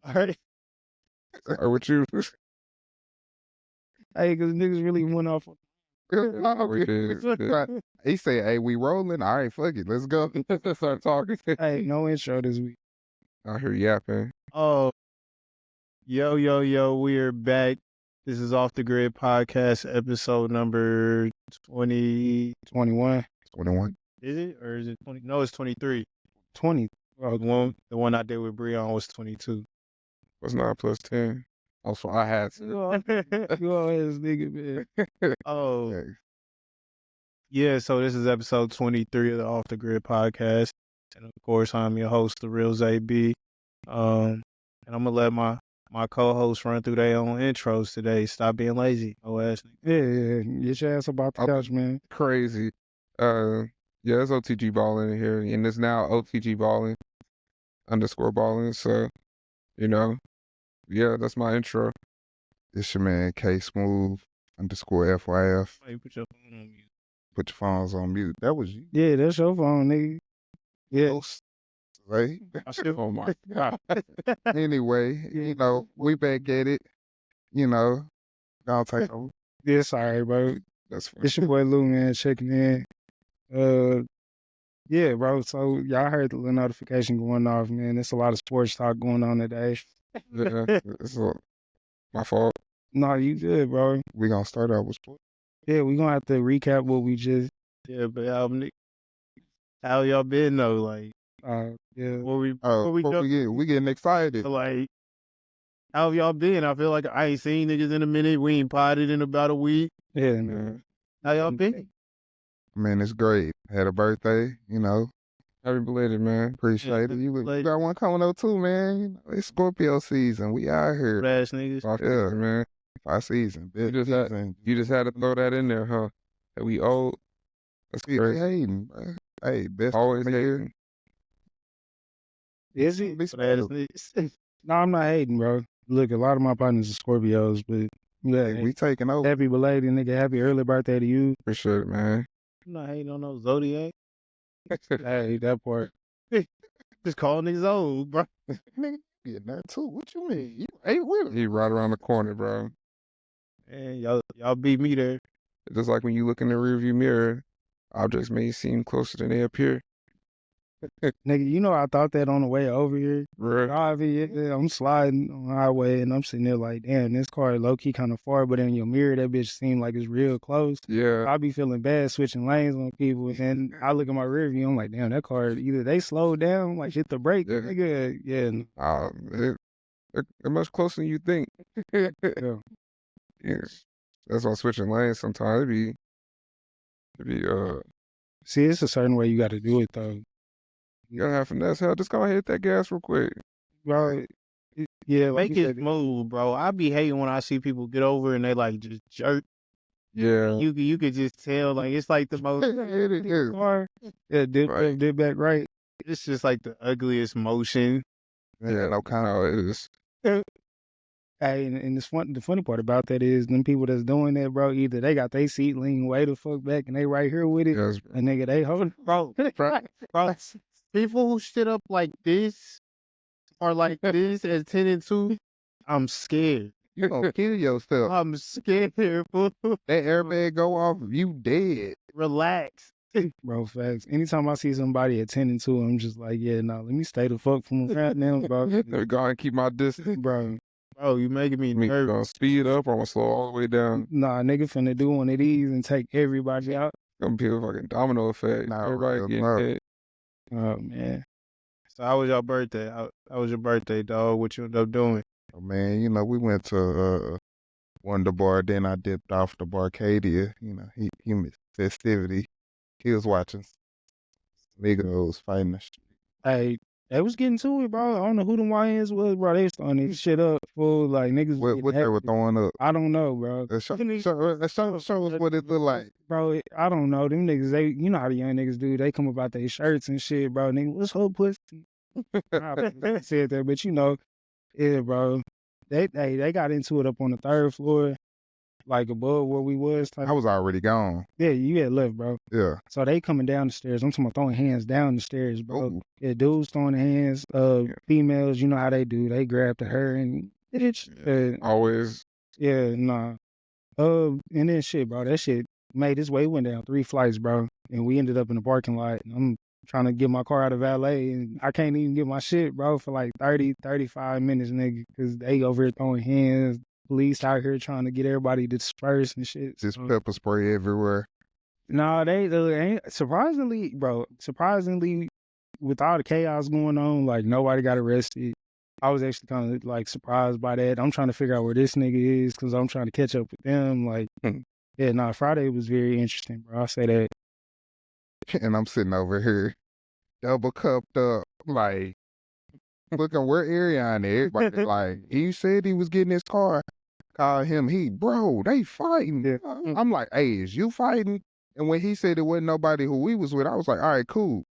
All right. Or with you? Hey, because niggas really went off. He said, hey, we rolling? All right, fuck it. Let's go. Let's start talking. Hey, no intro this week. I hear yapping. Oh, yo, we're back. This is Off the Grid Podcast, episode number 20, 21. 21. Is it? Or is it 20? No, it's 23. 20. Oh, the one I did with Breon was 22. What's 9 plus 10? Also, I had to. You always nigga, man. Oh. Yeah, so this is episode 23 of the Off the Grid Podcast. And of course, I'm your host, The Real ZB. And I'm going to let my co-hosts run through their own intros today. Stop being lazy, ass nigga. Yeah. Get your ass about the couch, man. Crazy. Yeah, it's OTG balling in here, and it's now OTG balling _balling. So, yeah, that's my intro. It's your man K Smooth _FYF. Hey, put your phone on mute. Put your phones on mute. That was you. Yeah, that's your phone, nigga. Yeah. Right? Oh my God. Anyway, we back at it. I'll take over. Yeah, sorry, bro. That's fine. It's your boy Lou, man, checking in. Yeah, bro. So y'all heard the little notification going off, man. There's a lot of sports talk going on today. Yeah, it's my fault. No, you good, bro. We gonna start out with sports. Yeah, we gonna have to recap what we just. Yeah, but how y'all been though? Like, yeah. We getting excited. Like, how have y'all been? I feel like I ain't seen niggas in a minute. We ain't potted in about a week. Yeah, man. How y'all been? Man, it's great. Had a birthday, Happy belated, man. Appreciate it. You got one coming up too, man. It's Scorpio season. We out here. Ass niggas. Yeah, man. 5 season. You just had to throw that in there, huh? That we old. That's great. Hating, bro. Hey, best always hating. Is it? No, I'm not hating, bro. Look, a lot of my partners are Scorpios, but yeah, we taking over. Happy belated, nigga. Happy early birthday to you. Appreciate it, man. I'm not hating on no Zodiac. Hey, that part. Just calling niggas old, bro. Nigga, getting that too. What you mean? You ain't with him. He right around the corner, bro. And y'all beat me there. It's just like when you look in the rearview mirror, objects may seem closer than they appear. Nigga, I thought that on the way over here. Right. I'm sliding on the highway and I'm sitting there like, damn, this car low-key kind of far, but in your mirror, that bitch seemed like it's real close. Yeah. I be feeling bad switching lanes on people, and I look at my rear view, I'm like, damn, that car, either they slowed down, like hit the brake, nigga, yeah. They're much closer than you think. Yeah. Yeah. That's why switching lanes sometimes it'd be See, it's a certain way you got to do it though. You gotta have finesse. Hell, just go ahead and hit that gas real quick. Bro, yeah. Make it move, bro. I be hating when I see people get over and they like just jerk. Yeah. You could just tell, like, it's like the most car. Yeah, dip back right. It's just like the ugliest motion. Yeah, no kind of it is. Hey, and the funny part about that is them people that's doing that, bro, either they got their seat leaning way the fuck back and they right here with it, yes, and nigga, they holding. Bro, people who sit up like this or like this at 10 and 2, I'm scared. You're gonna kill yourself. I'm scared, fool. That airbag go off, you dead. Relax. Bro, facts. Anytime I see somebody at 10 and 2, I'm just like, yeah, no, let me stay the fuck from around them, bro. Let me go and keep my distance, bro. Bro, you making me nervous. Gonna speed up or I'm gonna slow all the way down. Nah, nigga finna do one of these and take everybody out. Gonna be a fucking domino effect. Nah, everybody getting hit. Oh, man. So how was your birthday? How was your birthday, dog? What you ended up doing? Oh, man, we went to Wonder Bar, then I dipped off to Barcadia. He missed festivity. He was watching Migos fighting the street. Hey, they was getting to it, bro. I don't know who the YNs was, bro. They was throwing this shit up, full like niggas. What they were throwing up? I don't know, bro. Show us what it look like, bro. I don't know. Them niggas, you know how the young niggas do. They come about their shirts and shit, bro. Nigga, what's her pussy? I said that, but yeah, bro. They got into it up on the 3rd floor, like above where we was. I was already gone. Yeah, you had left, bro. Yeah. So they coming down the stairs. I'm talking about throwing hands down the stairs, bro. Ooh. Yeah, dudes throwing hands. Females, you know how they do. They grabbed her and it's Always. yeah, nah. And then shit, bro. That shit made its way. Went down 3 flights, bro. And we ended up in the parking lot. And I'm trying to get my car out of valet, and I can't even get my shit, bro, for like 30, 35 minutes, nigga, because they over here throwing hands. Police out here trying to get everybody dispersed and shit. Just pepper spray everywhere. Nah, they ain't surprisingly, bro. Surprisingly, with all the chaos going on, like nobody got arrested. I was actually kind of like surprised by that. I'm trying to figure out where this nigga is because I'm trying to catch up with them. Like, yeah, nah, Friday was very interesting, bro. I'll say that. And I'm sitting over here, double cupped up, like looking where Arion is. Everybody, like, he said he was getting his car. Call him, bro, they fighting. Yeah. I'm like, hey, is you fighting? And when he said it wasn't nobody who we was with, I was like, all right, cool.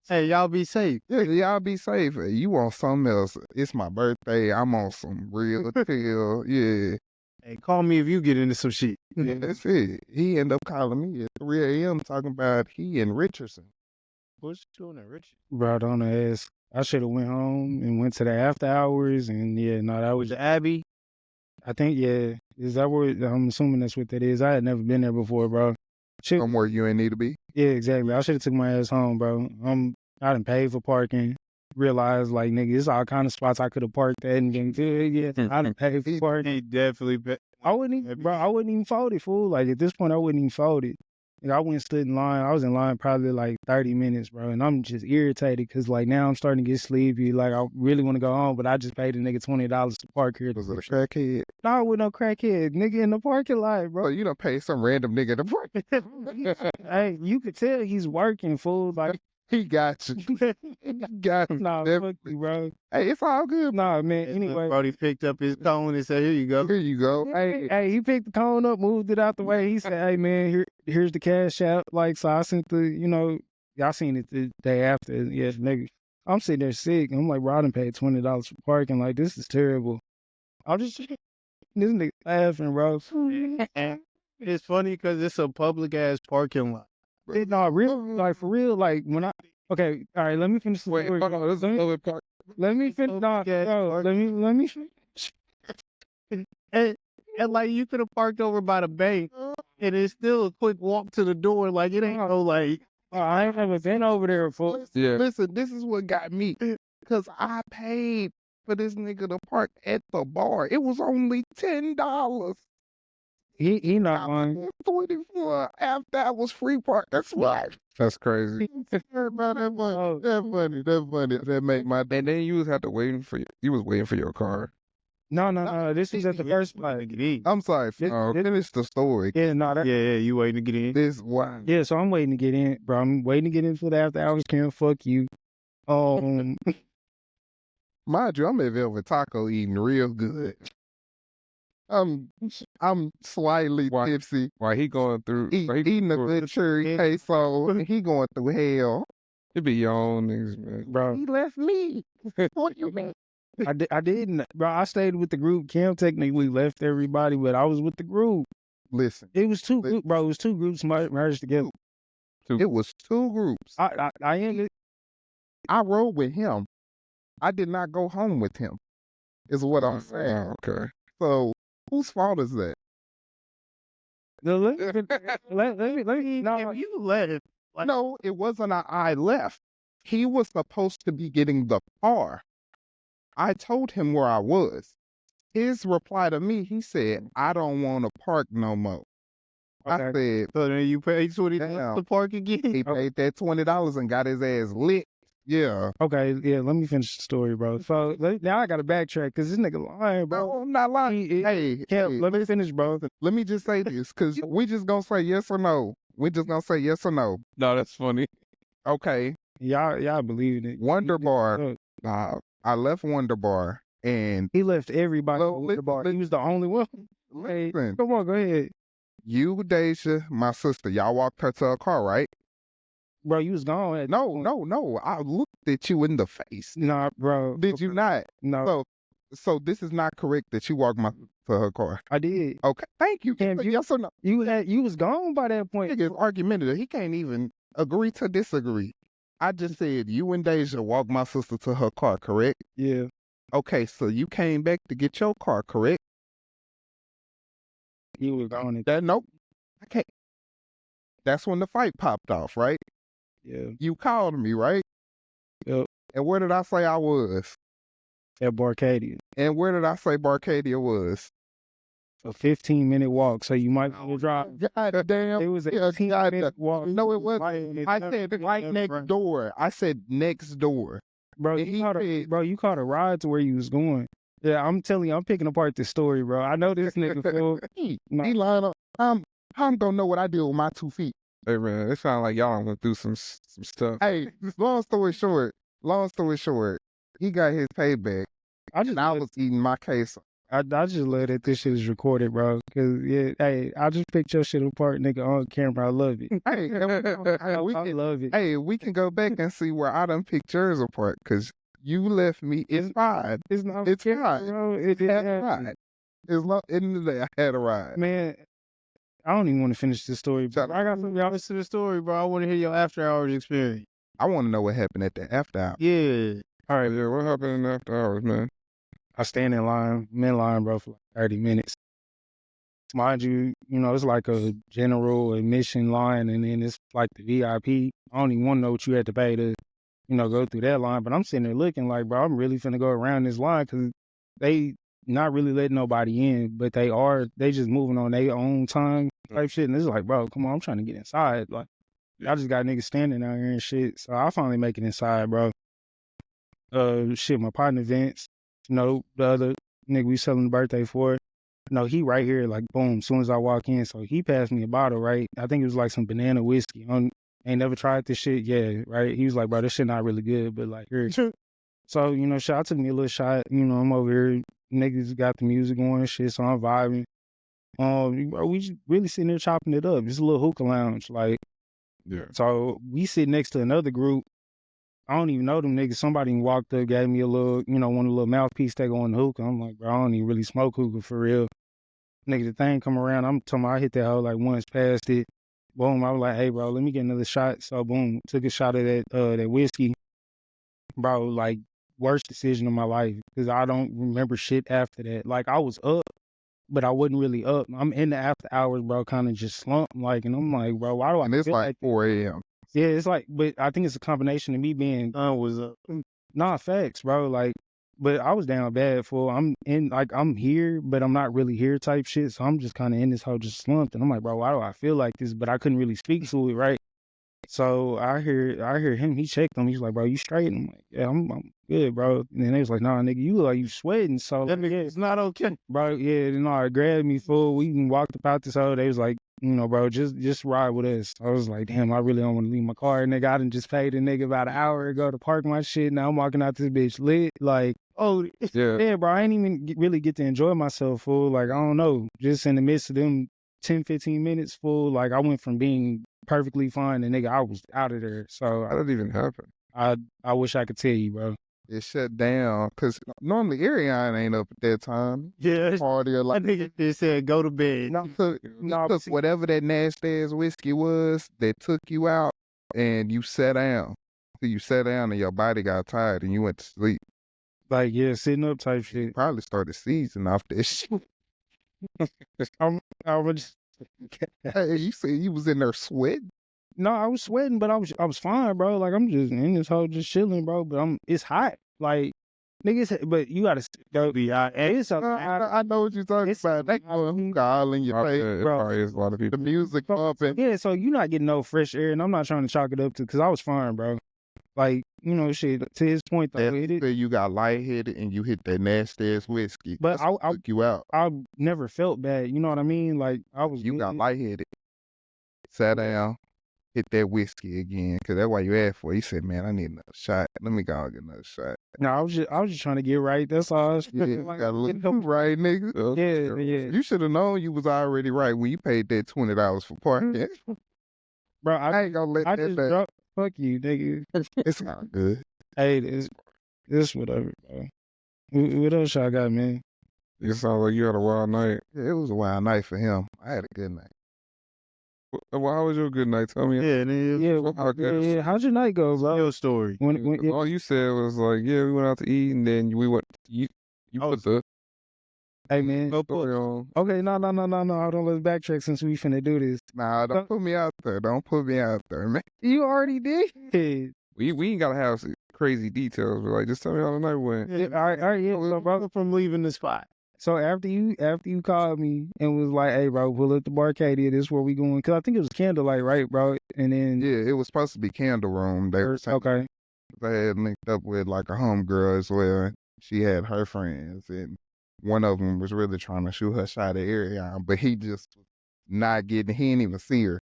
Hey, y'all be safe. Yeah, y'all be safe. You want something else? It's my birthday. I'm on some real chill. Yeah. Hey, call me if you get into some shit. Yeah, that's it. He ended up calling me at 3 a.m. talking about he and Richardson. What's doing at Richard? Bro, don't ask. I should have went home and went to the after hours, and yeah, no, that was The Abbey? I think, yeah. Is that where, I'm assuming that's what that is. I had never been there before, bro. Somewhere you ain't need to be. Yeah, exactly. I should have took my ass home, bro. I done paid for parking. Realized, like, nigga, it's all kind of spots I could have parked at and getting to. Yeah, I done paid for parking. He definitely I wouldn't even fold it, fool. Like, at this point, I wouldn't even fold it. Like, I went and stood in line. I was in line probably like 30 minutes, bro. And I'm just irritated because, like, now I'm starting to get sleepy. Like, I really want to go home, but I just paid a nigga $20 to park here. Was it a crackhead? No, with no crackhead. Nigga in the parking lot, bro. Bro, you done paid some random nigga to park. Hey, you could tell he's working, fool. Like, he got you. He got you. nah, fuck you, bro. Hey, it's all good. Nah, man. Anyway, Brody picked up his cone and said, "Here you go." Here you go. Hey, he picked the cone up, moved it out the way. He said, "Hey, man, here's the cash out." Like, so I sent y'all seen it the day after. Yeah, nigga, I'm sitting there sick. I'm like, bro, I done paid $20 for parking. Like, this is terrible. I'm just this nigga laughing, bro. It's funny because it's a public ass parking lot. No, real, like for real, like when okay, all right, let me finish the story. Wait, hold on, this is another part. Let me finish. Nah, bro, let me finish. And like you could have parked over by the bank, and it's still a quick walk to the door. Like it ain't no like. I ain't never been over there before. Yeah. Listen, this is what got me. Because I paid for this nigga to park at the bar. It was only $10. He not lying. 24 after that was free park. That's right. That's crazy. That funny. That made my day. And then you was waiting for your car. No. This is at the first spot. I'm sorry. Finish the story. Yeah, no, Yeah, you waiting to get in. This why. Yeah, so I'm waiting to get in, bro. I'm waiting to get in for the after hours. Can't fuck you. Mind you, I'm at Velvet Taco eating real good. I'm slightly tipsy. Why he going through? Eating a good cherry queso, and he going through hell. It be your own niggas, man. Bro. He left me. What you mean? I didn't, bro. I stayed with the group. Cam technically left everybody, but I was with the group. Listen, It was two groups, bro. It was two groups merged together. it was two groups. I ended. I rode with him. I did not go home with him. Is what I'm saying. Oh, okay. So whose fault is that? Let me. No, If you let it. Like, No, it wasn't. I left. He was supposed to be getting the car. I told him where I was. His reply to me, he said, "I don't want to park no more." I said, so then you pay $20 Damn. to park again. he paid that $20 and got his ass lit. Yeah. okay, yeah. Let me finish the story, bro. So now I got to backtrack because this nigga lying, bro. No, I'm not lying. Hey, Cam, hey, let me finish, bro. let me just say this, because we just gonna say yes or no. We just gonna say yes or no. No, that's funny. Okay. Y'all believe it. Wonder Bar. Look, I left Wonder Bar and he left everybody Well, at the bar. He was the only one. Hey, listen, come on, go ahead. you, Deja, my sister, y'all walked her to her car, right? Bro, you was gone. No. I looked at you in the face. Nah, bro. Did you not? No. So So this is not correct that you walked my to her car. I did. Okay, thank you. Cam, Yes or no? You was gone by that point. Nigga is argumentative. He can't even agree to disagree. I just said you and Deja walked my sister to her car, correct? Yeah. Okay, so you came back to get your car, correct? You was gone. Nope. I can't. That's when the fight popped off, right? Yeah. You called me, right? Yep. And where did I say I was? At Barcadia. And where did I say Barcadia was? A 15-minute walk, so you might drive. God damn. It was a Yeah, 15-minute walk. No, it wasn't. I said right next door. I said next door. Bro, And you caught a ride to where you was going. Yeah, I'm telling you, I'm picking apart this story, bro. I know this nigga fool. He lying on. I'm gonna know what I did with my 2 feet. Hey man, it sounds like y'all went through some stuff. Hey, long story short, he got his payback. I was eating my case. I just love that this shit is recorded, bro. Cause yeah, hey, I just picked your shit apart, nigga, on camera. I love it. Hey, I love it. Hey, we can go back and see where I done picked yours apart, cause you left me inside. It's not. It's fair, fine. bro. It had a ride. It's not in the day. I had a ride. Man, I don't even want to finish this story. But I got some y'all listen to the story, bro. I want to hear your after hours experience. I want to know what happened at the after hour. Yeah. All right. Yeah, what happened after hours, man? I stand in line, I'm in line, bro, for like 30 minutes. Mind you, it's like a general admission line, and then it's like the VIP. I don't even want to know what you had to pay to, go through that line. But I'm sitting there looking like, bro, I'm really finna go around this line because they not really letting nobody in, but they just moving on their own time type shit. And it's like, bro, come on, I'm trying to get inside. Like, I just got niggas standing out here and shit. So I finally make it inside, bro. Shit, my partner Vince, the other nigga we selling the birthday for, he right here, like, boom, as soon as I walk in. So he passed me a bottle, right? I think it was like some banana whiskey. Ain't never tried this shit. Yeah, right? He was like, bro, this shit not really good, but like, here. So, I took me a little shot. I'm over here. Niggas got the music going and shit, so I'm vibing. Bro, we just really sitting there chopping it up. It's a little hookah lounge, like. Yeah. So we sit next to another group. I don't even know them niggas. Somebody walked up, gave me a little, one of the little mouthpiece they go on the hookah. I'm like, bro, I don't even really smoke hookah for real. Nigga, the thing come around, I'm talking about I hit that hoe like once, past it. Boom, I was like, hey, bro, let me get another shot. So, boom, took a shot of that whiskey. Bro, like, worst decision of my life because I don't remember shit after that. Like, I was up, but I wasn't really up. I'm in the after hours, bro, kind of just slumped. Like, and I'm like, bro, why do I And it's feel like 4 a.m. Yeah, it's like, but I think it's a combination of me being was up. Nah, facts, bro. Like, but I was down bad, fool. I'm here, but I'm not really here type shit. So I'm just kind of in this whole just slumped. And I'm like, bro, why do I feel like this? But I couldn't really speak to it, right? So I hear him, he checked him. He's like, bro, you straight? And I'm like, yeah, I'm good, bro. And then they was like, nah, nigga, you look like you sweating. So That nigga, it's not okay. bro, yeah, then I grabbed me, fool. We even walked about this hoe. They was like, bro, just ride with us. I was like, damn, I really don't want to leave my car. Nigga, I done just paid a nigga about an hour ago to park my shit. Now I'm walking out this bitch lit. Like, oh, yeah, bro, I ain't even really get to enjoy myself, fool. Like, I don't know. Just in the midst of them 10, 15 minutes, fool, like, I went from being perfectly fine and, nigga, I was out of there. So How did it even happen? I wish I could tell you, bro. It shut down because normally Ariane ain't up at that time. Yeah. Party or like That nigga just said, go to bed. took whatever that nasty ass whiskey was that took you out and you sat down. So you sat down and your body got tired and you went to sleep. Like, yeah, sitting up type shit. Probably started seizing off that shit. I was Hey, you said you was in there sweating? No, I was sweating, but I was fine, bro. Like, I'm just in this hole just chilling, bro. But it's hot. Like, niggas, but you gotta go be hot. It's so hot. I know what you're talking about. They going all in your face, It bro. probably is a lot of people. The music pumping. Yeah, so you're not getting no fresh air, and I'm not trying to chalk it up to because I was fine, bro. Like, shit. To his point, though, You got lightheaded and you hit that nasty ass whiskey. But That's what took you out. I never felt bad. You know what I mean? Like, I was. You got lightheaded. Sat down. Hit that whiskey again, because that's why you asked for it. You said, man, I need another shot. Let me go and get another shot. No, I was just trying to get right. That's all. Yeah, Like, gotta look right, nigga. Yeah. You should have known you was already right when you paid that $20 for parking. Bro, I ain't gonna let I that just back. dropped. Fuck you, nigga. It's not good. Hey, this whatever, bro. What else y'all got, man? You sound like you had a wild night. Yeah, it was a wild night for him. I had a good night. Well, how was your good night? Tell me. Yeah, nigga. Yeah. How'd your night go, bro? Your story. When All you said was like, yeah, we went out to eat, and then we went. You put the hey, man. Go put. story on. Okay, no. Hold on, let's backtrack since we finna do this. Nah, don't put me out there. Don't put me out there, man. You already did. We ain't gotta have some crazy details, but like, just tell me how the night went. Yeah, all right, yeah. So, bro, From leaving the spot. so after you called me and was like, hey, bro, pull up the Barcadia, this is where we going. Because I think it was candlelight, right, bro? And then... Yeah, it was supposed to be Candle Room. They were saying Okay. they had linked up with like a homegirl as well. She had her friends, and one of them was really trying to shoot her shot at Ariana, but he just was not getting. He didn't even see her,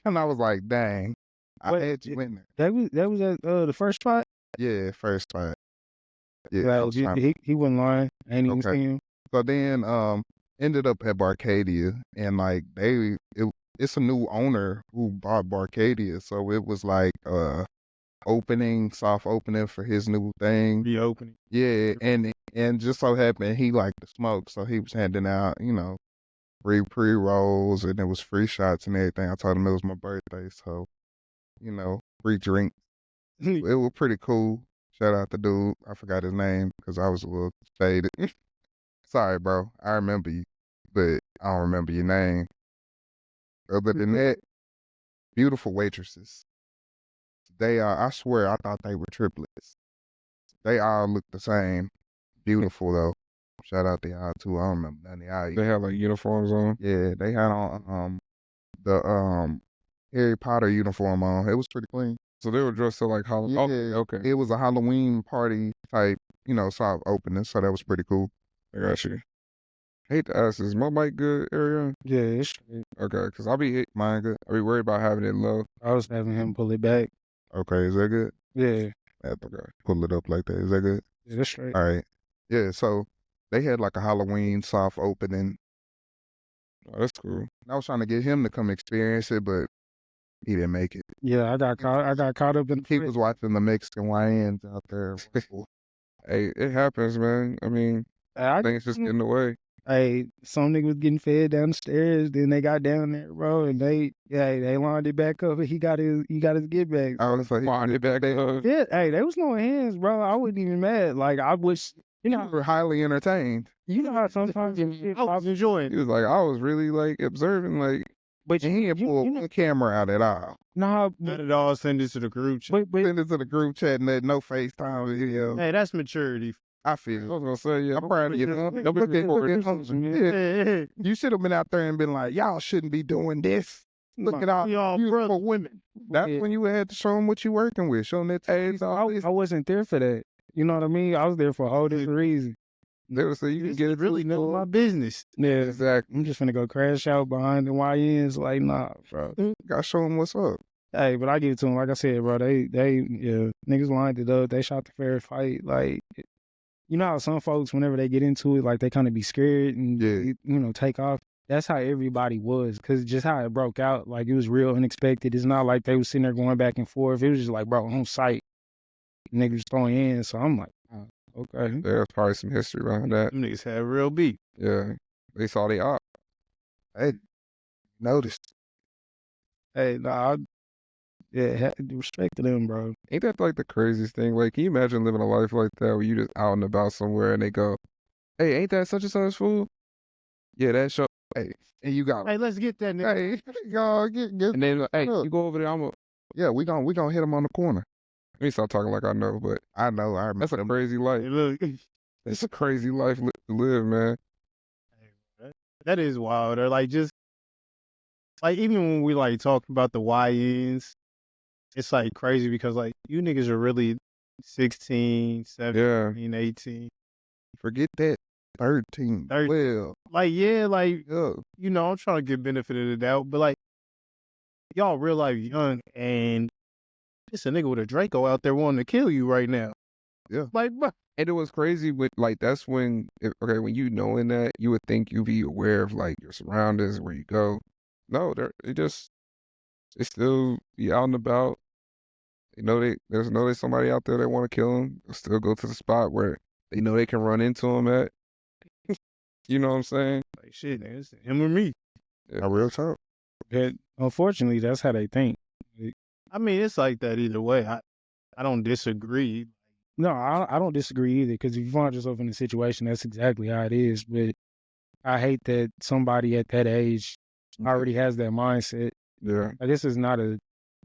and I was like, "Dang, I Wait, had you in there." That was at the first spot? Yeah, first spot. Yeah, I Like, was trying- he wasn't lying. I ain't even Okay. seen him. So then, ended up at Barcadia, and like it's a new owner who bought Barcadia, so it was like soft opening for his new thing. Reopening. Yeah, and just so happened he liked to smoke, so he was handing out, free pre-rolls, and it was free shots and everything. I told him it was my birthday, so free drink. It was pretty cool. Shout out the dude. I forgot his name because I was a little faded. Sorry, bro. I remember you, but I don't remember your name. Other than that, beautiful waitresses. They are, I swear, I thought they were triplets. They all look the same. Beautiful, though. Shout out to y'all, too. I don't remember none of y'all. They had like uniforms on. Yeah, they had on the Harry Potter uniform on. It was pretty clean. So they were dressed to like Halloween. Yeah, Okay. It was a Halloween party type, soft opening, so that was pretty cool. I got you. Hate to ask, is my mic good, Ariana? Yeah, it's, Okay, because I'll be Mine good? worried about having it low. I was having him pull it back. Okay, is that good? Yeah. Okay. Pull it up like that. Is that good? Yeah, that's straight. All right. Yeah, so they had like a Halloween soft opening. Oh, that's cool. I was trying to get him to come experience it, but he didn't make it. Yeah, I got caught up in He was watching the Mexican YNs out there. Hey, it happens, man. I mean, things just get in the way. Hey, some nigga was getting fed down the stairs, then they got down there, bro, and they lined it back up, and he got his get back. I was like, Wind it back up. Yeah, hey, they was no hands, bro. I wasn't even mad. Like, I wish, you were highly entertained. you know how sometimes I was enjoying. He was like, I was really like observing, like, but And he didn't pull one camera out at all. nah, Not at all. Send it to the group chat. but Send it to the group chat and that no FaceTime video. Hey, that's maturity. I I feel. was gonna say, yeah, I'm proud of you. Don't be Look at recording. yeah. You should have been out there and been like, y'all shouldn't be doing this. Look at all Y'all beautiful brother. women. That's Yeah. when you had to show them what you working with. Show them that. hey, I wasn't there for that. You know what I mean? I was there for a whole different reason. They would say you can This get is it really none of my business. Yeah, Exactly. I'm just finna go crash out behind the YNs. Like, nah, bro. Gotta show them what's up. Hey, but I give it to them. Like I said, bro, they niggas lined it up. They shot the fair fight. Like, you know how some folks, whenever they get into it, like they kind of be scared and take off. That's how everybody was, cause just how it broke out. Like, it was real unexpected. It's not like they was sitting there going back and forth. It was just like, bro, on sight, niggas throwing in. So I'm like, oh, okay. There's probably some history behind that. Them niggas had real beef. Yeah. They saw the op. Hey, noticed. Hey, nah, respect to them, bro. Ain't that like the craziest thing? Like, can you imagine living a life like that where you just out and about somewhere and they go, hey, ain't that such and such fool? Yeah, that show. Hey, and you got. Hey, let's get that nigga. Hey, y'all get. And then, hey, Look. you go over there, I'm a. Yeah, we gonna hit him on the corner. Let me stop talking like I know, but I know. I remember. that's a crazy life. Hey, look, It's a crazy life to live, man. that is wild. Or like just like even when we like talk about the YNs, it's like crazy because like you niggas are really 16, 17, 18. Forget that. 13, 12. Like yeah, like Yeah. I'm trying to give benefit of the doubt, but like y'all real life young and it's a nigga with a Draco out there wanting to kill you right now. Yeah. Like, bro. And it was crazy with like that's when when you knowing that you would think you'd be aware of like your surroundings where you go. No, they still be out and about. There's somebody out there that want to kill them. They'll still go to the spot where they know they can run into him at. You know what I'm saying? Like shit, nigga, it's him or me. A real talk. That, unfortunately, that's how they think. I mean, it's like that either way. I don't disagree. No, I don't disagree either, because if you find yourself in a situation, that's exactly how it is. But I hate that somebody at that age already has that mindset. Yeah. Like, this is not a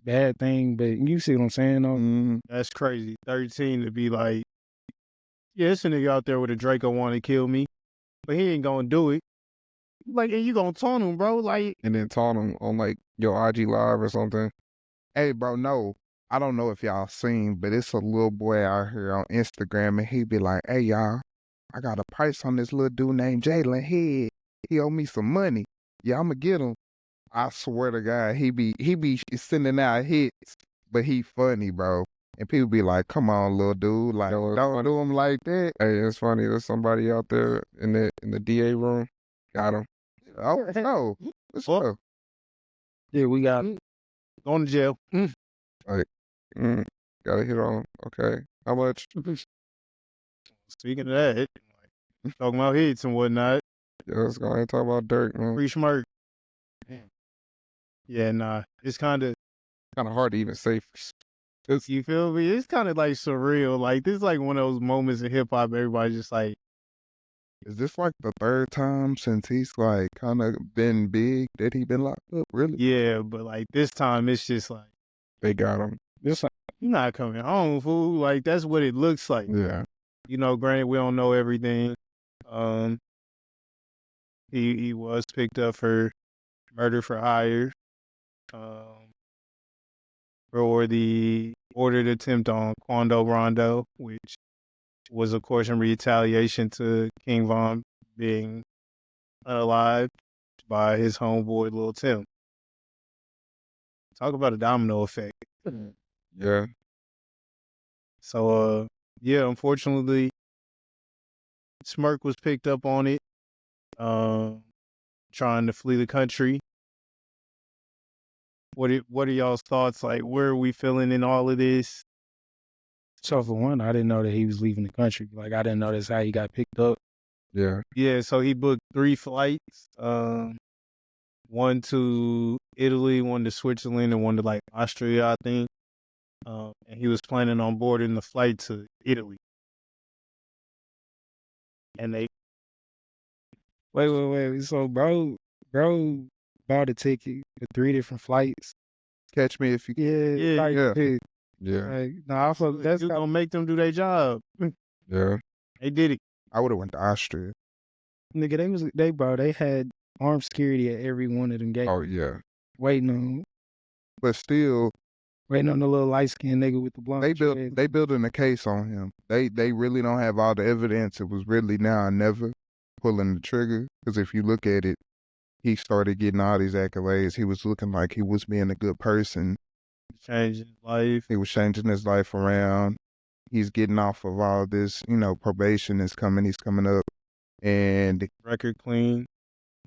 bad thing, but you see what I'm saying, though? Mhm. That's crazy. 13 to be like, yeah, it's a nigga out there with a Draco want to kill me, but he ain't gonna do it. Like, and you gonna taunt him, bro? Like, And then taunt him on like your IG live or something. Hey, bro, no. I don't know if y'all seen, but it's a little boy out here on Instagram, and he be like, hey, y'all, I got a price on this little dude named Jalen Head. He owe me some money. Yeah, I'm going to get him. I swear to God, he be sending out hits, but he funny, bro. And people be like, come on, little dude. Like, Yo, it's don't funny. do him like that. Hey, it's funny. There's somebody out there in the DA room. Got him. Oh, no. What's Well, up? Yeah, we got going to jail. Gotta hit on him. Okay. How much? Speaking of that, talking about hits and whatnot, Yeah, let's go ahead and talk about Dirk, man. free smirk. Yeah, nah, it's kind of, Kind of hard to even say. you feel me? It's kind of like surreal. Like, this is like one of those moments in hip hop, everybody's just like, Is this like the third time since he's like kind of been big that he been locked up? Really? yeah, but like this time it's just like, They got him. this. you're not coming home, fool. Like, that's what it looks like. Yeah. You know, granted, we don't know everything. He was picked up for murder for hire, for the ordered attempt on Quando Rondo, which was, of course, in retaliation to King Von being unalived by his homeboy Lil Tim. Talk about a domino effect. Yeah. So, yeah, unfortunately, Smirk was picked up on it, trying to flee the country. What are y'all's thoughts? Like, where are we feeling in all of this? So for one, I didn't know that he was leaving the country. Like, I didn't know that's how he got picked up. Yeah. Yeah, so he booked 3 flights, one to Italy, one to Switzerland, and one to like Austria, I think. And he was planning on boarding the flight to Italy. And they Wait. So bro bought a ticket for 3 different flights. Catch me if you can. Yeah, like, yeah. shit. Yeah. Like, nah, I fuck that's you gonna make them do their job. Yeah. They did it. I would have went to Austria. nigga. They had armed security at every one of them gates, Oh, yeah. waiting on But still, the little light skinned nigga with the blonde. they building a case on him. They really don't have all the evidence. It was really now or never pulling the trigger. Because if you look at it, he started getting all these accolades. He was looking like he was being a good person. Changing life. He was changing his life around. He's getting off of all this, probation is coming. He's coming up. And Record clean.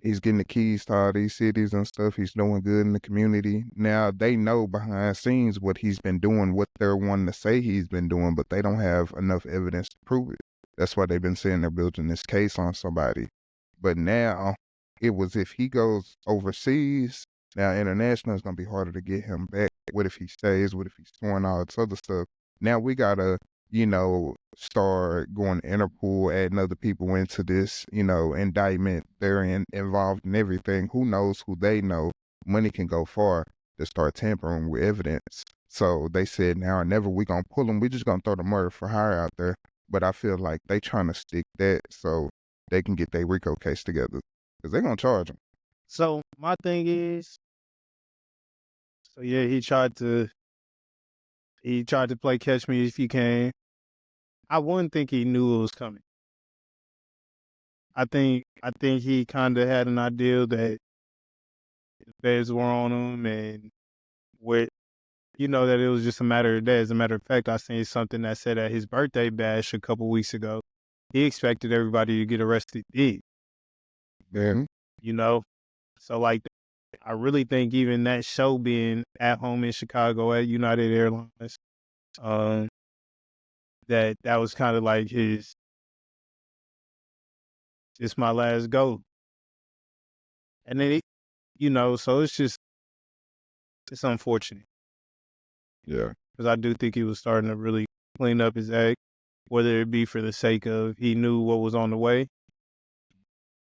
he's getting the keys to all these cities and stuff. He's doing good in the community. Now, they know behind scenes what he's been doing, what they're wanting to say he's been doing, but they don't have enough evidence to prove it. That's why they've been saying they're building this case on somebody. But now, it was if he goes overseas, now international is going to be harder to get him back. What if he stays? What if he's doing all this other stuff? Now we got to, start going to Interpol, adding other people into this, indictment. They're involved in everything. Who knows who they know? Money can go far to start tampering with evidence. So they said now or never we going to pull them. We just going to throw the murder for hire out there. But I feel like they trying to stick that so they can get their RICO case together. Because they're going to charge him. So my thing is, yeah, he tried to play catch me if you can. I wouldn't think he knew it was coming. I think he kind of had an idea that the feds were on him, and that it was just a matter of days. As a matter of fact, I seen something that said at his birthday bash a couple weeks ago, he expected everybody to get arrested. Yeah. So like, I really think even that show being at home in Chicago at United Airlines, that was kind of like his It's my last go. And then, so it's unfortunate. Yeah. Because I do think he was starting to really clean up his act, whether it be for the sake of he knew what was on the way,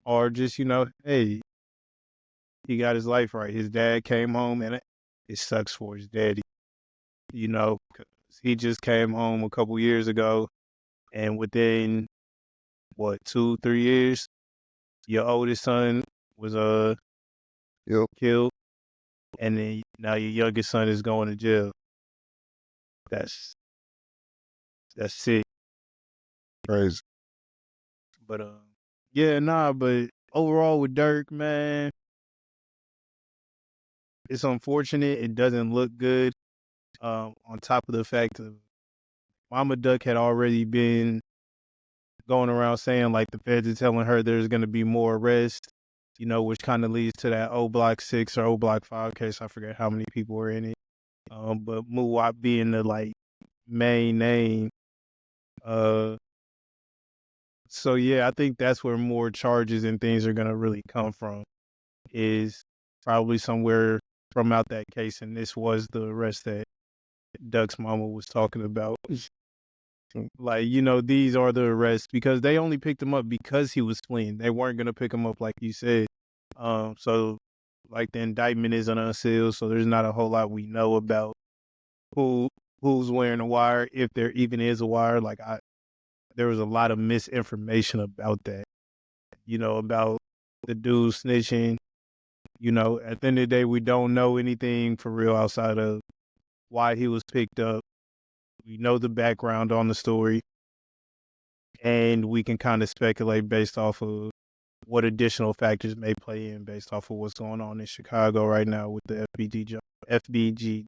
or just, hey, he got his life right. His dad came home, and it sucks for his daddy, because he just came home a couple years ago, and within, 2-3 years, your oldest son was killed, and then now your youngest son is going to jail. That's sick. Crazy. But but overall with Dirk, man, it's unfortunate. It doesn't look good. On top of the fact that Mama Duck had already been going around saying like the feds are telling her there's going to be more arrests, which kind of leads to that O Block 6 or O Block 5 case. I forget how many people were in it. But Muwap being the like main name. So yeah, I think that's where more charges and things are going to really come from, is probably somewhere from out that case. And this was the arrest that Duck's mama was talking about. Like, these are the arrests, because they only picked him up because he was fleeing. They weren't going to pick him up like you said. So like the indictment isn't unsealed, so there's not a whole lot we know about who's wearing a wire, if there even is a wire. Like there was a lot of misinformation about that, about the dude snitching. At the end of the day, we don't know anything for real outside of why he was picked up. We know the background on the story, and we can kind of speculate based off of what additional factors may play in based off of what's going on in Chicago right now with the FBG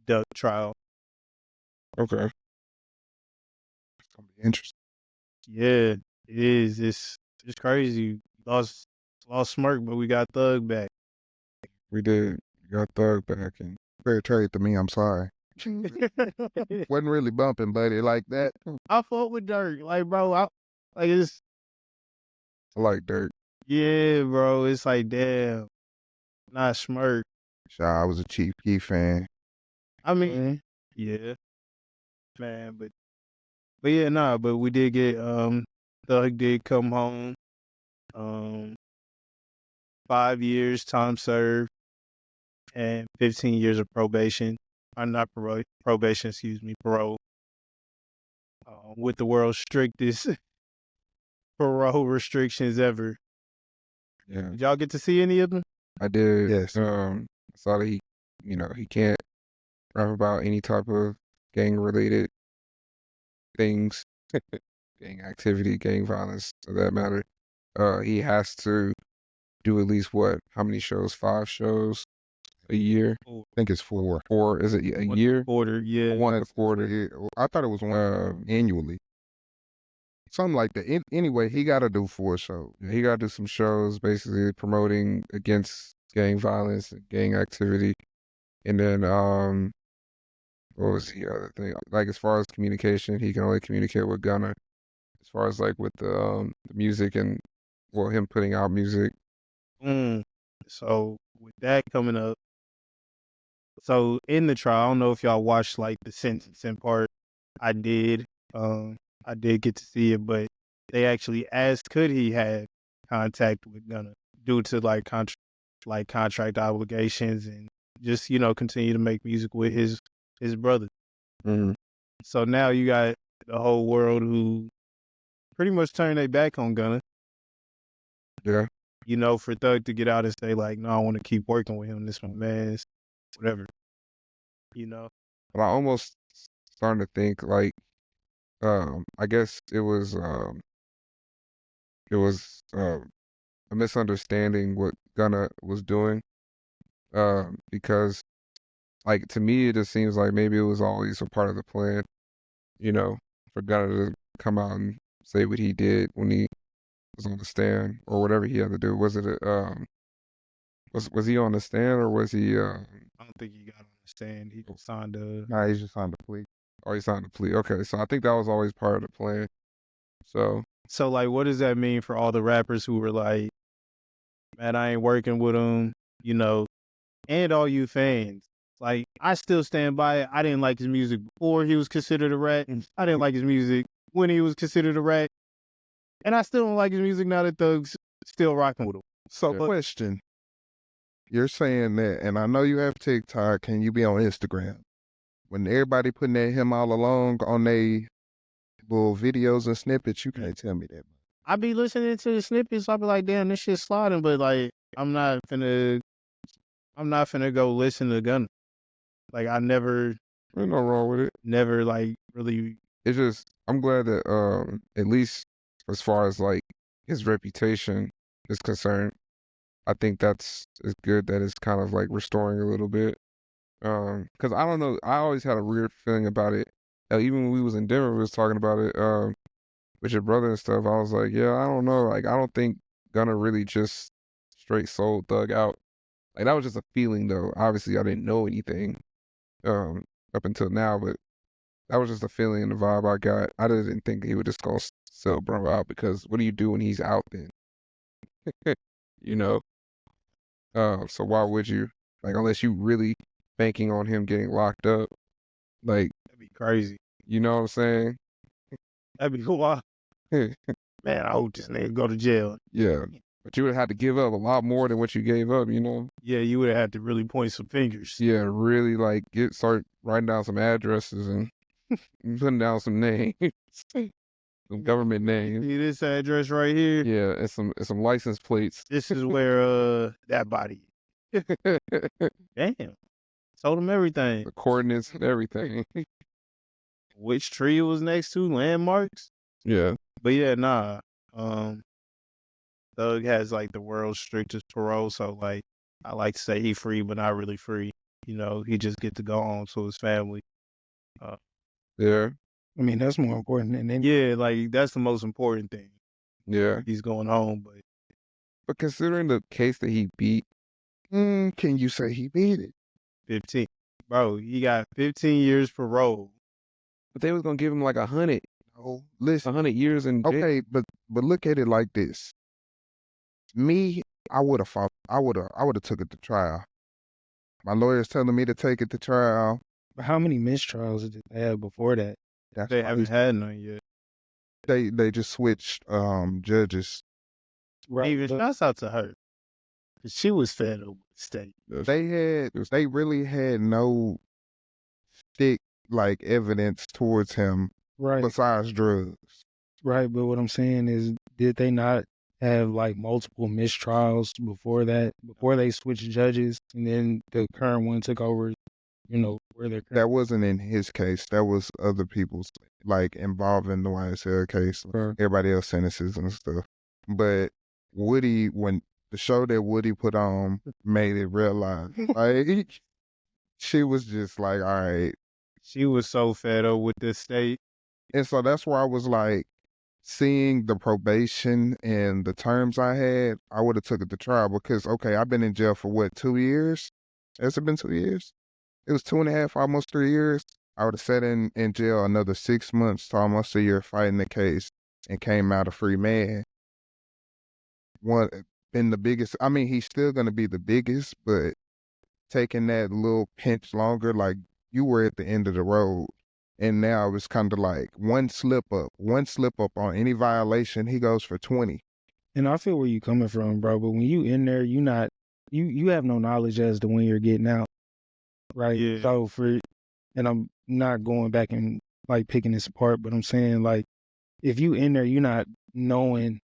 Duck trial. Okay. It's gonna be interesting. Yeah, it is. It's crazy. Lost Smirk, but we got Thug back. We did. We got Thug back, and Fair trade to me. I'm sorry. Wasn't really bumping, buddy, like that. I fought with Dirk, like, bro. I like Dirk. Yeah, bro. It's like, damn, not Smirk. I was a Chief Keef fan. I mean, yeah, man, but yeah, nah. But we did get Thug did come home. 5 years time served and 15 years of probation. Not probation, excuse me, parole. With the world's strictest parole restrictions ever. Yeah. Did y'all get to see any of them? I did. Yes. I saw that he can't rap about any type of gang-related things, gang activity, gang violence, for that matter. He has to do at least how many shows? 5 shows a year? I think it's 4. 4, is it a year? Quarter, yeah. 1 a quarter. Yeah, I thought it was 1 annually. Something like that. Anyway, he got to do 4 shows. He got to do some shows basically promoting against gang violence and gang activity. And then, what was the other thing? Like, as far as communication, he can only communicate with Gunna. As far as, like, with the music and, him putting out music. So, with that coming up, so in the trial, I don't know if y'all watched, like, the sentencing part. I did. I did get to see it, but they actually asked, could he have contact with Gunna due to, like, contract obligations and just, continue to make music with his brother. Mm-hmm. So now you got the whole world who pretty much turned their back on Gunna. Yeah. For Thug to get out and say like, no, I want to keep working with him. This my man, whatever. But I almost starting to think like, I guess it was a misunderstanding what Gunna was doing, because like to me it just seems like maybe it was always a part of the plan, for Gunna to come out and say what he did when he was on the stand or whatever he had to do. Was it was he on the stand or was he? I don't think he got on the stand. He signed a. Nah, he's just signed a plea. Oh, he signed a plea. Okay, so I think that was always part of the plan. So like, what does that mean for all the rappers who were like, man, I ain't working with him, you know, and all you fans? Like, I still stand by it. I didn't like his music before he was considered a rat. I didn't like his music when he was considered a rat. And I still don't like his music now that Thug's still rocking with him. So, Yeah. question. You're saying that, and I know you have TikTok and you be on Instagram. When everybody putting that him all along on they little videos and snippets, you can't tell me that. I be listening to the snippets. I be like, damn, this shit's sliding, but like, I'm not finna go listen to Gunna. Like, I never, there's no wrong with it. never like really. It's just I'm glad that at least as far as like his reputation is concerned, I think it's good that it's kind of like restoring a little bit. Because I don't know, I always had a weird feeling about it. Even when we was in Denver, we was talking about it with your brother and stuff. I was like, yeah, I don't know. Like, I don't think Gunna really just straight sold Thug out. Like, that was just a feeling, though. Obviously, I didn't know anything up until now, but that was just a feeling and the vibe I got. I didn't think he would just go sell bro out, because what do you do when he's out then? You know? So why would you? Like, unless you really banking on him getting locked up. Like, That'd be crazy. you know what I'm saying? That'd be cool. Man, I hope this nigga go to jail. Yeah. But you would have had to give up a lot more than what you gave up, you know? Yeah, you would have had to really point some fingers. Yeah, really like start writing down some addresses and putting down some names. Some government names. See this address right here? Yeah, and some license plates. This is where that body is. Damn. Told him everything. The coordinates and everything. Which tree it was next to, landmarks. Yeah. But yeah, nah. Thug has like the world's strictest parole, so like I like to say he free, but not really free. You know, he just get to go home to his family. Yeah. I mean, that's more important than anything. Yeah, like that's the most important thing. Yeah. He's going home, But considering the case that he beat, Can you say he beat it? 15. Bro, he got 15 years parole. but they was gonna give him like 100 No, listen. 100 years in jail. Okay, but look at it like this. Me, I would have fought. I would have took it to trial. My lawyer's telling me to take it to trial. But how many mistrials did they have before that? That's They why haven't had none yet. they just switched judges. Right. Even but- shouts out to her. 'Cause she was fed up with the state. They really had no thick like evidence towards him right. besides drugs. Right. But what I'm saying is, did they not have like multiple mistrials before that, before they switched judges, and then the current one took over, you know, where they're That wasn't in his case. That was other people's, like, involved in the YSL case. Sure. Everybody else sentences and stuff. But Woody, when the show that Woody put on made it realize, like, she was just like, all right. She was so fed up with the state. And so that's why I was like, seeing the probation and the terms I had, I would have took it to trial because, okay, I've been in jail for what, 2 years? Has it been 2 years? It was 2.5, almost 3 years. I would have sat in jail another 6 months to almost a year fighting the case and came out a free man. Been the biggest, I mean, he's still going to be the biggest, but taking that little pinch longer, like you were at the end of the road. And now it's kind of like one slip up on any violation, he goes for 20. And I feel where you coming from, bro. But when you in there, you have no knowledge as to when you're getting out, right? Yeah. So and I'm not going back and like picking this apart, but I'm saying like, if you in there, you're not knowing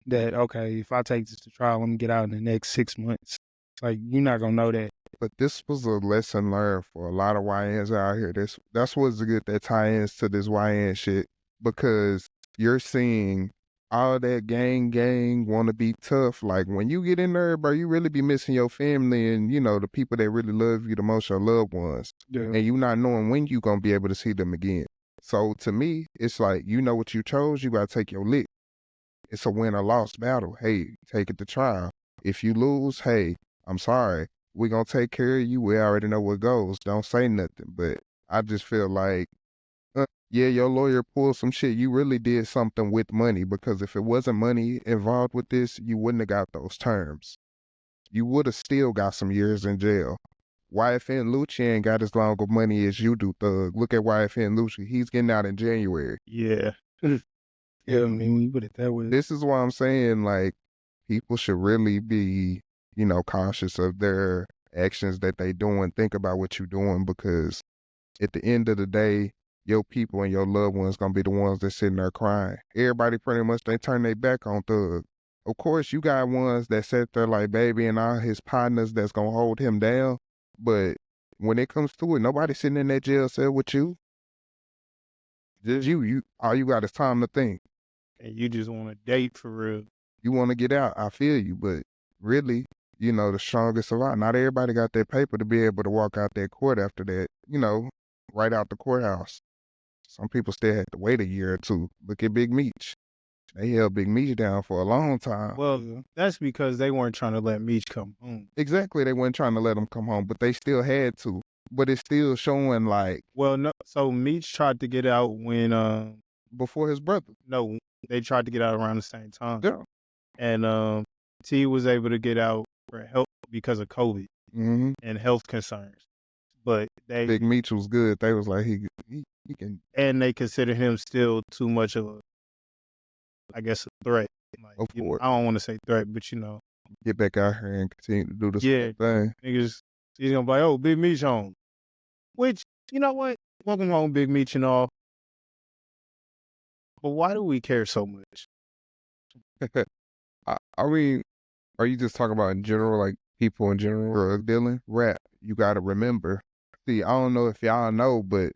that, okay, if I take this to trial, I'm gonna get out in the next 6 months. Like, you're not gonna know that. But this was a lesson learned for a lot of YNs out here. That's what's good that tie-ins to this YN shit, because you're seeing all that gang want to be tough. Like, when you get in there, bro, you really be missing your family and, you know, the people that really love you the most, your loved ones. Yeah. And you not knowing when you gonna be able to see them again. So to me, it's like, you know what you chose, you gotta take your lick. It's a win or loss battle. Hey, take it to trial. If you lose, hey, I'm sorry. We're going to take care of you. We already know what goes. Don't say nothing. But I just feel like yeah, your lawyer pulled some shit. You really did something with money, because if it wasn't money involved with this, you wouldn't have got those terms. You would have still got some years in jail. YFN Lucci ain't got as long of money as you do, Thug. Look at YFN Lucci. He's getting out in January. Yeah. Yeah, I mean, when you put it that way. This is why I'm saying, like, people should really be, cautious of their actions that they doing. Think about what you're doing, because at the end of the day, your people and your loved ones gonna be the ones that sitting there crying. Everybody pretty much, they turn their back on Thug. Of course, you got ones that sit there like Baby and all his partners that's gonna hold him down. But when it comes to it, nobody sitting in that jail cell with you. Just you. All you got is time to think. And you just want to date for real. You want to get out. I feel you, but really, the strongest survive. Not everybody got that paper to be able to walk out that court after that, right out the courthouse. Some people still had to wait a year or two. Look at Big Meech. They held Big Meech down for a long time. Well, that's because they weren't trying to let Meech come home. Exactly. They weren't trying to let him come home, but they still had to. But it's still showing like. Well, no. So Meech tried to get out when before his brother. No, they tried to get out around the same time. Yeah. And T was able to get out for help because of COVID and health concerns. But Big Meech was good. They was like he can. And they consider him still too much of a, I guess, a threat. Like, of course. I don't want to say threat, but get back out here and continue to do the same thing. Niggas, he's gonna be like, oh, Big Meech home. Which, you know what? Welcome home, Big Meech and all. But why do we care so much? I mean, are you just talking about in general, like people in general? Drug dealing, rap. You got to remember. See, I don't know if y'all know, but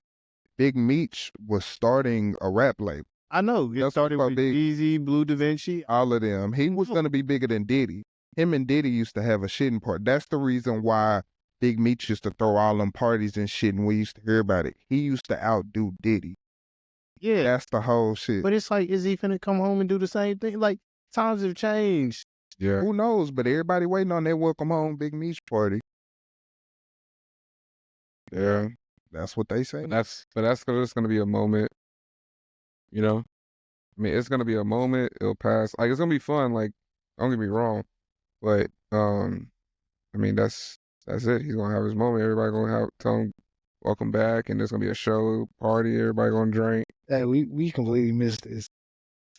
Big Meech was starting a rap label. I know. It started with Easy, Blue Da Vinci. All of them. He was going to be bigger than Diddy. Him and Diddy used to have a shitting part. That's the reason why Big Meech used to throw all them parties and shit, and we used to hear about it. He used to outdo Diddy. Yeah. That's the whole shit. But it's like, is he finna come home and do the same thing? Like, times have changed. Yeah. Who knows? But everybody waiting on that welcome home Big Meech party. Yeah. That's what they say. But that's just gonna be a moment. I mean, it's gonna be a moment. It'll pass. Like, it's gonna be fun. Like, don't get me wrong, but I mean, that's it. He's gonna have his moment. Everybody gonna tell him welcome back, and there's gonna be a show party. Everybody gonna drink. Hey, we completely missed this.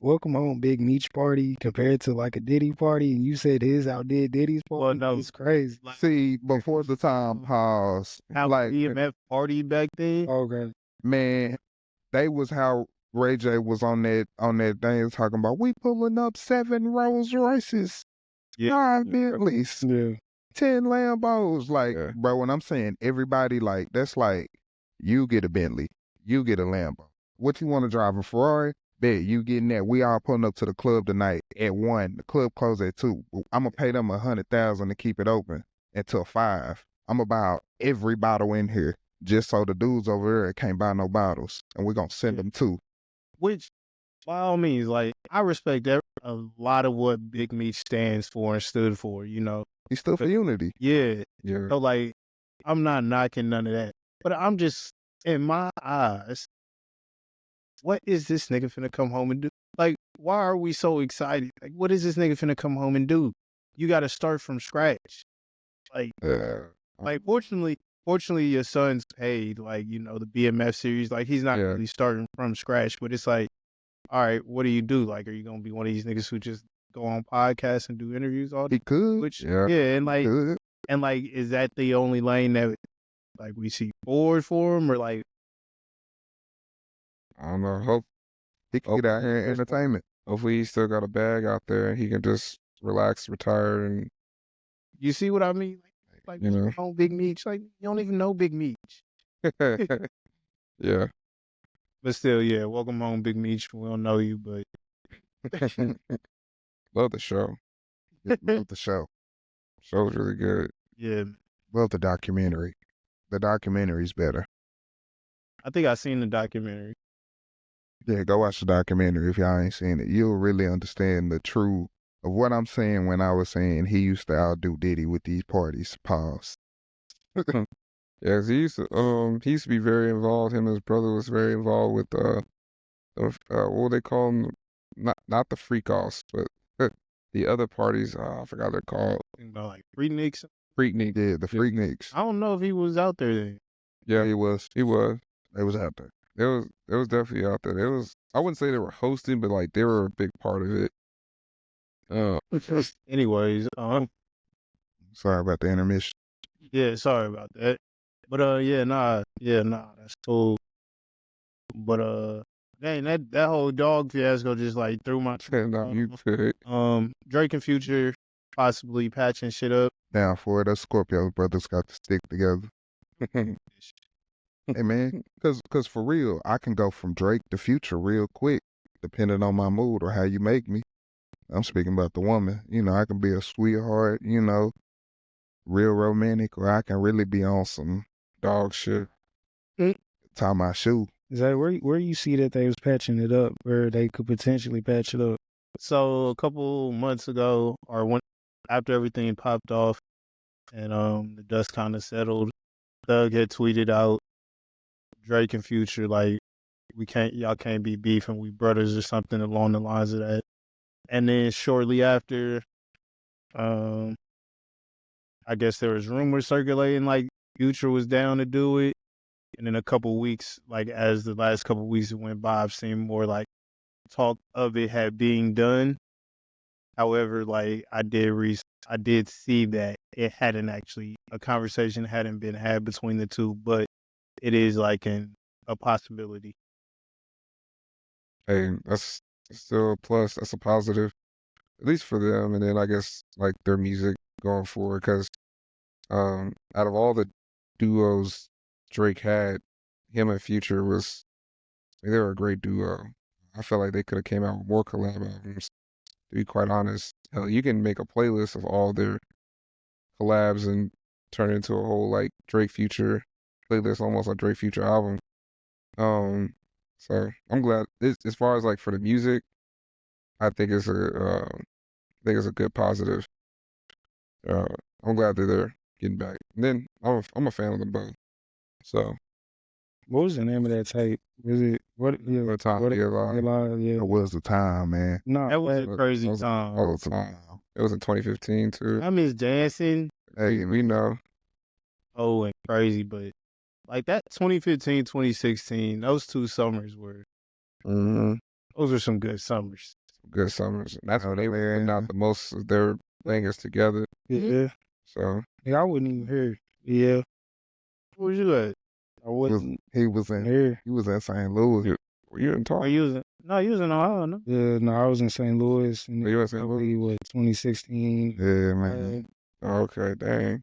Welcome home Big Meech party compared to like a Diddy party, and you said his outdid Diddy's party. Well, no, it's crazy. See, before the time pause, how like EMF party back then. Okay, man, they was how Ray J was on that thing talking about we pulling up 7 Rolls Royces, 9 Bentleys, 10 Lambos. Like, bro, when I'm saying everybody, like, that's like you get a Bentley, you get a Lambo. What you want to drive, a Ferrari? Bet you getting that. We all pulling up to the club tonight at 1. The club close at 2. I'm gonna pay them $100,000 to keep it open until 5. I'm gonna buy every bottle in here just so the dudes over there can't buy no bottles, and we're gonna send them too. Which, by all means, like, I respect a lot of what Big Meech stands for and stood for. He stood for unity. Yeah. Yeah. So, like, I'm not knocking none of that, but I'm just, in my eyes, what is this nigga finna come home and do? Like, why are we so excited? Like, what is this nigga finna come home and do? You got to start from scratch. Like, fortunately, your son's paid, like, the BMF series. Like, he's not really starting from scratch, but it's like, all right, what do you do? Like, are you going to be one of these niggas who just go on podcasts and do interviews all day? He could. And like, is that the only lane that, like, we see forward for him, or like, I don't know. Hope he can get out here and entertainment. Hopefully, he still got a bag out there and he can just relax, retire, and you see what I mean? Like home Big Meech. Like, you don't even know Big Meech. Yeah. But still, yeah. Welcome home, Big Meech. We don't know you, but love the show. Love the show. Show's really good. Yeah. Love the documentary. The documentary's better. I think I seen the documentary. Yeah, go watch the documentary if y'all ain't seen it. You'll really understand the truth of what I'm saying when I was saying he used to outdo Diddy with these parties. Pause. Yeah, 'cause he used to be very involved. Him and his brother was very involved with what would they call them? Not the freak offs, but the other parties. I forgot they're called. Think about like Freakniks. Freaknik. Yeah, the Freakniks. I don't know if he was out there then. Yeah, He was. he was. They was out there. It was definitely out there. It was. I wouldn't say they were hosting, but like they were a big part of it. Anyways, Sorry about the intermission. yeah, sorry about that. But yeah, that's cool. But dang, that whole dog fiasco just like threw my No, you could. Drake and Future possibly patching shit up. Down for it. Us Scorpio brothers got to stick together. Hey man, cause for real, I can go from Drake to Future real quick, depending on my mood or how you make me. I'm speaking about the woman. You know, I can be a sweetheart, you know, real romantic, or I can really be on some Dog shit. tie my shoe. Is that where you see that they was patching it up, where they could potentially patch it up? So a couple months ago, after everything popped off, and the dust kind of settled, Thug had tweeted out Drake and Future like y'all can't be beefing, we brothers or something along the lines of that. And then shortly after, I guess there was rumors circulating like Future was down to do it. And in a couple weeks, like as the last couple weeks went by, I've seen more like talk of it had being done. However, like I did see that it hadn't actually, a conversation hadn't been had between the two, but it is like a possibility. Hey, that's still a plus. That's a positive, at least for them. And then I guess like their music going forward, because out of all the duos Drake had, him and Future they were a great duo. I felt like they could have came out with more collab albums. To be quite honest, hell, you can make a playlist of all their collabs and turn it into a whole like Drake Future playlist, almost like Drake Future album. So I'm glad. As far as like for the music, I think it's a good positive. I'm glad that they're getting back. And then I'm a fan of them both. So What was the name of that tape? Was it what? Yeah, what time? Yeah. It was the time, man. No, That was a crazy that was- time. all the time. It was in 2015 too. I miss dancing. Hey, We know. Oh, and crazy, but like that 2015, 2016, those 2 summers those were some good summers. Good summers. And that's Oh, when they were man. putting out the most of their bangers together. yeah. So I wouldn't even hear. Yeah, Where was you at? I wasn't he was in here. St. Louis. were you in talk? Are you in Ohio, no? Yeah, no, I was in St. Louis, and Were you in St. probably Louis? 2016. Yeah, man. Okay, dang.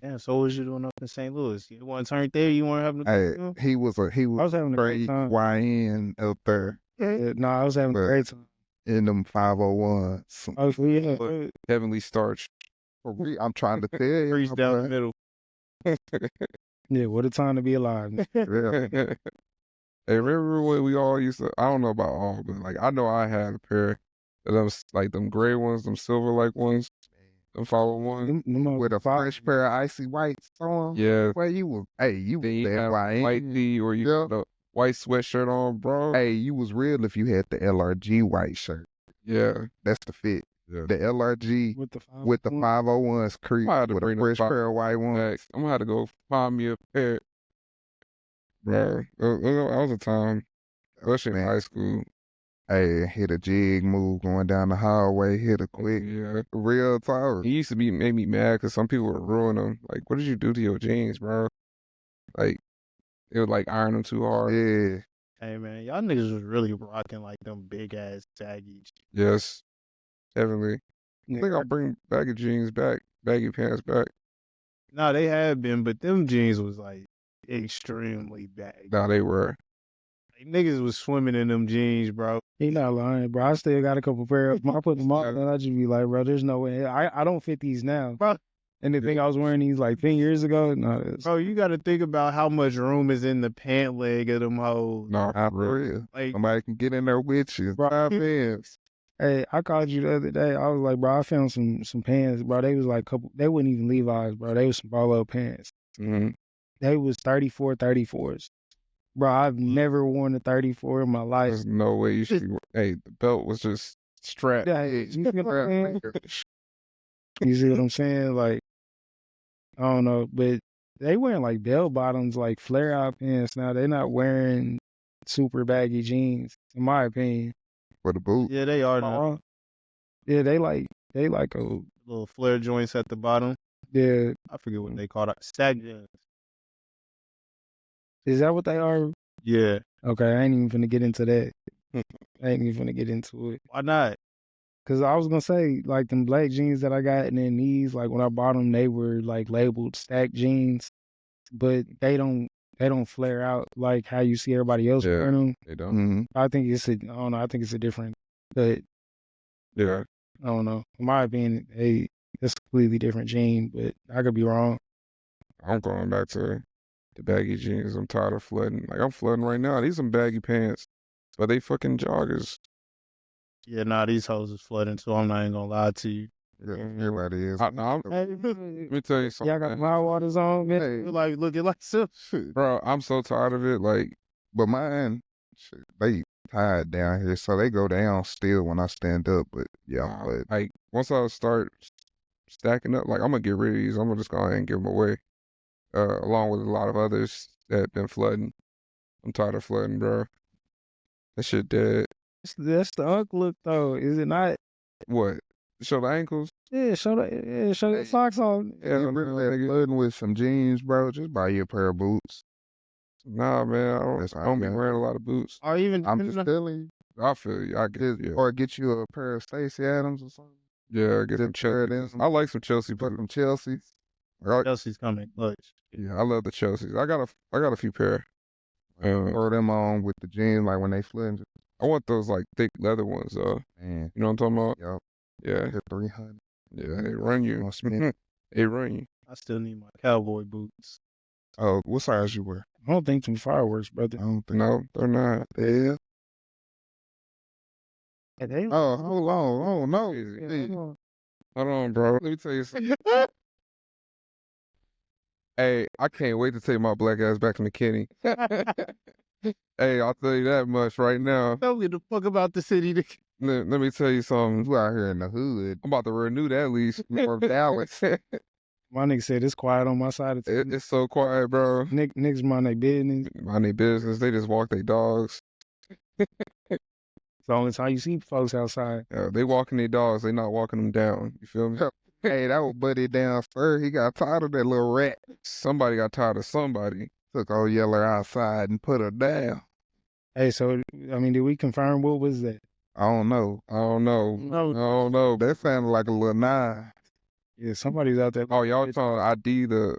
Yeah, so what was you doing up in St. Louis? You weren't turned there? You weren't having a Hey, good time? he was I was having a great straight time. YN up there Yeah, no, I was having But- a great time. in them 501s. Oh, yeah. Heavenly Starch. I'm trying to tell you. Crease down the boy. middle. Yeah, what a time to be alive. Yeah. Hey, remember when we all used to? I don't know about all, but like I know I had a pair of them, like them gray ones, them silver like ones, them 501. With a fresh pair of icy whites on. Yeah. Well, you was, you Then you was have YN. white tee or you Yeah. had a white sweatshirt on, bro. Hey, you was real if you had the LRG white shirt. Yeah. That's the fit. Yeah. The LRG with the 501s creep I had to with a bring the fresh five- pair of white ones. Facts. I'm gonna have to go find me a pair. Bro, that was a time, especially in Man. high school. Hey, hit a jig move going down the hallway, hit a quick, Yeah. real talk. He used to make me mad because some people would ruin them. Like, what did you do to your jeans, bro? Like, it would like iron them too hard. Yeah. Hey, man, y'all niggas was really rocking like them big ass saggy. Yes, definitely. I think I'll bring baggy jeans back, baggy pants back. No, they had been, but them jeans was like extremely baggy. Nah, they were. Like, niggas was swimming in them jeans, bro. He not lying, bro. I still got a couple pairs. I put them on, and I just be like, bro, there's no way. I don't fit these now, Bro. And the thing I was wearing these like 10 years ago. No, Bro, you got to think about how much room is in the pant leg of them hoes. Nah, Not for for real. real. Like, Somebody can get in there with you. Bro. Five pants. Hey, I called you the other day. I was like, bro, I found some pants, bro. They was like they wasn't even Levi's, bro. They was some polo pants. Mm-hmm. They was 34s. Bro, I've never worn a 34 in my life. There's no way you should be. Hey, the belt was just strapped. Yeah, you see what I'm saying? You see what I'm saying? Like, I don't know, but they wearing like bell bottoms, like flare out pants now. They're not wearing super baggy jeans, in my opinion. For the boot. Yeah, they are Am I now. wrong? Yeah, they like a Little flare joints at the bottom. yeah. I forget what they call it. Stack jeans. Is that what they are? Yeah. Okay, I ain't even finna get into that. I ain't even finna get into it. Why not? Cause I was gonna say, like them black jeans that I got and then these, like when I bought them, they were like labeled stack jeans, but they don't flare out like how you see everybody else Yeah. wearing them. They don't. Mm-hmm. I think it's I don't know. I think it's a different, but Yeah. I don't know. In my opinion, it's a completely different jean, but I could be wrong. I'm going back to the baggy jeans. I'm tired of flooding. Like I'm flooding right now. These some baggy pants, but they fucking joggers. Yeah, nah, these hoes is flooding too. I'm not even gonna lie to you. Everybody is. Let me tell you something. Y'all got my waters on, man. Hey, You're like looking like so. Bro, I'm so tired of it. Like, but mine, shit, they tied down here, so they go down still when I stand up. But yeah, but like once I start stacking up, like I'm gonna get rid of these. I'm gonna just go ahead and give them away, along with a lot of others that have been flooding. I'm tired of flooding, bro. That shit dead. That's the unk look though, is it not? What? Show the ankles? Yeah, show the socks on. Yeah, you really flooding with some jeans, bro. Just buy you a pair of boots. Nah, man, I don't be wearing a lot of boots. Or even I'm just telling you. I feel you. I get you. Or get you a pair of Stacey Adams or something. Yeah, get some Just pair of Chelsea. them. I like some Chelsea Put boots. them Chelsea's. Chelsea's coming clutch. Yeah, I love the Chelsea's. I got a few pair. Throw them on with the jeans, like when they flooding. I want those like thick leather ones, though. Man, You know what I'm talking about? yup. Yeah, Hit 300. yeah. They run you. Gonna spend- They run you. I still need my cowboy boots. Oh, what size you wear? I don't think some fireworks, brother. I don't think. No, they're not. Yeah. Yeah, they Oh, hold on. Oh no. Easy. Hey, Hold on, bro. Let me tell you something. Hey, I can't wait to take my black ass back to McKinney. Hey, I'll tell you that much right now. Don't give a fuck about the city. Let me tell you something. you out here in the hood. I'm about to renew that lease. Or Dallas. my nigga said it's quiet on my side of the It's so quiet, bro. niggas mind their business. Mind their business. They just walk their dogs. It's the only time you see folks outside. They walking their dogs. They not walking them down. You feel me? Hey, that was Buddy downstairs. He got tired of that little rat. Somebody got tired of somebody. Took old Yeller outside and put her down. Hey, so I mean, did we confirm what was that? I don't know. I don't know. No. I don't know. That sounded like a little 9. Yeah, somebody's out there. Oh, y'all trying to ID The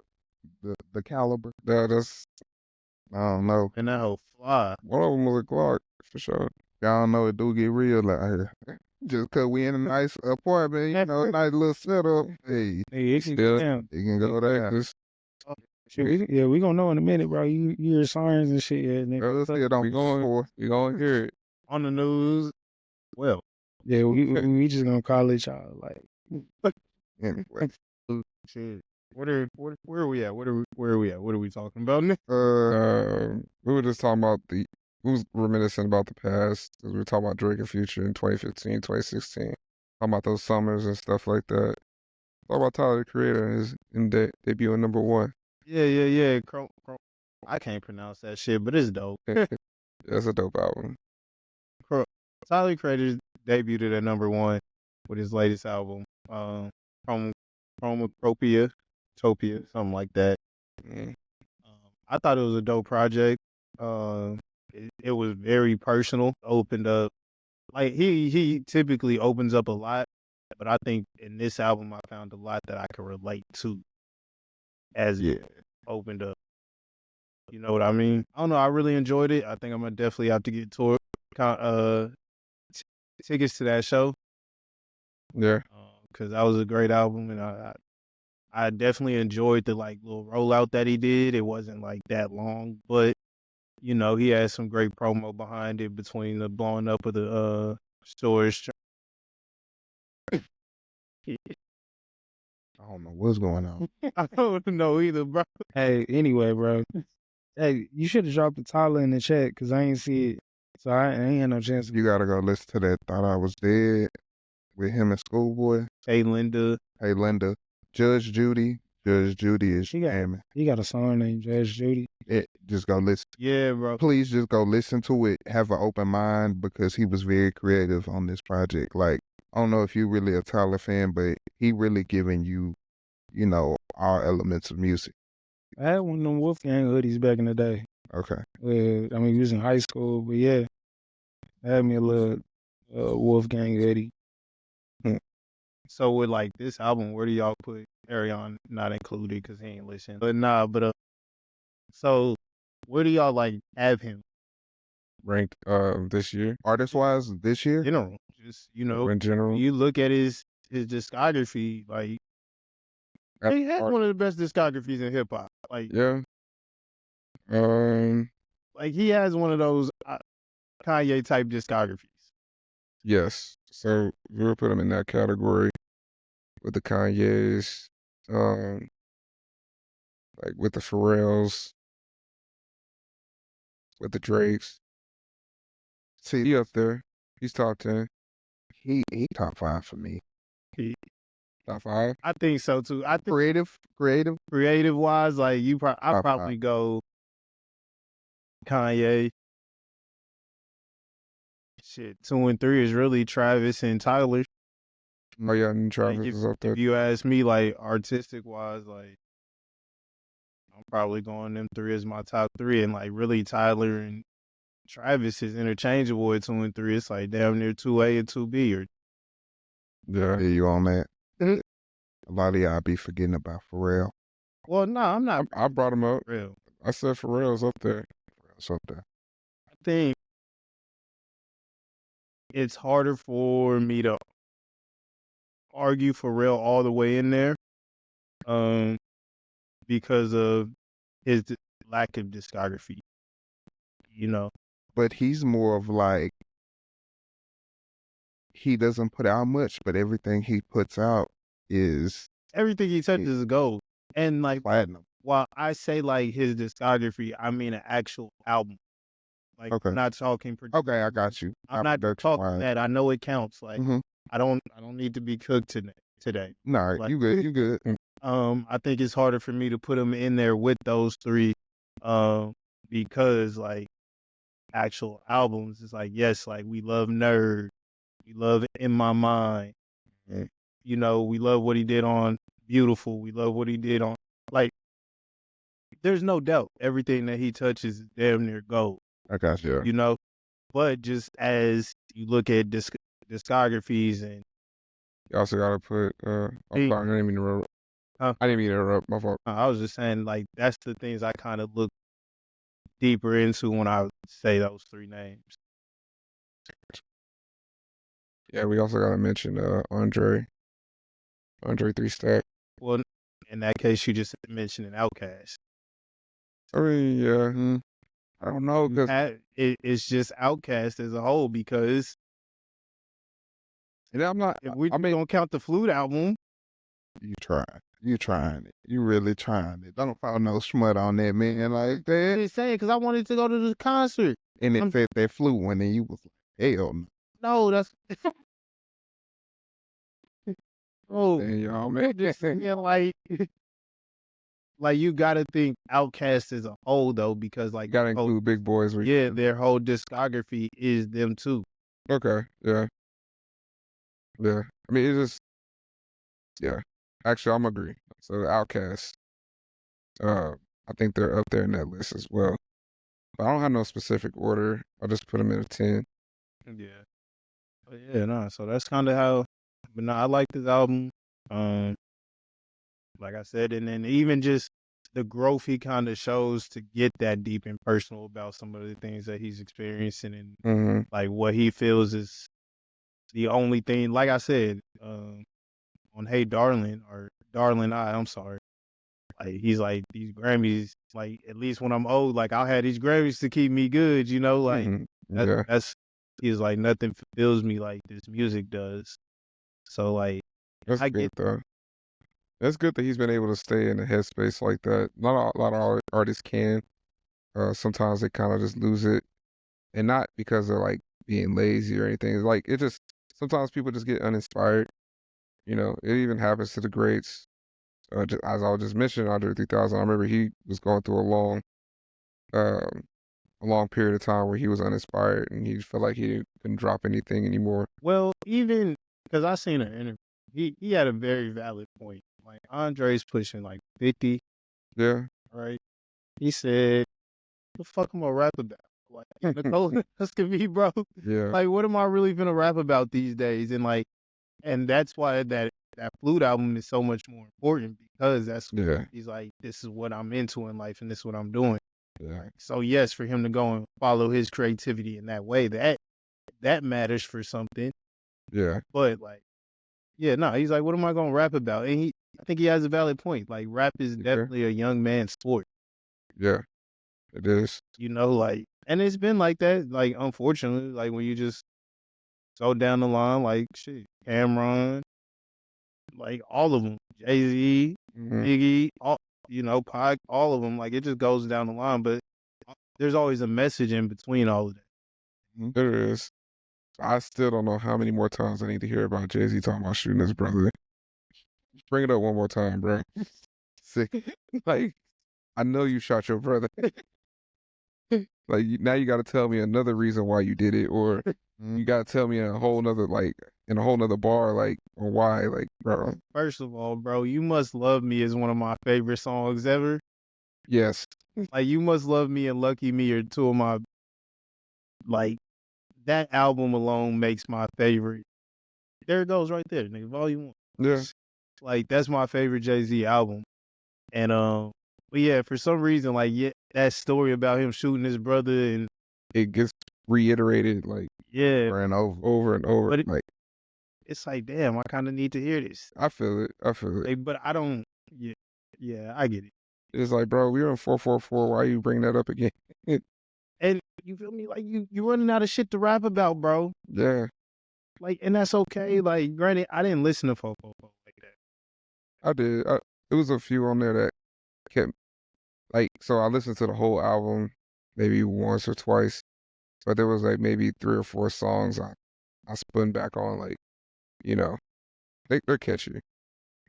caliber. that's I don't know. And that whole fly. one of them was a Glock for sure. Y'all know it do get real out here. Just cause we in a nice apartment, you know, nice little setup. Hey, Hey, it can Still- go down. you can go there. This- Shoot, yeah, we gonna know in a minute, bro. You hear sirens and shit. Yeah, nigga. Let's see it on We going, four. we going to hear it. On the news. Well, Yeah, we just gonna call it y'all. Like, Anyway. shit. Where are we at? Where are we at? What are we talking about? We were just talking about we was reminiscing about the past. 'Cause we were talking about Drake and Future in 2015, 2016. Talking about those summers and stuff like that. Talk about Tyler, the Creator, and his debut in #1. Yeah. I can't pronounce that shit, but it's dope. That's a dope album. Tyler Creator debuted at #1 with his latest album, Chromopropia, Topia, something like that. Mm. I thought it was a dope project. It was very personal. Opened up, like he typically opens up a lot, but I think in this album I found a lot that I could relate to. As it opened up, you know what I mean? I don't know. I really enjoyed it. I think I'm gonna definitely have to get tickets to that show. Yeah. Because that was a great album, and I definitely enjoyed the like little rollout that he did. It wasn't like that long, but you know he had some great promo behind it between the blowing up of the storage. Oh don't know what's going on. I don't know either, bro. Hey, anyway, bro. Hey, you should have dropped the title in the chat because I ain't see it. So I ain't had no chance. You gotta go listen to that. Thought I Was Dead with him and Schoolboy. Hey, Linda. Hey, Linda. Judge Judy. Judge Judy is She got- jamming. He got a song named Judge Judy. Just go listen. Yeah, bro. Please just go listen to it. Have an open mind because he was very creative on this project. Like, I don't know if you're really a Tyler fan, but he really giving you, you know, all elements of music. I had one of them Wolfgang hoodies back in the day. Okay. I mean, we was in high school, but yeah, I had me a little Wolfgang hoodie. So with like this album, where do y'all put Arion? Not included because he ain't listening. But nah, so where do y'all like have him? Ranked this year, Artist wise, this year, You know, just in general. you look at his discography, like he has one of the best discographies in hip hop. Like Yeah. like he has one of those Kanye type discographies. Yes. So we'll put him in that category with the Kanyes, like with the Pharrells, with the Drakes. see, He up there. He's top 10, he top 5 for me. top 5. I think so too. I think Creative. wise, like I Top probably five. go Kanye. Shit, 2 and 3 is really Travis and Tyler. Oh yeah, and Travis Like, is up there. if you ask me, like artistic wise, like I'm probably going them 3 as my top 3, and like really Tyler and Travis is interchangeable at 2 and 3. It's like damn near 2A and 2B. Or Yeah. Yeah, you on that? A lot of y'all be forgetting about Pharrell. well, no, I'm not I brought him up. real. I said Pharrell's up there. Pharrell's up there. I think it's harder for me to argue Pharrell all the way in there, because of his lack of discography. You know, But he's more of like, he doesn't put out much, but everything he puts out is everything he touches is gold. And like, platinum. while I say like his discography, I mean an actual album. Like, Okay. I'm not talking. Okay, I got you. I'm not talking production-wise. that. I know it counts. Like, Mhm. I don't need to be cooked today. Nah, Like- you good. You good. I think it's harder for me to put him in there with those 3, because like actual albums, it's like, yes, like we love Nerd, we love In My Mind, you know, we love what he did on Beautiful, we love what he did on, like, there's no doubt everything that he touches is damn near gold, I got you. Yeah. you know, but just as you look at discographies and You also gotta put I'm Hey. sorry, I didn't mean to interrupt. Huh? I didn't mean to interrupt, my fault. I was just saying, like, that's the things I kind of look deeper into when I say those 3 names. Yeah, we also gotta mention Andre 3 Stack. Well, in that case, you just mentioned an Outkast. I mean, yeah. Mhm. I don't know, because It's just Outkast as a whole, because I'm not if we I mean, don't count the Flute album, You trying. You trying it. You really trying it. Don't follow no smut on that, man, like that. I'm just saying, because I wanted to go to the concert. And it I'm- said that flew one, and you was like, hell no. No, that's oh, damn, y'all, man. yeah, like you got to think Outkast as a whole though, because like You gotta whole- include Big Boys. yeah, their whole discography is them too. Okay, yeah. Yeah. I mean, it's just, yeah. Actually, I'm agree. So Outkast, I think they're up there in that list as well. But I don't have no specific order. I'll just put them in a 10. Yeah. But yeah, no. So that's kind of how. But no, I like this album. Like I said, and then even just the growth he kind of shows to get that deep and personal about some of the things that he's experiencing, and Mm-hmm. like what he feels is the only thing. Like I said, on Hey Darling or Darling I'm sorry. Like he's like, these Grammys, like at least when I'm old, like I'll have these Grammys to keep me good, you know, like. Yeah. That's he's like, nothing fulfills me like this music does. So like That's I good, get though. It's good that he's been able to stay in a headspace like that. Not a lot of artists can. Sometimes they kind of just lose it, and not because they're like being lazy or anything. It's like it just sometimes people just get uninspired. You know, it even happens to the greats. As I was just mentioning, Andre 3000. I remember he was going through um, a long period of time where he was uninspired and he felt like he couldn't drop anything anymore. Well, even because I seen an interview, he had a very valid point. Like Andre's pushing like 50, Yeah, right? He said, "The fuck am I rap about? Like Nicole, that's could be, bro. yeah, Like, what am I really gonna rap about these days?" And that's why that flute album is so much more important because yeah, he's like, this is what I'm into in life and this is what I'm doing. yeah, Right? So yes, for him to go and follow his creativity in that way, that matters for something. yeah, But like, yeah, no, he's like, what am I gonna rap about? And I think he has a valid point. Like, rap is yeah, definitely a young man's sport. yeah. It is. You know, like, and it's been like that. Like, unfortunately, like when you just go down the line, like shit, Cameron, like all of them, Jay-Z, Mhm. Biggie, Pac, all of them. Like it just goes down the line, but there's always a message in between all of that. There is. I still don't know how many more times I need to hear about Jay-Z talking about shooting his brother. Bring it up one more time, bro. Sick. Like, I know you shot your brother. Like, now you got to tell me another reason why you did it, or you got to tell me in a whole nother bar, like, or why, like, bro. First of all, bro, You Must Love Me is one of my favorite songs ever. Yes. Like You Must Love Me and Lucky Me are two of my, like, that album alone makes my favorite. There it goes right there, nigga, volume 1. Yeah. Like that's my favorite Jay-Z album. And but yeah, for some reason, like that story about him shooting his brother and It gets reiterated, like, yeah, Over and over. over and over. but Like, it's like, damn, I kind of need to hear this. I feel it. I feel it. Like, but I don't. Yeah, I get it. It's like, bro, we were in 444. Why you bring that up again? And you feel me? Like you running out of shit to rap about, bro. Yeah, Like, and that's okay. Like, granted, I didn't listen to 444 like that. I did. It was a few on there that kept, like, so I listened to the whole album maybe once or twice, but there was like maybe 3 or 4 songs I spun back on, like, you know, they're catchy.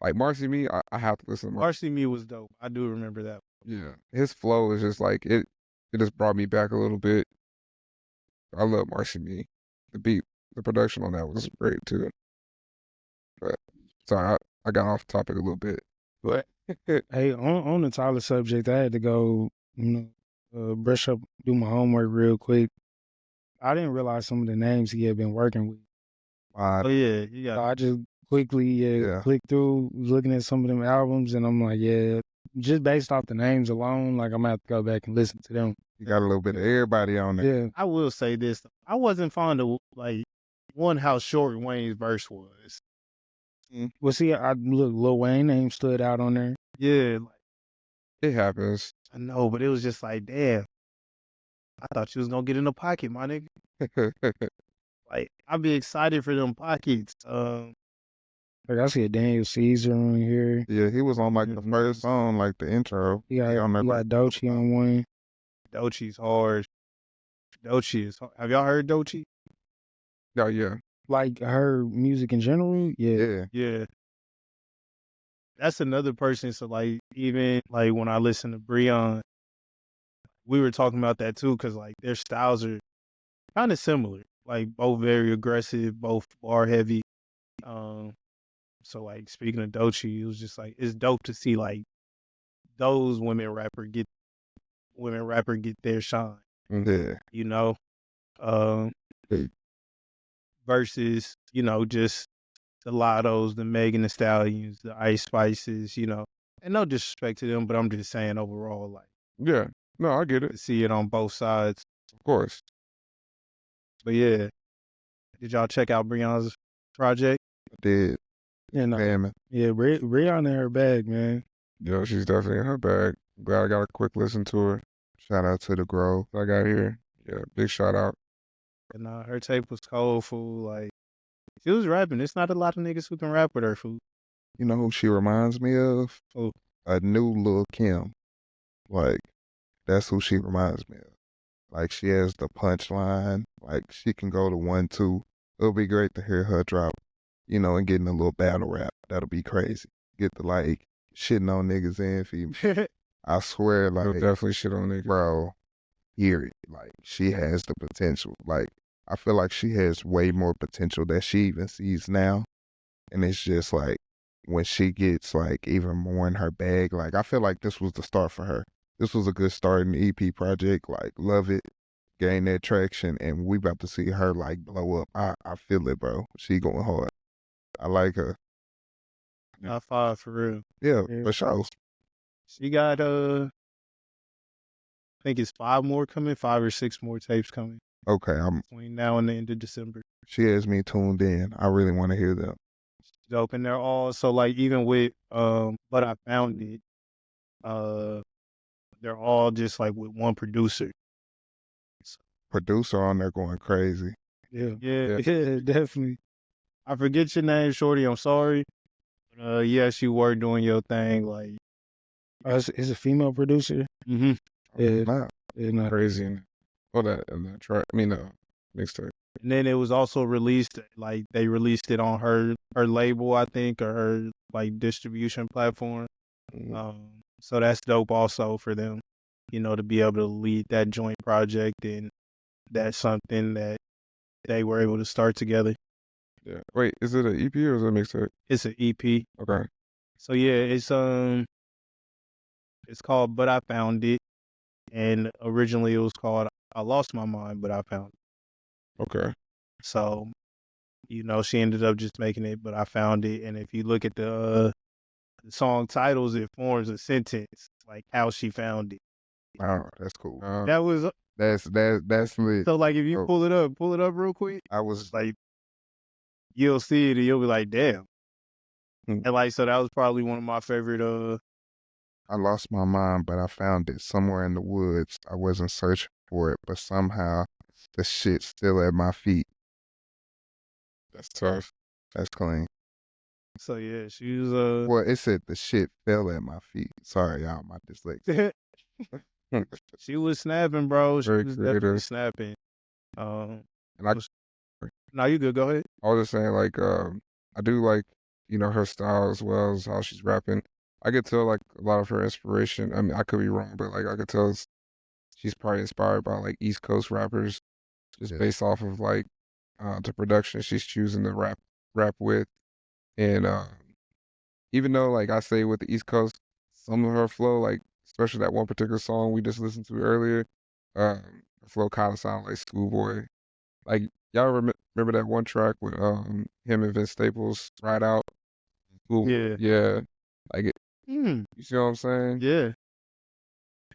Like Marcy Me, I have to listen to Marcy. Marcy Me was dope. I do remember that. Yeah, his flow is just like it just brought me back a little bit. I love Marcy Me. The beat, the production on that was great too. But sorry, I got off topic a little bit. But Hey, on the Tyler subject, I had to go, brush up, do my homework real quick. I didn't realize some of the names he had been working with. Oh yeah, you So got. I just quickly Yeah. clicked through, was looking at some of them albums, and I'm like, yeah, just based off the names alone, like I'm gonna have to go back and listen to them. You got a little bit of everybody on there. Yeah, I will say this: I wasn't fond of like how short Wayne's verse was. well, see, I look, Lil Wayne name stood out on there. Yeah, like it happens. I know, but it was just like, damn. I thought you was gonna get in the pocket, my nigga. Like I'd be excited for them pockets. Like I see a Daniel Caesar on here. Yeah, he was on like the first song, like the intro. You got, He on there you like got Doechii on one. Doechie's hard. Doechii is hard. Have y'all heard Doechii? Oh yeah. Like her music in general, yeah. Yeah. Yeah. That's another person. So like even like when I listen to Breon, we were talking about that too, because like their styles are kind of similar. Like both very aggressive, both bar heavy. So like speaking of Doechii, it was just like it's dope to see like those women rapper get their shine. Yeah. You know, versus just the Lottos, the Megan Thee Stallions, the Ice Spices. And no disrespect to them, but I'm just saying overall, like Yeah. No, I get it. to see it on both sides. Of course. But yeah, did y'all check out Breon's project? Did. Yeah, no. Damn. Yeah, Brianna in her bag, man. Yeah, she's definitely in her bag. Glad I got a quick listen to her. Shout out to the Grove. I got here. Yeah, big shout out. And her tape was cold, fool. Like she was rapping. It's not a lot of niggas who can rap with her, fool. You know who she reminds me of? Who? A new Lil Kim. Like, that's who she reminds me of. Like, she has the punchline. Like, she can go to 1-2. It'll be great to hear her drop, and get in a little battle rap. That'll be crazy. Get the, like, shitting on niggas in for I swear, You'll like, definitely shit on niggas. bro, hear it. Like, she has the potential. Like, I feel like she has way more potential that she even sees now. And it's just like, when she gets, like, even more in her bag, like, I feel like this was the start for her. This was a good start in the EP project. Like, love it. Gain that traction. And we about to see her, like, blow up. I feel it, bro. She going hard. I like her. Top 5 for real. Yeah, Yeah. for sure. She got I think it's 5 more coming, 5 or 6 more tapes coming Okay, between now and the end of December. she has me tuned in. I really want to hear them. Dope, and they're all so like even with but I found it. They're all just like with one producer. Producer on there going crazy. Yeah. Yeah, Yeah, definitely. I forget your name, Shorty. I'm sorry. But, yes, you were doing your thing. Like, It's a female producer. mm-hmm. Yeah. Nah, Yeah, no. Crazy and that track. I mean, mixtape. And then it was also released. Like they released it on her label, I think, or her like distribution platform. So that's dope also for them, to be able to lead that joint project, and that's something that they were able to start together. Yeah. Wait, is it an EP or is it a mixtape? It's an EP. Okay. So yeah, it's called But I Found It, and originally it was called I Lost My Mind, But I Found It. Okay. So, she ended up just making it, But I Found It. And if you look at the song titles, it forms a sentence like how she found it. wow, that's cool. That was That's lit. so like if you Oh. pull it up real quick, I was like you'll see it and you'll be like, damn. Hmm. And like so that was probably one of my favorite I lost my mind, but I found it somewhere in the woods. I wasn't searching for it, but somehow the shit's still at my feet. That's tough. That's clean. so yeah, she was Well, it said the shit fell at my feet. Sorry, y'all, my dyslexia. she was snapping, bro. She Very was definitely creative. snapping. And I No, you good, go ahead. I was just saying, like, I do like, her style as well as how she's rapping. I could tell, like, a lot of her inspiration. I mean, I could be wrong, but, like, I could tell she's probably inspired by, like, East Coast rappers just Yeah. based off of, like, the production she's choosing to rap with. And even though, like, I say with the East Coast, some of her flow, like, especially that one particular song we just listened to earlier, her flow kind of sounded like Schoolboy. Like, y'all remember that one track with him and Vince Staples, Ride Out? Ooh, Yeah. yeah. Like, Hmm. you see what I'm saying? Yeah.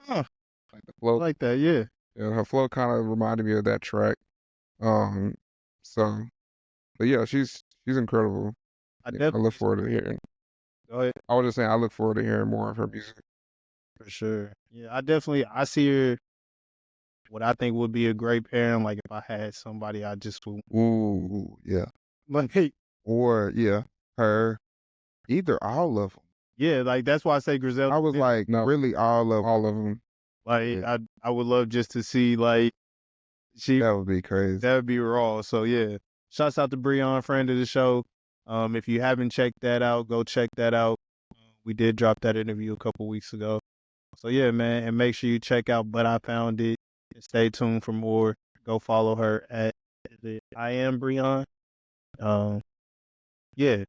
Huh. Like the I flow, like that, yeah. her flow kind of reminded me of that track. So, but yeah, she's incredible. I I look definitely forward to hearing. go ahead. I was just saying, I look forward to hearing more of her music. For sure. Yeah, I see her what I think would be a great pairing, like if I had somebody I just would Ooh, yeah. like hey, Or yeah, her. Either all of them. yeah, like that's why I say Griselda. I was like, No. really all of them. All of them. Like Yeah. I would love just to see like That would be crazy. that would be raw. So yeah. Shouts out to Breon, friend of the show. If you haven't checked that out, go check that out. We did drop that interview a couple weeks ago. So yeah, man, and make sure you check out But I Found It. And stay tuned for more. Go follow her at I am Breon. Yeah.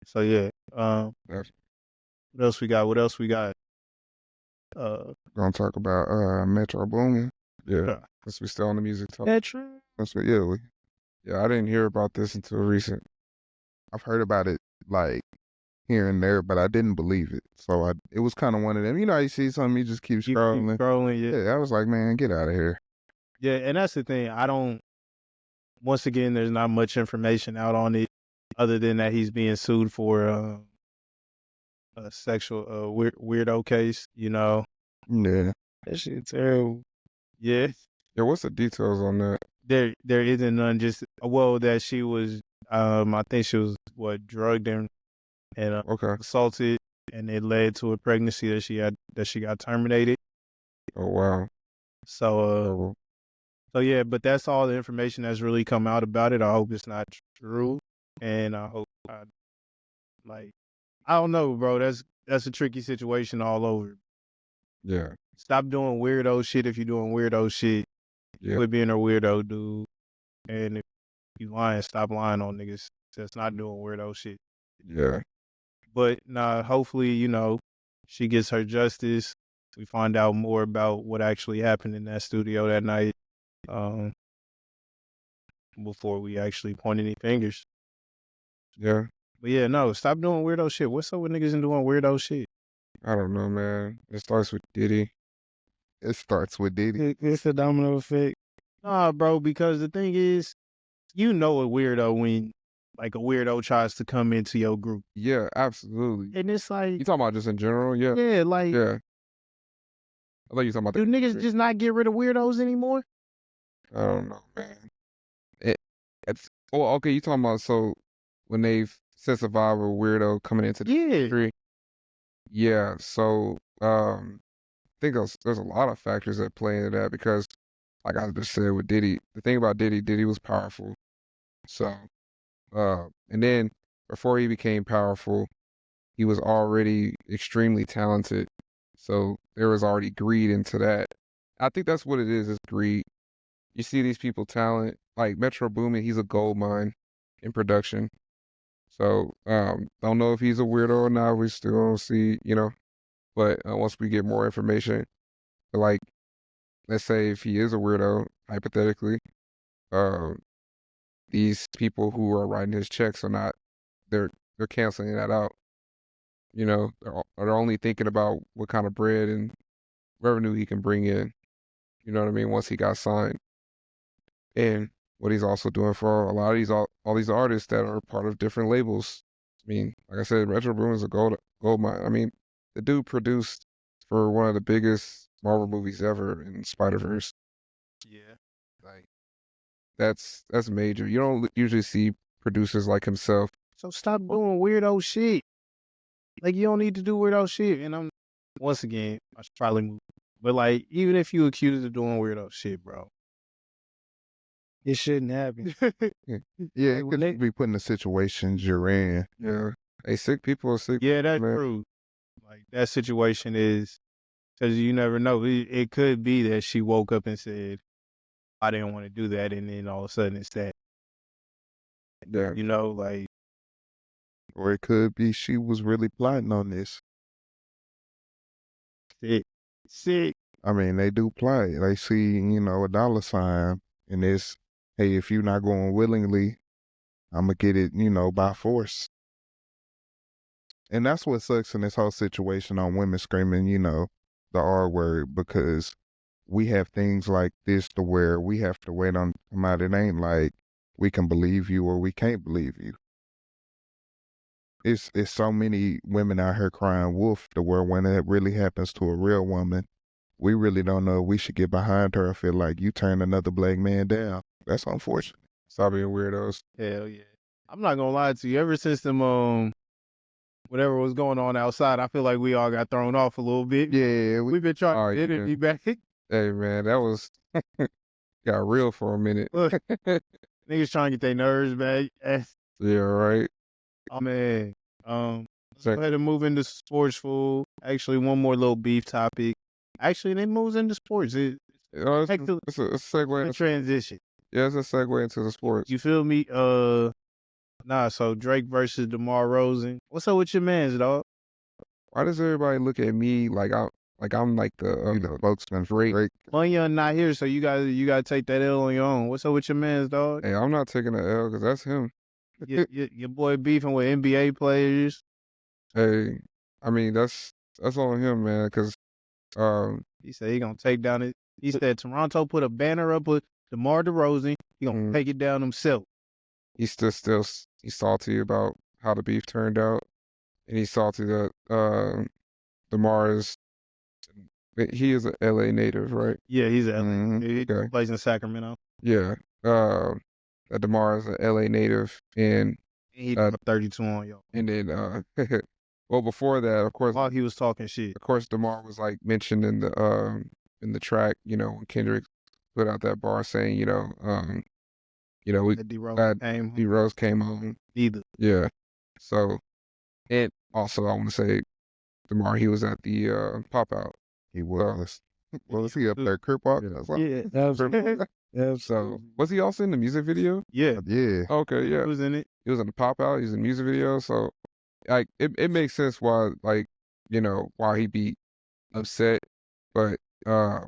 So yeah. That's- What else we got? What else we got? Gonna talk about Metro Boomin. Yeah. Since we still on the music talk. Metro. That's what, yeah, Yeah, I didn't hear about this until recent. I've heard about it like here and there, but I didn't believe it. So it was kind of one of them. You know, you see something, you just keep Keep scrolling. scrolling, yeah. Yeah, I was like, man, get out of here. Yeah, and that's the thing. Once again, there's not much information out on it other than that he's being sued for a sexual weirdo case, Yeah. That shit terrible. Yeah. Yeah, what's the details on that? There isn't none, just that she was I think she was drugged and and Okay. assaulted, and it led to a pregnancy that she got terminated. Oh wow. So yeah, but that's all the information that's really come out about it. I hope it's not true, and I hope I don't know, bro. That's a tricky situation all over. Yeah. Stop doing weirdo shit if you're doing weirdo shit. Yeah. Quit being a weirdo, dude. And if you lying, stop lying on niggas that's not doing weirdo shit. Yeah. But nah, hopefully, she gets her justice. We find out more about what actually happened in that studio that night. Before we actually point any fingers. Yeah. But yeah, no, stop doing weirdo shit. What's up with niggas and doing weirdo shit? I don't know, man. It starts with Diddy. It starts with Diddy. It's a domino effect. Nah, bro, because the thing is, a weirdo when like a weirdo tries to come into your group. Yeah, absolutely. And it's like, You talking about just in general? Yeah. yeah, like, Yeah. I thought you talking about do niggas just not get rid of weirdos anymore? I don't know, man. Okay, you talking about when they've said survivor weirdo coming into the industry? Yeah, so I think there's a lot of factors that play into that because, like I just said with Diddy, the thing about Diddy was powerful. So, and then before he became powerful, he was already extremely talented. So there was already greed into that. I think that's what it is greed. You see these people talent, like Metro Boomin, he's a gold mine in production. So, don't know if he's a weirdo or not. We still don't see, but once we get more information, but like, let's say if he is a weirdo, hypothetically, um, these people who are writing his checks are not, they're canceling that out. They're only thinking about what kind of bread and revenue he can bring in. You know what I mean? Once he got signed. And what he's also doing for a lot of all these artists that are part of different labels. I mean, like I said, Metro Boomin is a gold mine. I mean, the dude produced for one of the biggest Marvel movies ever in Spider-Verse. Yeah. Like that's major. You don't usually see producers like himself. So stop doing weirdo shit. Like, you don't need to do weirdo shit. And once again, I should probably move. But like, even if you accused of doing weirdo shit, bro, It shouldn't happen. Yeah, Like, it could be put in the situations you're in. Yeah. Hey, sick people are sick. yeah, that's man. true. Like, that situation is, because you never know. It could be that she woke up and said, I didn't want to do that. And then all of a sudden it's that. Yeah. Like. Or it could be she was really plotting on this. Sick. I mean, they do plot. They see, a dollar sign, and it's, hey, if you're not going willingly, I'm going to get it, by force. And that's what sucks in this whole situation on women screaming, the R word, because we have things like this to where we have to wait on somebody. It ain't like we can believe you or we can't believe you. It's so many women out here crying wolf to where when it really happens to a real woman, we really don't know if we should get behind her or feel like you turn another black man down. That's unfortunate. Stop being weirdos. Hell yeah. I'm not gonna lie to you. Ever since them whatever was going on outside, I feel like we all got thrown off a little bit. Yeah, We've been trying to get it back. Hey man, that was got real for a minute. Look, niggas trying to get their nerves back. Yeah, right. Oh man. Let's go ahead and move into sports, fool. Actually, one more little beef topic. Actually, they moves into sports. It's it's a segue. a transition. Yeah, it's a segue into the sports. You feel me? So Drake versus DeMar DeRozan. What's up with your mans, dog? Why does everybody look at me like I'm like the spokesman for Drake? Young not here, so you gotta take that L on your own. What's up with your mans, dog? Hey, I'm not taking the L because that's him. Your boy beefing with NBA players. Hey, I mean that's on him, man. Because he said he gonna take down it. He said Toronto put a banner up with DeMar DeRozan. He gonna take it down himself. He's still he's salty about how the beef turned out, and he's salty that DeMar is. He is an LA native, right? Yeah, he's an LA. He plays in Sacramento. Yeah. That DeMar is an LA native, and He Uh, dropped 32 on y'all and then well, before that, of course, while he was talking shit. DeMar was like mentioned in the track, you know, when Kendrick put out that bar saying, you know, we That D-Rose glad came D Rose came on. either. Yeah. So, and also I want to say DeMar, he was at the pop out. He was. Was he up there crip walk? Yeah, absolutely. So was he also in the music video? Yeah, Yeah. Okay, he yeah. was in it. He was in the pop out, he was in the music video. So like it makes sense why, like, you know, why he be upset. But I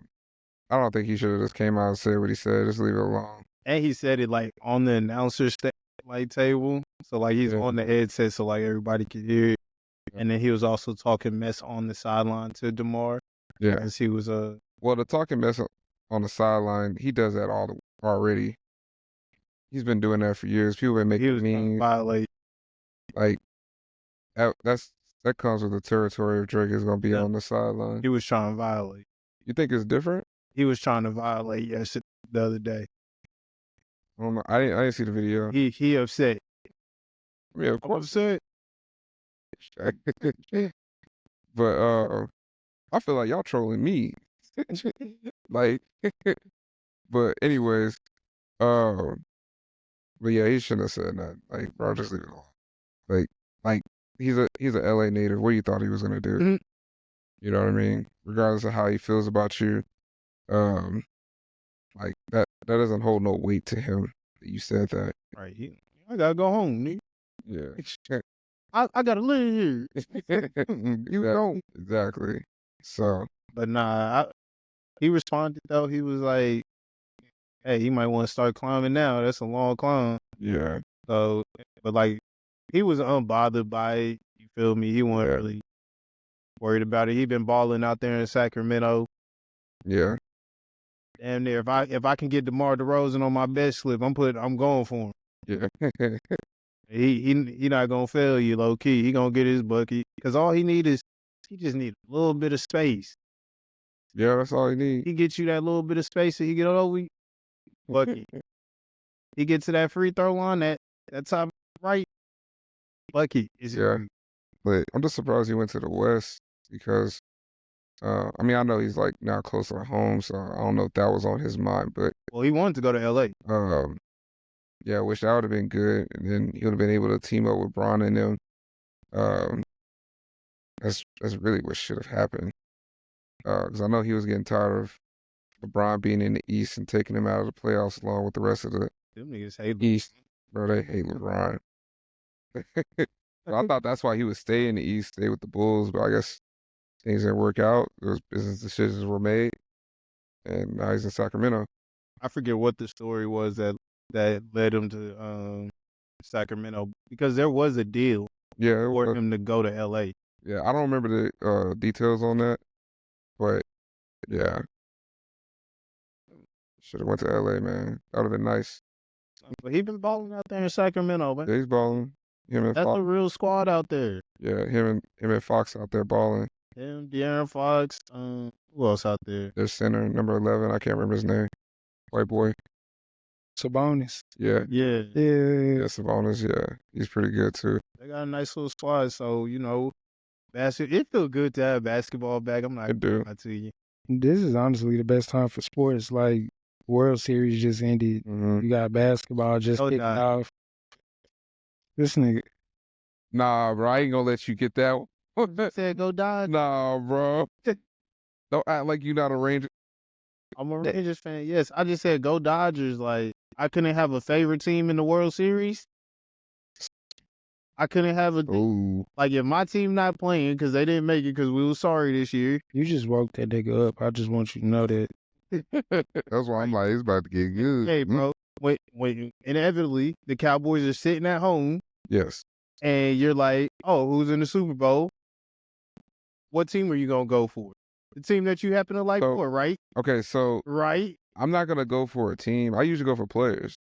don't think he should have just came out and said what he said. Just leave it alone. And he said it like on the announcer like table. So like he's Yeah. on the headset so like everybody could hear it. And then he was also talking mess on the sideline to DeMar Yeah. as he was Well, the talking mess on the sideline, he does that already. He's been doing that for years. People been he making was trying to memes. violate. Like that comes with the territory of Drake is gonna be Yeah. on the sideline. He was trying to violate. You think it's different? He was trying to violate yesterday the other day. I don't know. I didn't see the video. He upset. I mean, of I'm course. upset. But I feel like y'all trolling me. Like, but anyways, but yeah, he shouldn't have said that. Like, bro, just leave it alone. Like he's a LA native. What do you thought he was gonna do? Mhm. You know what I mean? Regardless of how he feels about you, like that doesn't hold no weight to him. That you said that. Right. I gotta go home, nigga. Yeah. I gotta live here. You don't. Exactly. So But nah, he responded though. He was like, "Hey, you might want to start climbing now. That's a long climb." yeah, So, but like, he was unbothered by it. You feel me? He wasn't Yeah. really worried about it. He been balling out there in Sacramento. yeah, Damn near. If I can get DeMar DeRozan on my best slip, I'm going for him. yeah. He not gonna fail you low key. He gonna get his bucket because all he just need a little bit of space. Yeah, that's all he needs. He get you that little bit of space and he get over you, bucket. He get to that free throw line, that top right bucket is Yeah. But I'm just surprised he went to the West because, I mean, I know he's like now closer to home, so I don't know if that was on his mind, but well, he wanted to go to LA. yeah, I wish that would have been good, and then he would have been able to team up with Bron and them. That's really what should have happened. Because I know he was getting tired of LeBron being in the East and taking him out of the playoffs along with the rest of the Them niggas hate East. Bro, they hate LeBron. So I thought that's why he would stay in the East, stay with the Bulls, but I guess things didn't work out. Those business decisions were made, and now he's in Sacramento. I forget what the story was that led him to Sacramento because there was a deal Yeah, it for was. him to go to LA. Yeah, I don't remember the details on that, but yeah, should have went to LA, man. That would have been nice. But he been balling out there in Sacramento, man. Yeah, he's balling. Him and That's Fox. a real squad out there. Yeah, him and Fox out there balling. Him, De'Aaron Fox, who else out there? Their center, number 11. I can't remember his name. White boy. Sabonis. Yeah. Yeah, Yeah. Yeah, Sabonis. Yeah, he's pretty good too. they got a nice little squad. So it feel good to have basketball back. I'm not It do. gonna lie to you. This is honestly the best time for sports. Like, World Series just ended. Hmm. You got basketball just Oh, kicked nah. off. This nigga. Nah, bro, I ain't gonna let you get that one. You said go Dodgers. Nah, bro. Don't act like you not a Ranger. I'm a Rangers fan. Yes, I just said go Dodgers. Like I couldn't have a favorite team in the World Series. I couldn't have a Ooh. like if my team not playing because they didn't make it because we was sorry this year. You just woke that nigga up. I just want you to know that. That's why I'm like, it's about to get good. Hey, bro. Wait. Inevitably, the Cowboys are sitting at home, Yes. and you're like, "Oh, who's in the Super Bowl? What team are you gonna go for? The team that you happen to like So- more, right? Okay, so Right? I'm not gonna go for a team. I usually go for players.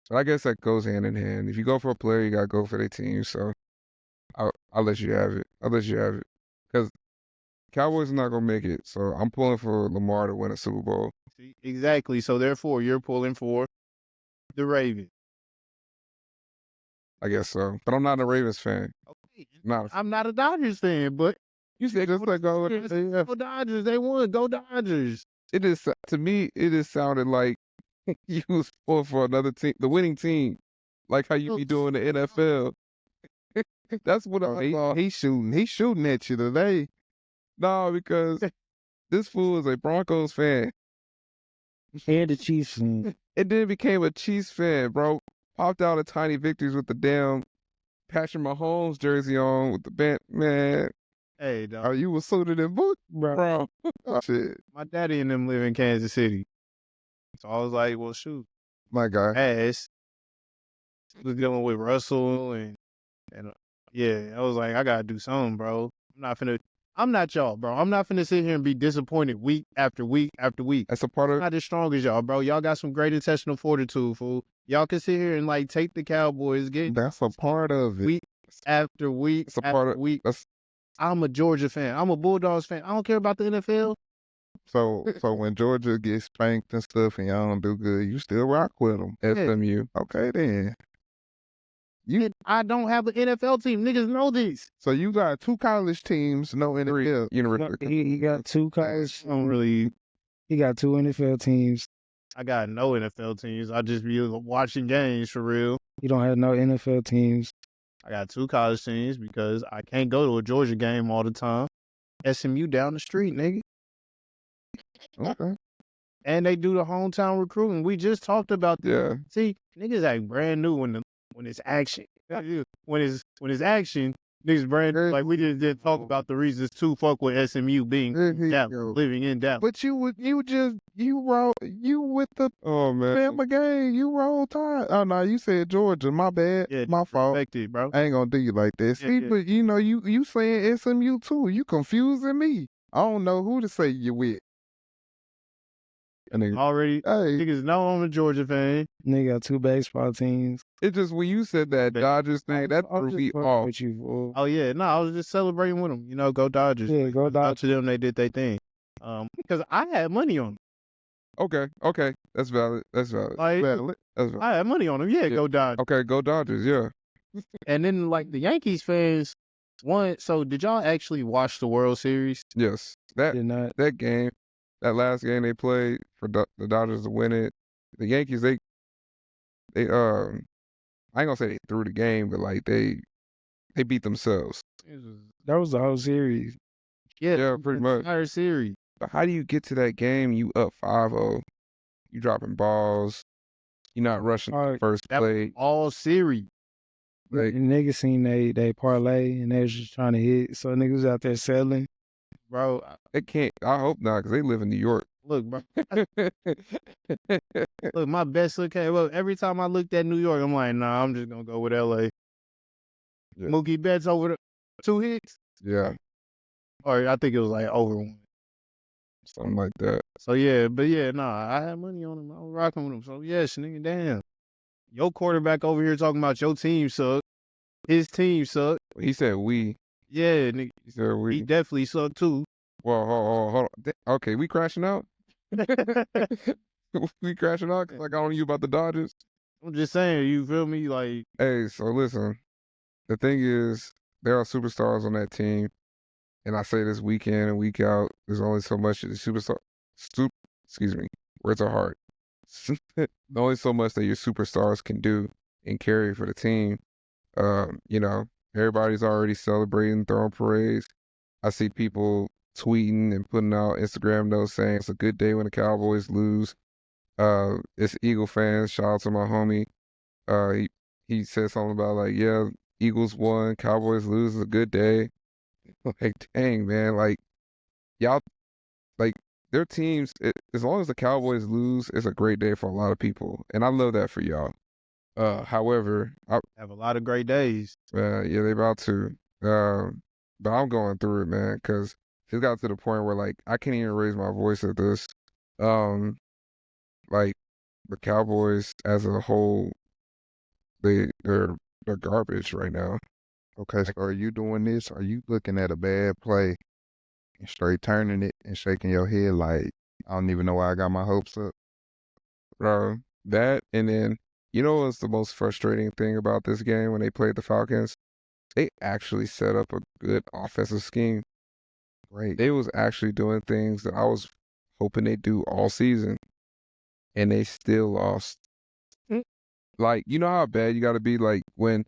But I guess that goes hand in hand. If you go for a player, you gotta go for their team. So I'll let you have it. I'll let you have it. Because Cowboys are not gonna make it. So I'm pulling for Lamar to win a Super Bowl. See, exactly. So therefore, you're pulling for the Ravens. I guess so. But I'm not a Ravens fan. Okay. Not. I'm not a Dodgers fan, but You said just like go. go Dodgers. They won. Go Dodgers. It is to me. It just sounded like you was pulling for another team, the winning team, like how you be doing the NFL. That's what I thought. He's shooting at you today. No, because this fool is a Broncos fan. And the Chiefs fan. And then became a Chiefs fan, bro. Popped out a tiny victories with the damn Patrick Mahomes jersey on with the band. Man, Hey, dog. Oh, you was suited and booked, Bro. Oh, shit, My daddy and them live in Kansas City. So I was like, well, shoot. my guy. Ass. Was dealing with Russell and yeah, I was like, I gotta do something, bro. I'm not y'all, bro. I'm not finna sit here and be disappointed week after week after week. that's a part I'm of not as strong as y'all, bro. Y'all got some great intestinal fortitude, fool. Y'all can sit here and like take the Cowboys, get That's a part of it. week after week It's a part after of week. that's I'm a Georgia fan. I'm a Bulldogs fan. I don't care about the NFL. So when Georgia gets spanked and stuff and y'all don't do good, you still rock with them. SMU. Okay, then. I don't have an NFL team. Niggas know this. So you got 2 college teams, no Three NFL. university. He got 2 college. I don't really. He got 2 NFL teams. I got no NFL teams. I just be watching games for real. He don't have no NFL teams. I got 2 college teams because I can't go to a Georgia game all the time. SMU down the street, nigga. Okay. And they do the hometown recruiting. We just talked about this. Yeah. See, niggas act brand new when it's action. When it's action, niggas brand new. Like we just did talk about the reasons to fuck with SMU being There you Dallas, go. living in Dallas. But you with the Oh man. Bama game, you roll tide. Oh no, you said Georgia. My bad. Yeah, My fault. respect it, bro. I ain't gonna do you like that. Yeah, See, yeah. but you know, you saying SMU too. You confusing me. I don't know who to say you with. And then Already, Hey, niggas know I'm a Georgia fan. Nigga got 2 baseball teams. it just when you said that Dodgers thing, that I'm threw just me fucking off. with you, fool. Oh yeah, no, I was just celebrating with them. You know, go Dodgers. Yeah, go Out Dodgers. to them, they did their thing. Because I had money on them. Okay. That's valid. That's valid. Like valid. That's valid. I had money on them. Yeah, Yeah. go Dodgers. Okay, go Dodgers, yeah. And then like the Yankees fans, so did y'all actually watch the World Series? Yes. That Did not. that game, that last game they played for the Dodgers to win it. The Yankees, they I ain't gonna say they threw the game, but like they beat themselves. That was the whole series. Yeah, pretty the much. entire series. But how do you get to that game? You up 5-0, you dropping balls, you're not rushing the first That play. all series. Like, Niggas seen they parlay and they was just trying to hit. So niggas out there selling. Bro, they can't. I hope not, because they live in New York. look, bro. Look, my best look at every time I looked at New York, I'm like, nah, I'm just gonna go with LA. Yeah. Mookie Betts over the 2 hits. Yeah, Or I think it was like over 1. something like that. So yeah, but yeah, nah, I had money on him. I was rocking with him. So yes, nigga, damn. Your quarterback over here talking about your team suck. His team suck. He said we. Yeah, nigga. He said we. He definitely sucked too. Well, hold on. Okay, we crashing out? We crashing out? 'Cause like, I don't know you about the Dodgers. I'm just saying, you feel me? Like, Hey, so listen. The thing is, there are superstars on that team. And I say this week in and week out, there's only so much that the excuse me, words are hard. Only so much that your superstars can do and carry for the team. You know, everybody's already celebrating, throwing parades. I see people tweeting and putting out Instagram notes saying it's a good day when the Cowboys lose. It's Eagle fans. Shout out to my homie. He said something about like, yeah, Eagles won, Cowboys lose, it's a good day. Like, dang, man, like, y'all, like, their teams, as long as the Cowboys lose, it's a great day for a lot of people. And I love that for y'all. However, I have a lot of great days. yeah, they about to. But I'm going through it, man, because it got to the point where, like, I can't even raise my voice at this. Like, the Cowboys as a whole, they're garbage right now. Okay, so are you doing this? Are you looking at a bad play and straight turning it and shaking your head like, I don't even know why I got my hopes up? Bro, that, and then You know what's the most frustrating thing about this game when they played the Falcons? They actually set up a good offensive scheme. Great. They was actually doing things that I was hoping they'd do all season, and they still lost. Like, you know how bad you got to be, like, when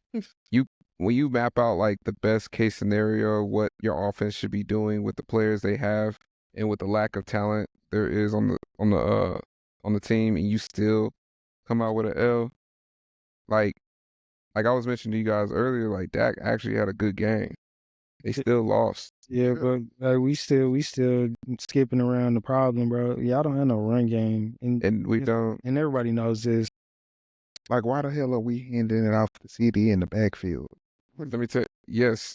you map out like the best case scenario, what your offense should be doing with the players they have and with the lack of talent there is on the team, and you still come out with an L. Like I was mentioning to you guys earlier, like Dak actually had a good game. They still lost. Yeah, but we still skipping around the problem, bro. Y'all don't have no run game, And we don't. and everybody knows this. Like, why the hell are we handing it off to CD in the backfield? Let me tell you, yes,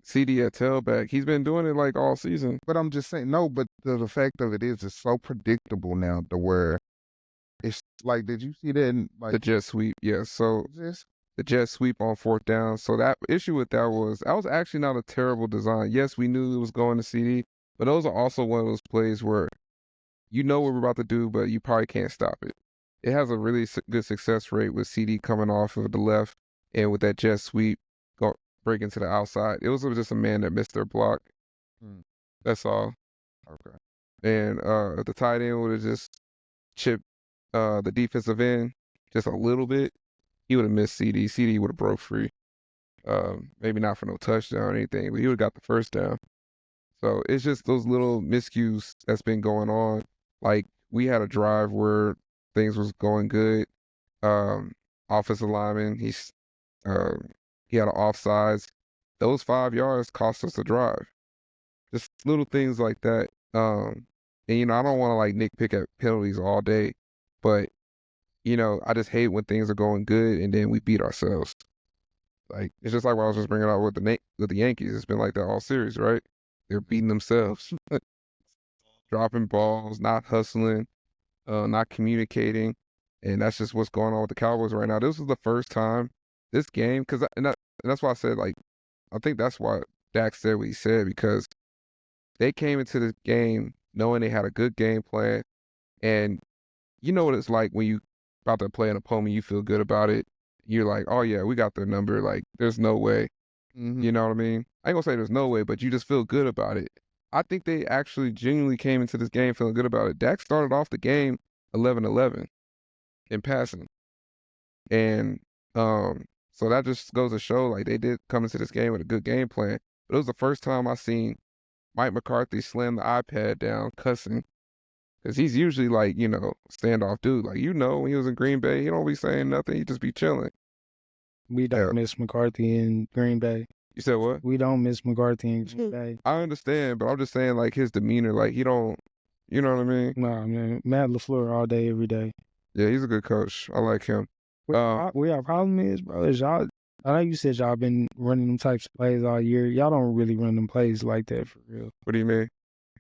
CD at tailback. He's been doing it like all season. But I'm just saying, no, but the fact of it is, it's so predictable now to where it's like, did you see that in, The like, jet sweep, yes. So this? the jet sweep on 4th down. So that issue with that was actually not a terrible design. Yes, we knew it was going to CD, but those are also one of those plays where you know what we're about to do, but you probably can't stop it. It has a really good success rate with CD coming off of the left and with that jet sweep breaking to the outside. It was just a man that missed their block. That's all. Okay. And if the tight end would have just chipped the defensive end just a little bit, he would have missed CD. CD would have broke free. Maybe not for no touchdown or anything, but he would have got the first down. So it's just those little miscues that's been going on. Like, we had a drive where things was going good. Offensive lineman, he had an offsides. Those 5 yards cost us a drive. Just little things like that. And I don't want to like nitpick at penalties all day, but I just hate when things are going good and then we beat ourselves. Like, it's just like what I was just bringing out with the Yankees. It's been like that all series, right? They're beating themselves, dropping balls, not hustling, not communicating, and that's just what's going on with the Cowboys right now. This was the first time this game, and that's why I said, like, I think that's why Dak said what he said, because they came into this game knowing they had a good game plan, and you know what it's like when you about to play an opponent, you feel good about it. You're like, oh yeah, we got their number. Like, there's no way. You know what I mean? I ain't gonna say there's no way, but you just feel good about it. I think they actually genuinely came into this game feeling good about it. Dak started off the game 11-11 in passing. And so that just goes to show, like, they did come into this game with a good game plan. But it was the first time I seen Mike McCarthy slam the iPad down cussing. Because he's usually like, standoff dude. Like, when he was in Green Bay, he don't be saying nothing. He just be chilling. We don't miss McCarthy in Green Bay. You said what? We don't miss McCarthy in Green Bay. I understand, but I'm just saying, like, his demeanor, like, he don't, you know what I mean? Nah, man. Matt LaFleur all day, every day. Yeah, he's a good coach. I like him. Where our problem is, bro, is y'all, I know you said y'all been running them types of plays all year. Y'all don't really run them plays like that for real. What do you mean?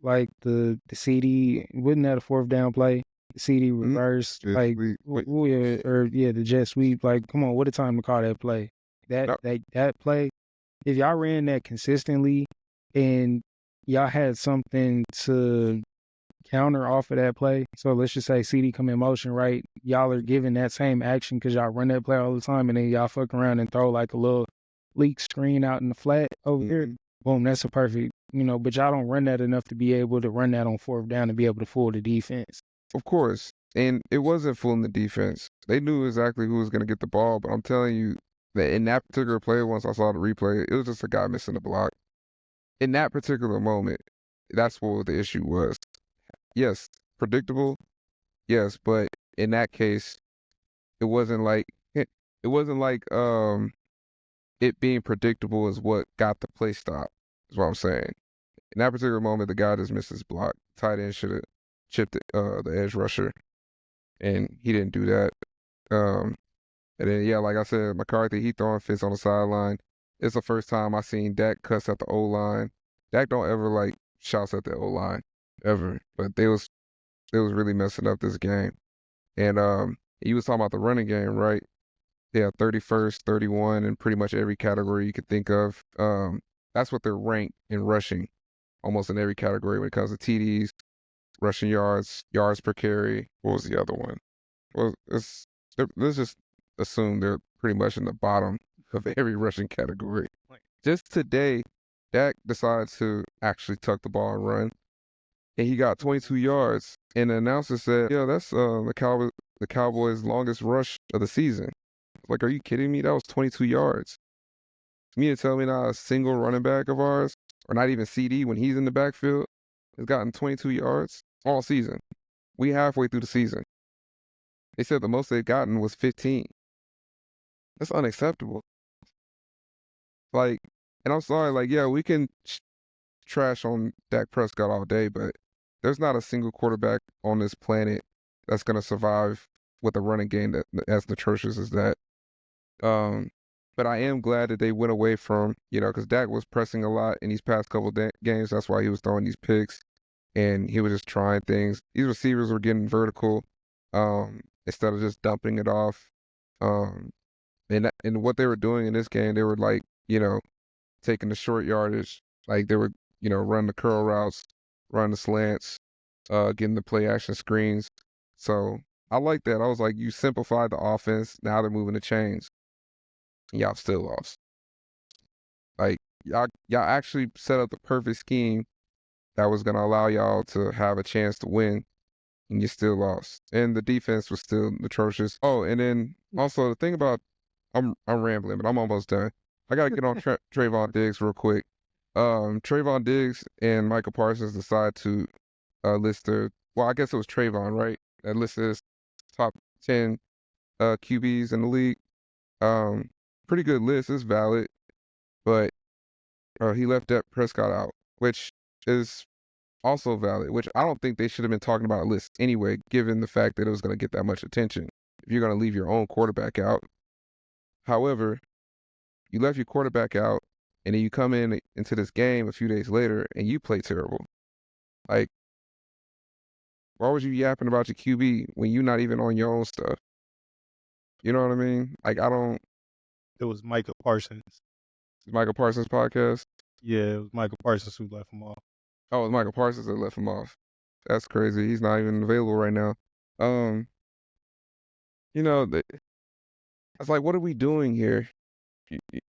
Like the CD, wasn't that a 4th down play? The CD reverse, like, the jet sweep. Like, come on, what a time to call that play. That play, if y'all ran that consistently and y'all had something to counter off of that play, so let's just say CD come in motion, right? Y'all are giving that same action because y'all run that play all the time, and then y'all fuck around and throw like a little leak screen out in the flat over here. Boom, that's a perfect, but y'all don't run that enough to be able to run that on 4th down and be able to fool the defense. Of course. And it wasn't fooling the defense. They knew exactly who was going to get the ball, but I'm telling you that in that particular play, once I saw the replay, it was just a guy missing the block. In that particular moment, that's what the issue was. Yes, predictable. Yes, but in that case, it wasn't like it being predictable is what got the play stop, is what I'm saying. In that particular moment, the guy just missed his block. Tight end should have chipped the edge rusher, and he didn't do that. And then, yeah, like I said, McCarthy, he throwing fits on the sideline. It's the first time I seen Dak cuss at the O-line. Dak don't ever, like, shouts at the O-line, ever. But they was really messing up this game. And he was talking about the running game, right? Yeah, 31st, 31, in pretty much every category you could think of. That's what they're ranked in rushing, almost in every category when it comes to TDs, rushing yards, yards per carry. What was the other one? Well, there's just assume they're pretty much in the bottom of every rushing category. Just today, Dak decided to actually tuck the ball and run, and he got 22 yards. And the announcer said, "Yeah, that's the Cowboys' longest rush of the season." Like, are you kidding me? That was 22 yards. You mean to tell me not a single running back of ours, or not even CD when he's in the backfield, has gotten 22 yards all season? We halfway through the season. They said the most they've gotten was 15. That's unacceptable. Like, and I'm sorry, like, yeah, we can trash on Dak Prescott all day, but there's not a single quarterback on this planet that's going to survive with a running game that as atrocious as that. But I am glad that they went away from, because Dak was pressing a lot in these past couple games. That's why he was throwing these picks, and he was just trying things. These receivers were getting vertical instead of just dumping it off. And what they were doing in this game, they were like, taking the short yardage, like they were, run the curl routes, run the slants, getting the play action screens. So I like that. I was like, you simplified the offense. Now they're moving the chains. Y'all still lost. Like y'all actually set up the perfect scheme that was gonna allow y'all to have a chance to win, and you still lost. And the defense was still atrocious. Oh, and then also the thing about I'm rambling, but I'm almost done. I gotta get on Trayvon Diggs real quick. Trayvon Diggs and Michael Parsons decided to list I guess it was Trayvon, right? That listed his top 10 QBs in the league. Pretty good list. It's valid, but he left Dak Prescott out, which is also valid, which I don't think they should have been talking about a list anyway, given the fact that it was going to get that much attention if you're going to leave your own quarterback out. However, you left your quarterback out, and then you come into this game a few days later, and you play terrible. Like, why was you yapping about your QB when you're not even on your own stuff? You know what I mean? Like, I don't... It was Michael Parsons. Michael Parsons' podcast? Yeah, it was Michael Parsons who left him off. Oh, it was Michael Parsons that left him off. That's crazy. He's not even available right now. It's like, what are we doing here?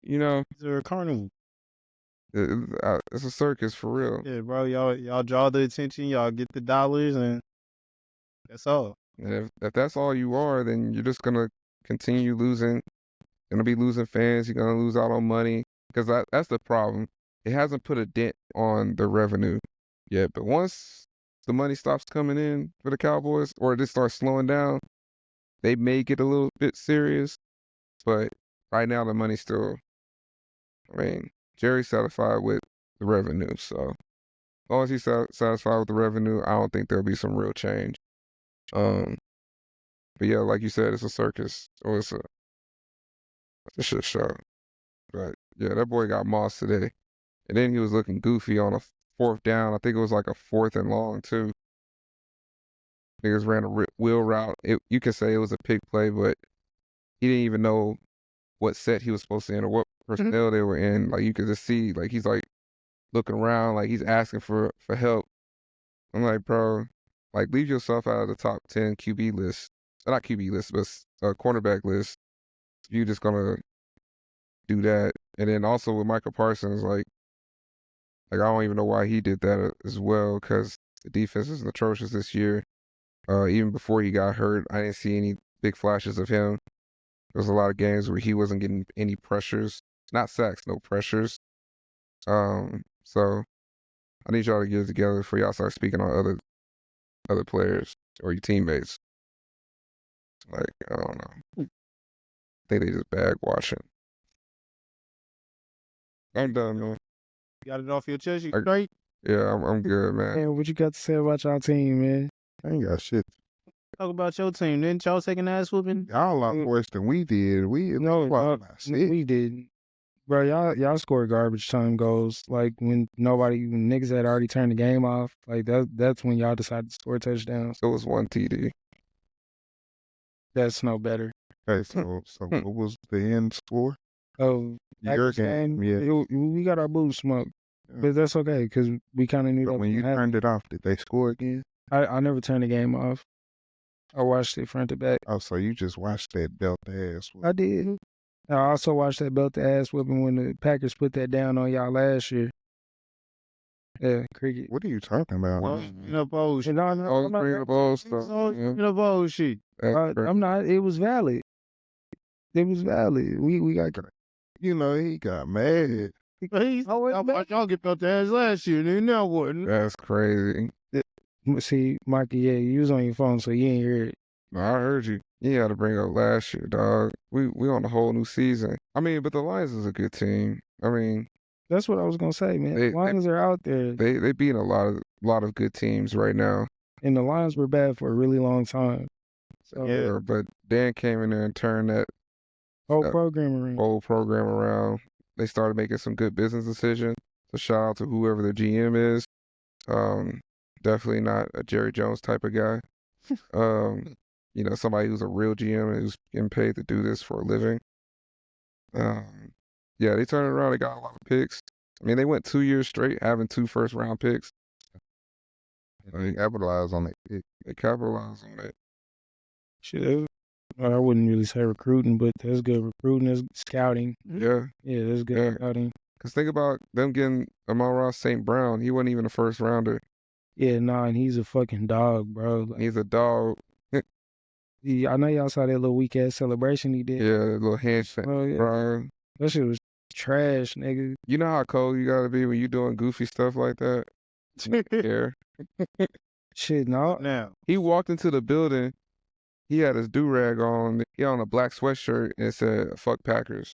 These are a carnival. It's a circus for real. Yeah, bro. Y'all draw the attention. Y'all get the dollars, and that's all. And if that's all you are, then you're just gonna continue losing. Gonna be losing fans. You're gonna lose out on money because that's the problem. It hasn't put a dent on the revenue yet, but once the money stops coming in for the Cowboys, or it just starts slowing down, they may get a little bit serious. But right now, the money's still. I mean, Jerry's satisfied with the revenue, so as long as he's satisfied with the revenue, I don't think there'll be some real change. But yeah, like you said, it's a circus, or it's a shit show. But yeah, that boy got mossed today. And then he was looking goofy on a 4th down. I think it was like a 4th and long, too. Niggas ran a wheel route. You can say it was a pick play, but he didn't even know what set he was supposed to in or what personnel they were in. Like, you could just see, like, he's like looking around, like he's asking for help. I'm like, bro, like, leave yourself out of the top 10 QB list. Not QB list, but cornerback list. You just gonna do that. And then also with Michael Parsons, like I don't even know why he did that as well, because the defense is atrocious this year. Even before he got hurt, I didn't see any big flashes of him. There was a lot of games where he wasn't getting any pressures. Not sacks, no pressures. So I need y'all to get it together before y'all start speaking on other players or your teammates. Like, I don't know. I think they just bag watching. I'm done, man. Got it off your chest? You straight? Yeah, I'm good, man. Man, what you got to say about y'all team, man? I ain't got shit. Talk about your team. Didn't y'all take an ass whooping? Y'all a lot worse than we did. We didn't. Bro, y'all scored garbage time goals. Like when niggas had already turned the game off. Like that's when y'all decided to score touchdowns. It was one TD. That's no better. Okay, so what was the end score? Oh, Your game, yeah. We got our boots smoked, but that's okay because we kind of knew that when you turned it off, did they score again? I never turned the game off. I watched it front to back. Oh, so you just watched that belt ass. I did. I also watched that belt the ass whipping when the Packers put that down on y'all last year. Yeah, cricket. What are you talking about? Well, you know, bullshit. No, Always I'm not. bring up old stuff. You Yeah. know, bullshit. That's great. I'm not. It was valid. It was valid. We got. You know, he got mad. I watched y'all get belt ass last year, nigga. Now what? That's crazy. See, Mikey, yeah, you was on your phone, so you ain't hear it. No, I heard you. You had to bring up last year, dog. We on a whole new season. I mean, but the Lions is a good team. I mean, That's what I was gonna say, man. They- Lions are out there, they beat a lot of good teams right now. and the Lions were bad for a really long time. So Yeah. But Dan came in there and turned that whole Uh, program around. whole program around. They started making some good business decisions. So shout out to whoever the GM is. Definitely not a Jerry Jones type of guy. You know, somebody who's a real GM and who's getting paid to do this for a living. Yeah, they turned it around. They got a lot of picks. I mean, they went 2 years straight having 2 first-round picks. They capitalized on it. They capitalized on it. Shit, I wouldn't really say recruiting, but that's good recruiting. That's scouting. Yeah, Yeah, that's good Yeah. scouting. because think about them getting Amon-Ra St. Brown. He wasn't even a first-rounder. Yeah, nah, and he's a fucking dog, bro. Like, He's a dog. I know y'all saw that little weak ass celebration he did. Yeah, a little handshake. Oh, yeah. Bro, That shit was trash, nigga. you know how cold you gotta be when you doing goofy stuff like that? Yeah. Shit, no. Now, He walked into the building. He had his do-rag on. He had on a black sweatshirt and it said, "Fuck Packers."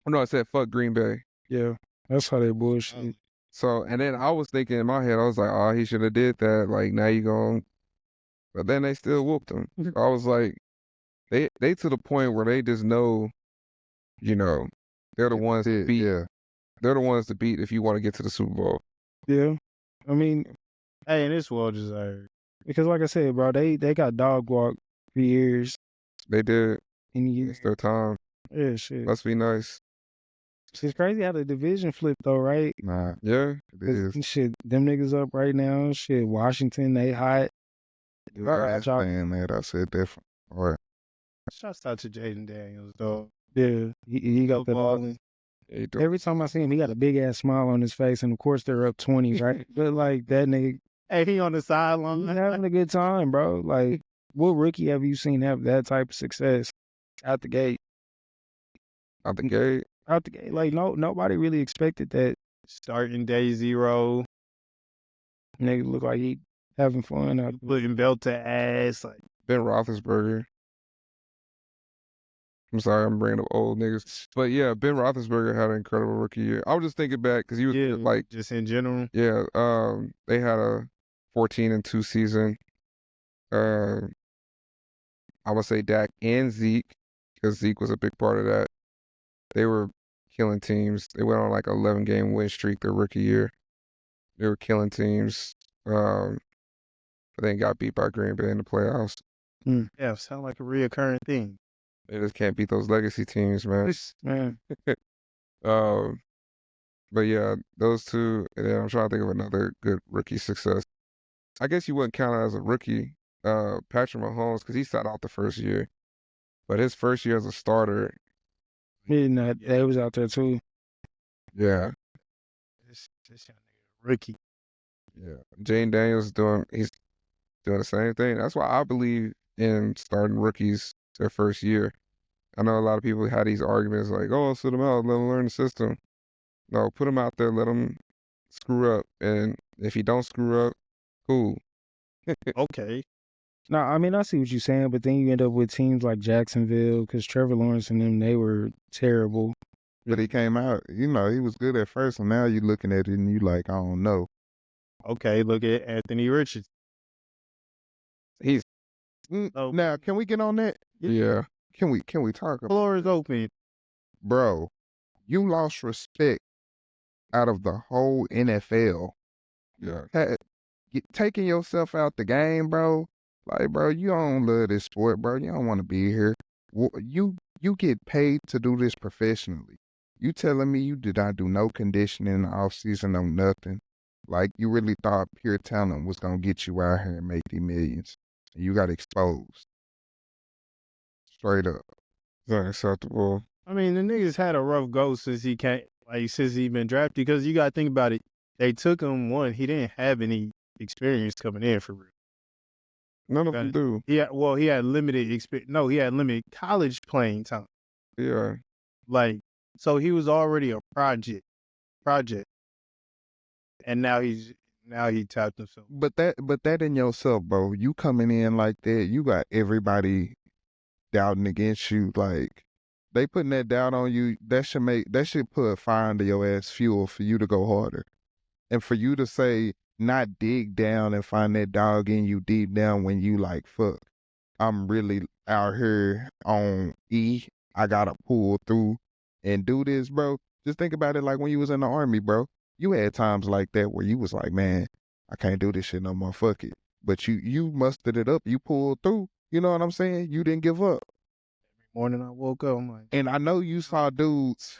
No, it said, "Fuck Green Bay." Yeah, that's how they bullshit. So, and then I was thinking in my head, I was like, oh, he should have did that. Like, now you going. But then they still whooped him. I was like, they to the point where they just know, you know, they're the ones to beat. Yeah. They're the ones to beat if you want to get to the Super Bowl. Yeah, I mean, hey, and it's well deserved. because like I said, bro, they got dog walk for years, They did. and you, It's their time. yeah, shit. Must be nice. It's crazy how the division flipped though, right? Nah, Yeah. it is. Shit, them niggas up right now. Shit, Washington, they hot. I ain't saying that. I said different. All right. Shouts out to Jaden Daniels, though. Yeah, he got that all. Footballing. They do. Every time I see him, he got a big ass smile on his face, and of course they're up 20, right? But like that nigga, Hey, he on the sideline. he's having a good time, bro. Like, what rookie have you seen have that type of success out the gate? Out the gate. Out the gate, like nobody really expected that. Starting day 0, Nigga look like he having fun out there. putting belt to ass. Like, Ben Roethlisberger. I'm sorry, I'm bringing up old niggas. But yeah, Ben Roethlisberger had an incredible rookie year. I was just thinking back because he was yeah, like, just in general. yeah, they had a 14-2 season. I would say Dak and Zeke, because Zeke was a big part of that. They were killing teams. They went on like an 11-game win streak their rookie year. They were killing teams. But then got beat by Green Bay in the playoffs. Yeah, sound like a reoccurring thing. They just can't beat those legacy teams, man. Man, But yeah, those two. And then I'm trying to think of another good rookie success. I guess you wouldn't count it as a rookie, Patrick Mahomes, because he sat out the first year. But his first year as a starter, they was out there too. yeah, This young nigga, rookie. yeah. Jane Daniels he's doing the same thing. That's why I believe in starting rookies their first year. I know a lot of people had these arguments like, oh, sit them out, let them learn the system. No, put them out there, let them screw up. And if you don't screw up, cool. Okay. No, I mean I see what you're saying, but then you end up with teams like Jacksonville because Trevor Lawrence and them, they were terrible. But he came out, you know, he was good at first, and now you're looking at it and you like, I don't know. Okay, look at Anthony Richardson. He's Oh. Now, can we get on that? yeah. Can we talk about, Floor is open. bro? You lost respect out of the whole NFL. Yeah. Taking yourself out the game, bro. Like, bro, you don't love this sport, bro. You don't want to be here. You get paid to do this professionally. You telling me you did not do no conditioning in the off season, no nothing? Like, you really thought pure talent was gonna get you out here and make the millions? You got exposed. Straight up. It's unacceptable. I mean, the niggas had a rough go since he been drafted, because you got to think about it. They took him he didn't have any experience coming in for real. None of them do. He had limited experience. No, he had limited college playing time. Yeah. Like, so he was already a project. And now he tapped himself. But that in yourself, bro, you coming in like that, you got everybody doubting against you. Like, they putting that doubt on you, that should put fire under your ass, fuel for you to go harder. And for you to say, not dig down and find that dog in you deep down when you like, fuck, I'm really out here on E. I gotta pull through and do this, bro. Just think about it like when you was in the Army, bro. You had times like that where you was like, man, I can't do this shit no more, fuck it. But you mustered it up, you pulled through. You know what I'm saying? You didn't give up. Morning I woke up, I'm like, And I know you saw dudes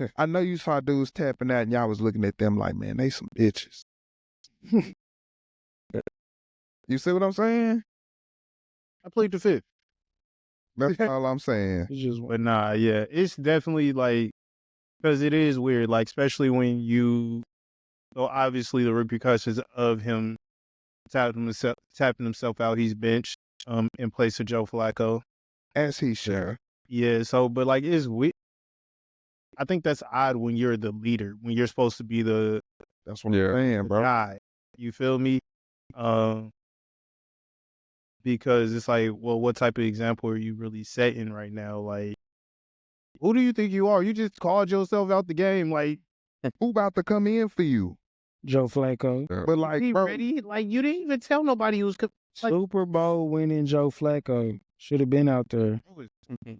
tapping out and y'all was looking at them like, man, they some bitches. You see what I'm saying? I played the fifth. That's all I'm saying. But nah, yeah, it's definitely like, because it is weird, like, especially when so obviously the repercussions of him tapping himself out, he's benched in place of Joe Flacco. As he should. Yeah, so, but like, it's weird. I think that's odd when you're the leader, when you're supposed to be That's what I'm saying, bro. guy. You feel me? Because it's like, well, what type of example are you really setting right now? Like, who do you think you are? You just called yourself out the game. Like, who about to come in for you? Joe Flacco. Yeah. But like, he bro, ready? Like, you didn't even tell nobody he was like, Super Bowl winning Joe Flacco should have been out there. he was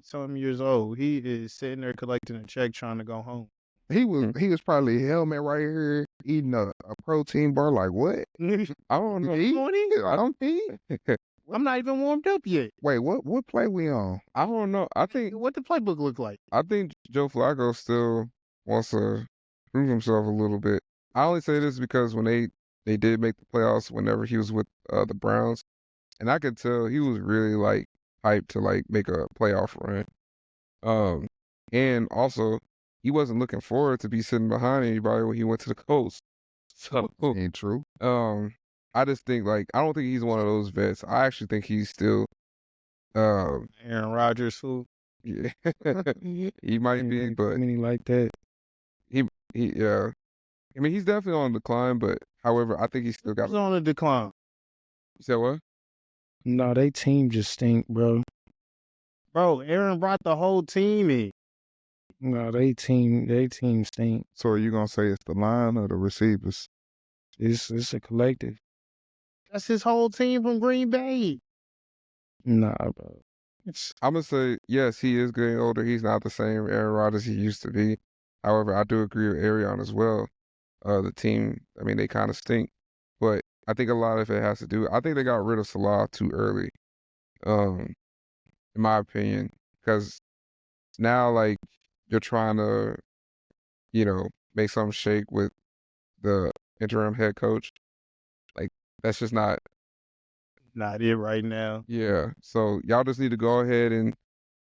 some years old. He is sitting there collecting a check, trying to go home. he was probably helmet right here eating a protein bar. Like, what? I don't know. I don't eat. I'm not even warmed up yet. Wait, what play we on? I don't know. I think What the playbook look like? Joe Flacco still wants to prove himself a little bit. I only say this because when they did make the playoffs whenever he was with the Browns, and I could tell he was really like hyped to like make a playoff run. And also he wasn't looking forward to be sitting behind anybody when he went to the Colts. So Ain't true. I just think like I don't think he's one of those vets. I actually think he's still Aaron Rodgers, fool. yeah. He might be, but Many like that. he yeah. I mean he's definitely on the decline, but however, I think he's still got He's on a decline. You said what? No, they team just stink, bro. Bro, Aaron brought the whole team in. No, they team stink. So are you gonna say it's the line or the receivers? It's a collective. That's his whole team from Green Bay. Nah, bro. I'm gonna say yes, he is getting older. He's not the same Aaron Rodgers he used to be. However, I do agree with Arion as well. The team, I mean, they kind of stink, but I think a lot of it has to do. I think they got rid of Salah too early, in my opinion, because now like you're trying to, make something shake with the interim head coach. Like that's just not it right now. Yeah. So y'all just need to go ahead and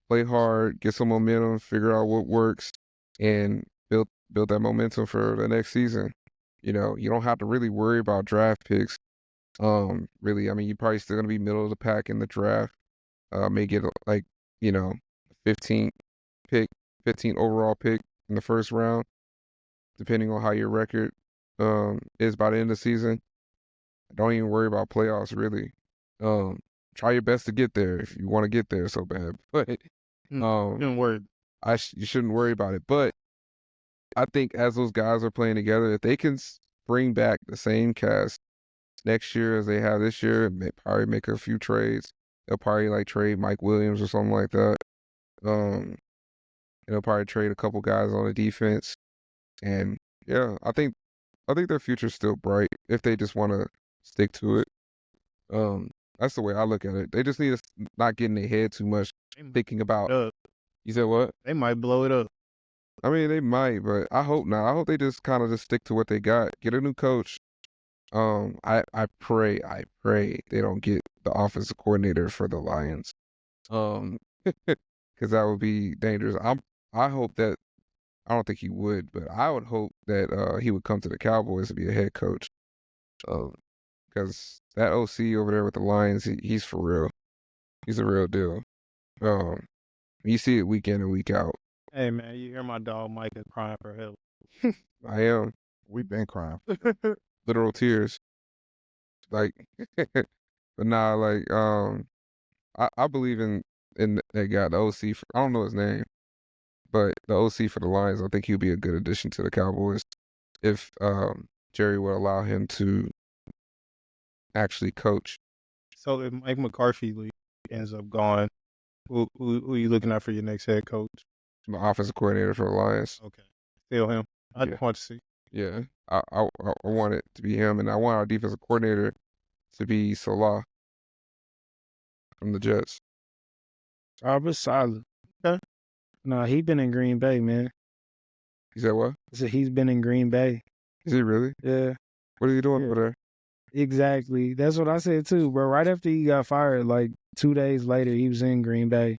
play hard, get some momentum, figure out what works, and build that momentum for the next season. You don't have to really worry about draft picks. Really, I mean, you're probably still gonna be middle of the pack in the draft. May get like, 15 overall pick in the first round, depending on how your record is by the end of the season. Don't even worry about playoffs really. Try your best to get there if you want to get there so bad. But Don't worry. you shouldn't worry about it. But I think as those guys are playing together, if they can bring back the same cast next year as they have this year, probably make a few trades. They'll probably like trade Mike Williams or something like that. And they'll probably trade a couple guys on the defense. And yeah, I think their future's still bright if they just want to stick to it. That's the way I look at it. They just need to not get in their head too much, thinking about. You said what? They might blow it up. I mean, they might, but I hope not. I hope they just kind of just stick to what they got. Get a new coach. I pray they don't get the offensive coordinator for the Lions. Because that would be dangerous. I hope that I don't think he would, but I would hope that he would come to the Cowboys to be a head coach. Because that OC over there with the Lions, he's for real. He's a real deal. You see it week in and week out. Hey man, you hear my dog Micah crying for help. I am We've been crying. literal tears. Like, but nah, like I believe in that guy, the OC. I don't know his name, but the OC for the Lions, I think he'll be a good addition to the Cowboys if Jerry would allow him to actually coach. So if Mike McCarthy ends up gone, who are you looking at for your next head coach? The offensive coordinator for the Lions. Okay, still him. I Yeah. just want to see. Yeah, I want it to be him, and I want our defensive coordinator to be Salah from the Jets. Robert Saleh. Okay. No, he been in Green Bay, man. You said what? I said he's been in Green Bay. Is he really? Yeah, What are you doing Yeah. over there? exactly. That's what I said too, bro. Right after he got fired, like 2 days later, he was in Green Bay.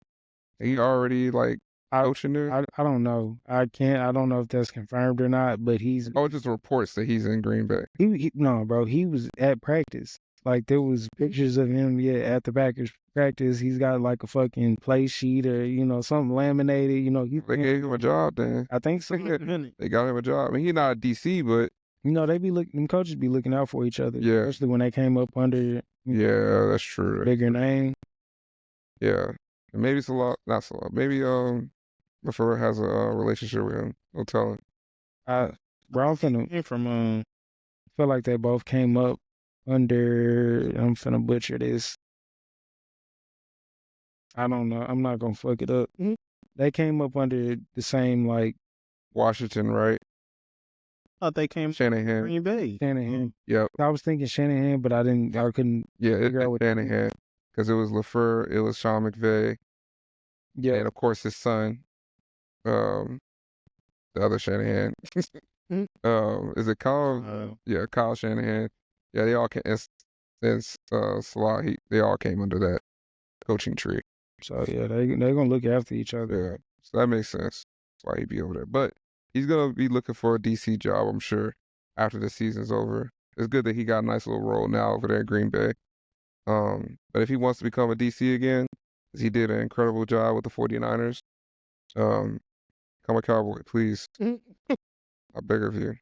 He already like coaching there? I don't know. I don't know if that's confirmed or not, but he's Oh, it's just reports that he's in Green Bay. no, bro. He was at practice. Like there was pictures of him, at the Packers practice. He's got like a fucking play sheet or something laminated. They gave him a job then. I think so. They got him a job. I mean, he's not a DC, but They be looking. Them coaches be looking out for each other. Yeah. Especially when they came up under yeah, that's true. bigger name. Yeah, and maybe it's a lot. Not so lot. Maybe LaFleur has a relationship with him. No telling. Bro, I'm finna Came from feel like they both came up under. I'm finna butcher this. I don't know. I'm not gonna fuck it up. Mhm. They came up under the same like Washington, right? thought they came from Shanahan. Green Bay. Shanahan. Yep. I was thinking Shanahan, but I couldn't. Yeah, Figure out it's what- Shanahan. Because it was LaFleur, it was Sean McVay, Yeah, and of course his son, the other Shanahan. Mhm. Is it Kyle? Yeah, Kyle Shanahan. Yeah, they all came. And Salah, they all came under that coaching tree. so yeah, they're gonna look after each other. Yeah, so that makes sense. That's why he'd be over there. But he's gonna be looking for a DC job, I'm sure, after the season's over. It's good that he got a nice little role now over there at Green Bay. But if he wants to become a DC again, because he did an incredible job with the 49ers, become a Cowboy, please. I beg of you.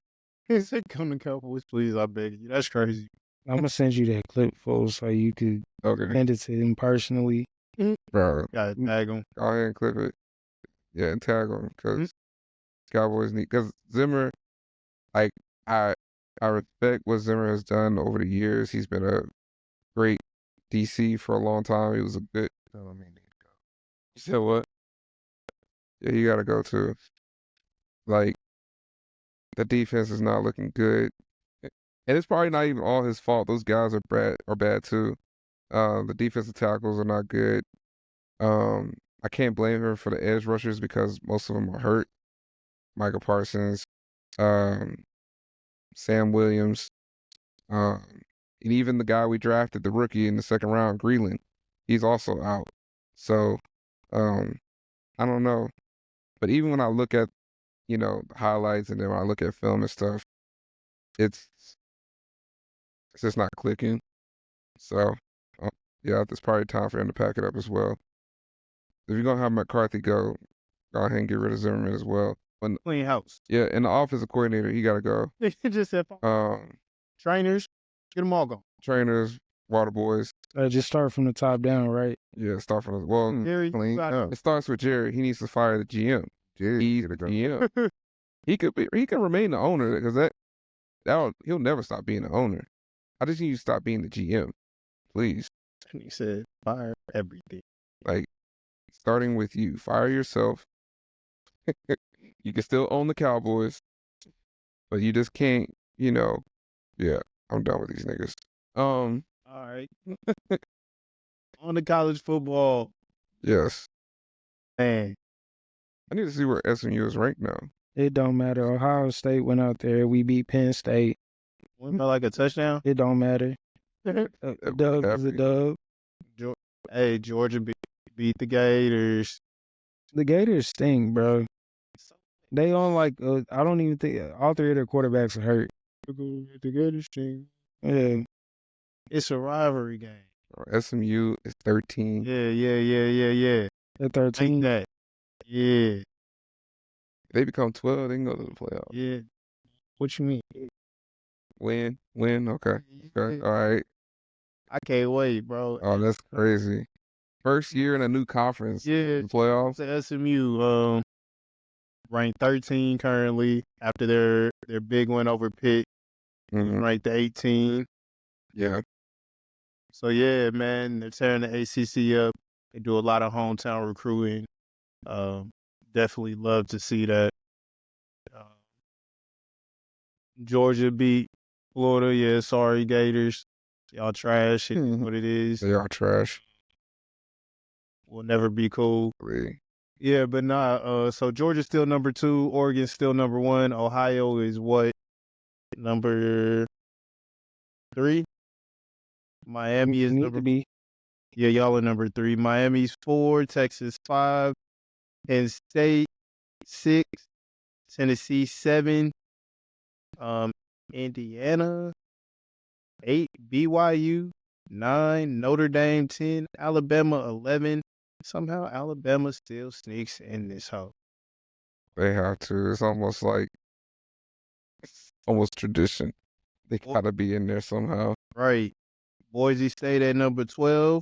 He said, "Come to Cowboys, please. I beg you." That's crazy. I'm gonna send you that clip, full, so you could Okay, send it to him personally. bro. Got to tag him. Go ahead and clip it. Yeah, and tag him because Cowboys need. Because Zimmer, like I respect what Zimmer has done over the years. He's been a great DC for a long time. He was a good. You said what? Yeah, you gotta go too. Like the defense is not looking good, and it's probably not even all his fault. Those guys are bad too. The defensive tackles are not good. I can't blame her for the edge rushers because most of them are hurt. Michael Parsons, Sam Williams, and even the guy we drafted, the rookie in the second round, Greeland, he's also out. So, I don't know. But even when I look at, the highlights and then when I look at film and stuff, it's just not clicking. So, yeah, it's probably time for him to pack it up as well. If you're gonna have McCarthy go ahead and get rid of Zimmerman as well. Clean house. Yeah, and the offensive coordinator, he got to go. They just said, trainers, get them all gone. Trainers, water boys. Just start from the top down, right? Yeah, start from the Jerry, Clean you got up. It starts with Jerry. He needs to fire the GM. Jerry, He's the GM. He can remain the owner because he'll never stop being the owner. I just need you to stop being the GM, please. And he said, fire everything. Like starting with you, fire yourself. You can still own the Cowboys, but you just can't. Yeah, I'm done with these niggas. All right. On to college football. Yes. Man, I need to see where SMU is ranked now. It don't matter. Ohio State went out there. We beat Penn State. Went by like a touchdown. It don't matter. A dub is a dub. Hey, Georgia beat the Gators. The Gators stink, bro. They on like I don't even think all three of their quarterbacks are hurt. The Gators stink. Yeah, It's a rivalry game. SMU is 13. Yeah. they're Ain't 13. that? Yeah. If they become 12, they can go to the playoffs. Yeah. What you mean? Win. Okay. All right. I can't wait, bro. Oh, that's crazy. First year in a new conference. Yeah. The playoffs. So SMU ranked 13 currently after their big win over Pitt. Mhm. Ranked 18. Yeah. So yeah, man, they're tearing the ACC up. They do a lot of hometown recruiting. Definitely love to see that. Georgia beat Florida. Yeah, sorry Gators, y'all trash. It is what it is. They are trash. Will never be cool. Really. Yeah, but nah. So Georgia's still number 2. Oregon's still number 1. Ohio is what? Number 3. Miami is Need number. to be. Yeah, y'all are number 3. Miami's 4. Texas 5. Penn State 6. Tennessee 7. Indiana 8. BYU 9. Notre Dame 10. Alabama 11. Somehow Alabama still sneaks in this hole. They have to. It's almost like almost tradition. They gotta be in there somehow. Right. Boise State at number 12.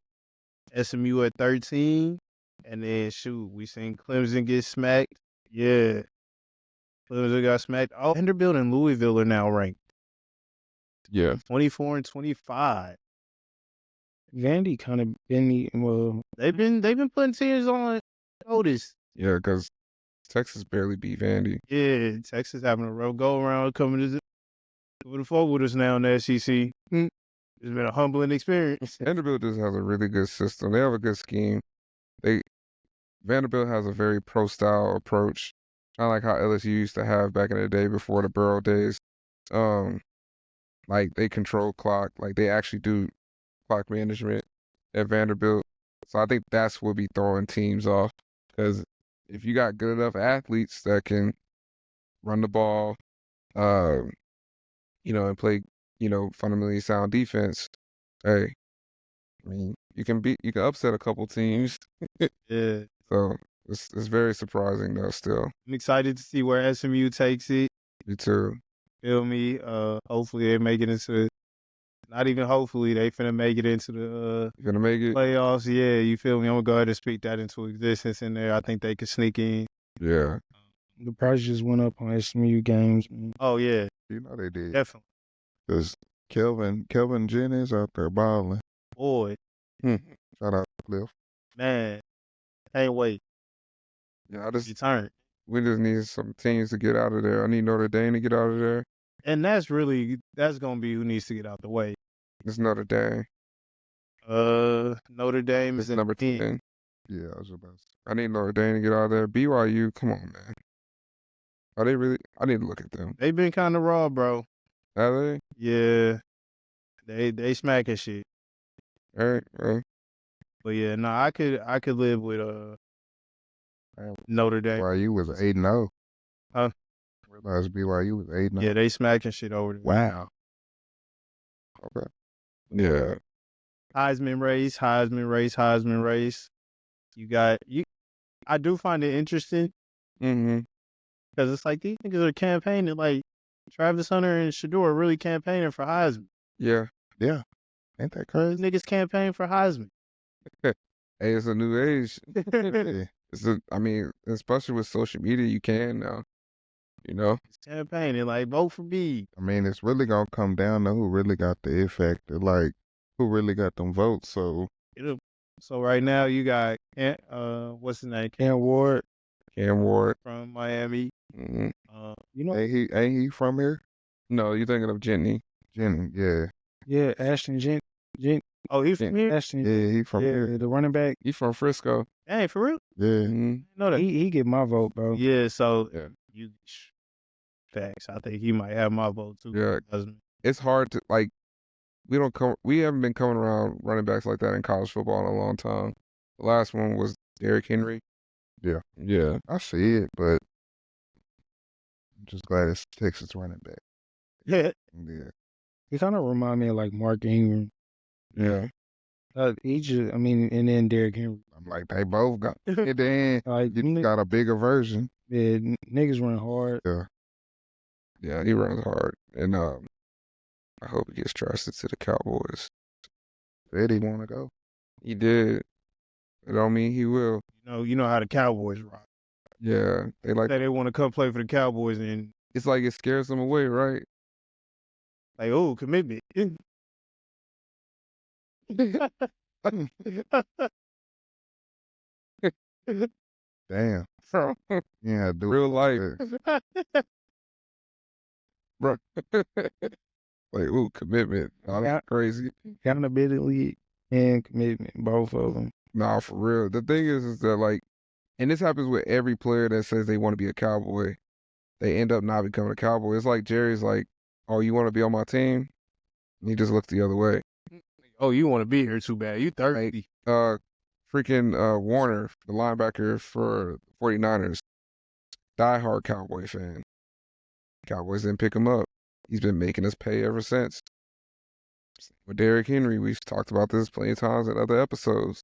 SMU at 13. And then shoot, we seen Clemson get smacked. Yeah. Clemson got smacked. Oh, Vanderbilt and Louisville are now ranked Yeah. 24 and 25. Vandy kind of been well. They've been putting teams on notice. Yeah, because Texas barely beat Vandy. Yeah, Texas having a rough go around coming to the fuck with us now in the SEC. It's been a humbling experience. Vanderbilt just has a really good system. They have a good scheme. Vanderbilt has a very pro style approach, kind of like how LSU used to have back in the day before the Burrow days. Like they control clock. Like they actually do clock management at Vanderbilt. So I think that's what be throwing teams off. Because if you got good enough athletes that can run the ball, and play, fundamentally sound defense, hey, I mean, you can upset a couple teams. Yeah. So it's very surprising though. Still, I'm excited to see where SMU takes it. me too. Feel me? Hopefully they make it into. Not even hopefully they finna make it into the You gonna make it? playoffs. Yeah, you feel me? I'm gonna go ahead and speak that into existence in there. I think they could sneak in. Yeah. The price just went up on SMU games. Man. Oh yeah, You know they did. definitely. Because Kelvin Jennings out there balling. Boy, Shout out to Cliff. man, can't wait. Yeah. We just need some teams to get out of there. I need Notre Dame to get out of there. And that's gonna be who needs to get out the way. It's Notre Dame. Notre Dame It's is number 10. 10. Yeah, I was about to say. I need Notre Dame to get out of there. BYU, come on, man. Are they really? I need to look at them. They've been kind of raw, bro. Are they? Yeah, they smacking shit. All right. But yeah, no, I could live with Notre Dame. BYU was 8-0. Huh? Realized BYU was 8-0. Yeah, they smacking shit over there. Wow. Okay. Yeah. Heisman race. I do find it interesting Mm-hmm. because it's like these niggas are campaigning, like Travis Hunter and Shador are really campaigning for Heisman. Yeah. Yeah. Ain't that These crazy? niggas campaign for Heisman. Hey, it's a new age. Yeah. Especially with social media, you can now. It's campaigning, like vote for me. I mean, it's really going to come down to who really got the it factor, like who really got them votes. So, So right now you got what's his name? Cam Ward. Cam Ward. From Miami. Mm-hmm. You know, ain't he from here? No, you're thinking of Jennings. Jennings, yeah. yeah, Ashton Gent. Oh, he's from here? Ashton. Yeah, he from here. The running back. He's from Frisco. Hey, for real? Yeah. Mm-hmm. No, that. He get my vote, bro. Yeah, so Yeah. facts. I think he might have my vote too. Yeah. Husband. it's hard to like. We haven't been coming around running backs like that in college football in a long time. The last one was Derrick Henry. Yeah. Yeah. I see it, but I'm just glad it's Texas running back. Yeah. Yeah. He kind of remind me of like Mark Ingram. Yeah. He just, I mean, and then Derrick Henry. I'm like, they both got it. Then Like, you got a bigger version. yeah, niggas run hard. Yeah. Yeah, he runs hard. And I hope he gets drafted to the Cowboys. Said he want to go. He did. It don't mean he will. You know how the Cowboys rock. Yeah. They like Say they want to come play for the Cowboys and it's like it scares them away, right? like, oh, commitment. Damn. Yeah, do Real life. Bro. Like, ooh, commitment. Oh, that's crazy. Accountability and commitment, both of them. Nah, for real. The thing is that like, and this happens with every player that says they want to be a Cowboy. They end up not becoming a Cowboy. It's like Jerry's like, oh, you want to be on my team? And he just looks the other way. Oh, you want to be here too bad. You thirsty. Freaking Warner, the linebacker for 49ers, diehard Cowboy fan. Cowboys didn't pick him up. He's been making us pay ever since. With Derrick Henry, we've talked about this plenty of times in other episodes.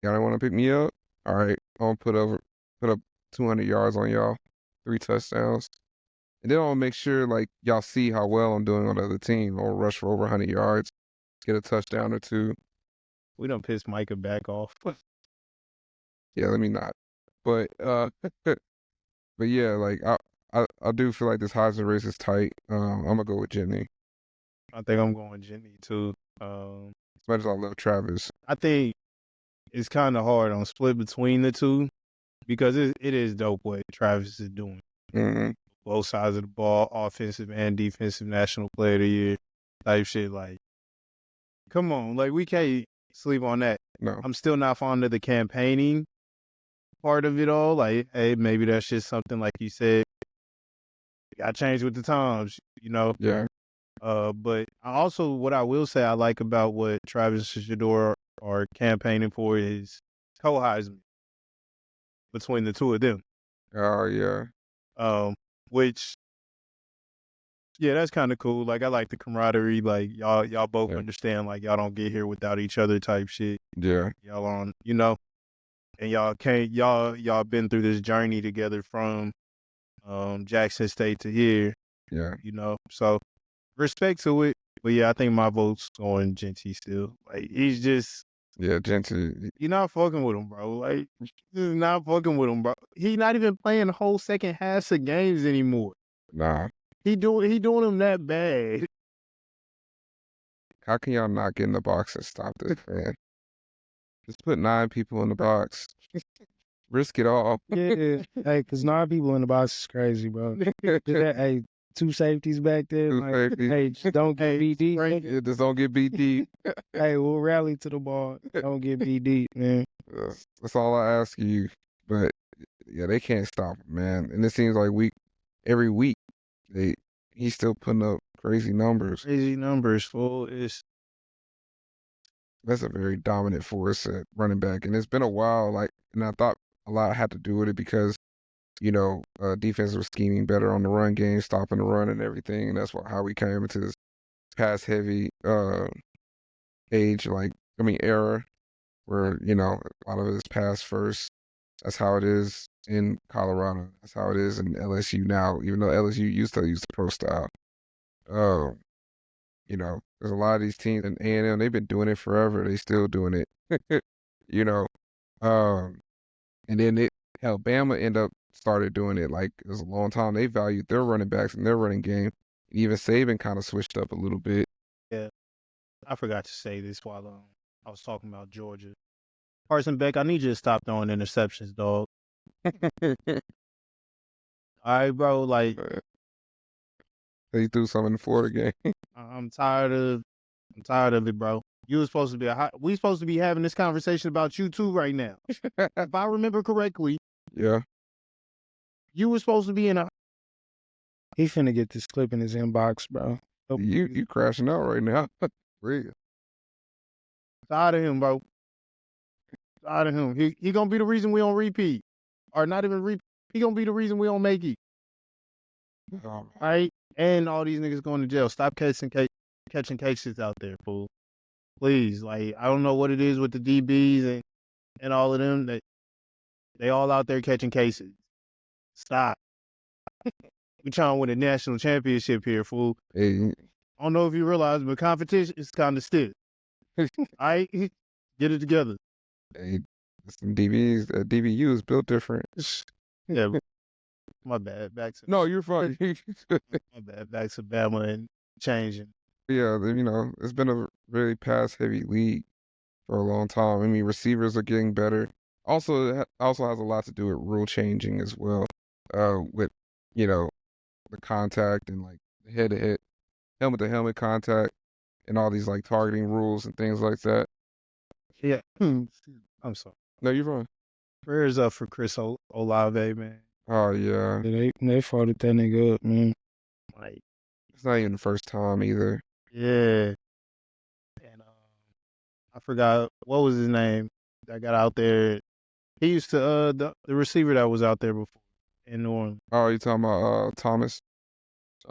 Y'all want to pick me up? All right, I'm gonna put up 200 yards on y'all, 3 touchdowns, and then I'll make sure like y'all see how well I'm doing on the other team. I'll rush for over 100 yards, get a touchdown or 2. We done pissed Micah back off. Yeah, let me not. But but yeah, like I do feel like this Heisman race is tight. I'm gonna go with Jimmy. I think I'm going Jimmy too. As much as I love Travis. I think it's kind of hard on split between the two because it is dope what Travis is doing. Mm-hmm. Both sides of the ball, offensive and defensive national player of the year type shit. Like, come on, like we can't sleep on that. No. I'm still not fond of the campaigning part of it all. Like, hey, maybe that's just something like you said. Got changed with the times, Yeah. But what I will say I like about what Travis and Shador are campaigning for is co-Heisman between the two of them. Oh yeah. Which, yeah, that's kind of cool. Like, I like the camaraderie. Like, y'all both understand. Like, y'all don't get here without each other type shit. Yeah. Y'all on, and y'all been through this journey together from Jackson State to here. Yeah. So respect to it. But yeah, I think my vote's going Genty still. Like, he's just, Yeah, Genty. you're not fucking with him, bro. Like, just not fucking with him, bro. He not even playing the whole second half of games anymore. Nah. He doing them that bad. How can y'all not get in the box and stop this, man? Just put 9 people in the box. Risk it all. Yeah, hey, because 9 people in the box is crazy, bro. Hey, 2 safeties back there. 2 like, safeties. hey, just don't get beat deep. Yeah, just don't get beat deep. Hey, we'll rally to the ball. Don't get beat deep, man. That's all I ask you. But yeah, they can't stop him, man. And it seems like every week, he's still putting up crazy numbers. Crazy numbers, fool. That's a very dominant force at running back. And it's been a while, and I thought a lot had to do with it because, defense was scheming better on the run game, stopping the run and everything. And that's how we came into this pass heavy era where, a lot of it is pass first. That's how it is in Colorado. That's how it is in LSU now, even though LSU used to use the pro style. There's a lot of these teams in A&M, they've been doing it forever. They still doing it, and then Bama started doing it. Like, it was a long time. They valued their running backs and their running game. Even Saban kind of switched up a little bit. Yeah. I forgot to say this while I was talking about Georgia. Carson Beck, I need you to stop throwing interceptions, dog. All right, bro. Like, He threw some in the Florida game. I'm tired of it, bro. You were supposed to be we supposed to be having this conversation about you too right now. If I remember correctly. Yeah. You were supposed to be in a. He finna get this clip in his inbox, bro. You crashing out right now. Real. Tired of him, bro. Tired of him. He gonna be the reason we don't repeat, or not even repeat. He gonna be the reason we don't make it. Right? And all these niggas going to jail. Stop catching cases out there, fool. Please, like, I don't know what it is with the DBs and all of them that they all out there catching cases. Stop. We trying to win a national championship here, fool. Hey, I don't know if you realize, but competition is kind of stiff. All right? Get it together. hey, some DBs, DBU is built different. Yeah. My bad. Back to No, you're fine. my bad. Back to Bama and changing. Yeah, it's been a really pass-heavy league for a long time. I mean, receivers are getting better. Also, it also has a lot to do with rule changing as well. With the contact and like the head-to-head, helmet-to-helmet contact, and all these like targeting rules and things like that. Yeah. I'm sorry. No, you're fine. Prayers up for Chris Olave, man. Oh yeah, They folded that nigga up, man. Like, it's not even the first time either. yeah. And I forgot what was his name that got out there. He used to the receiver that was out there before in New Orleans. Oh, you talking about Thomas?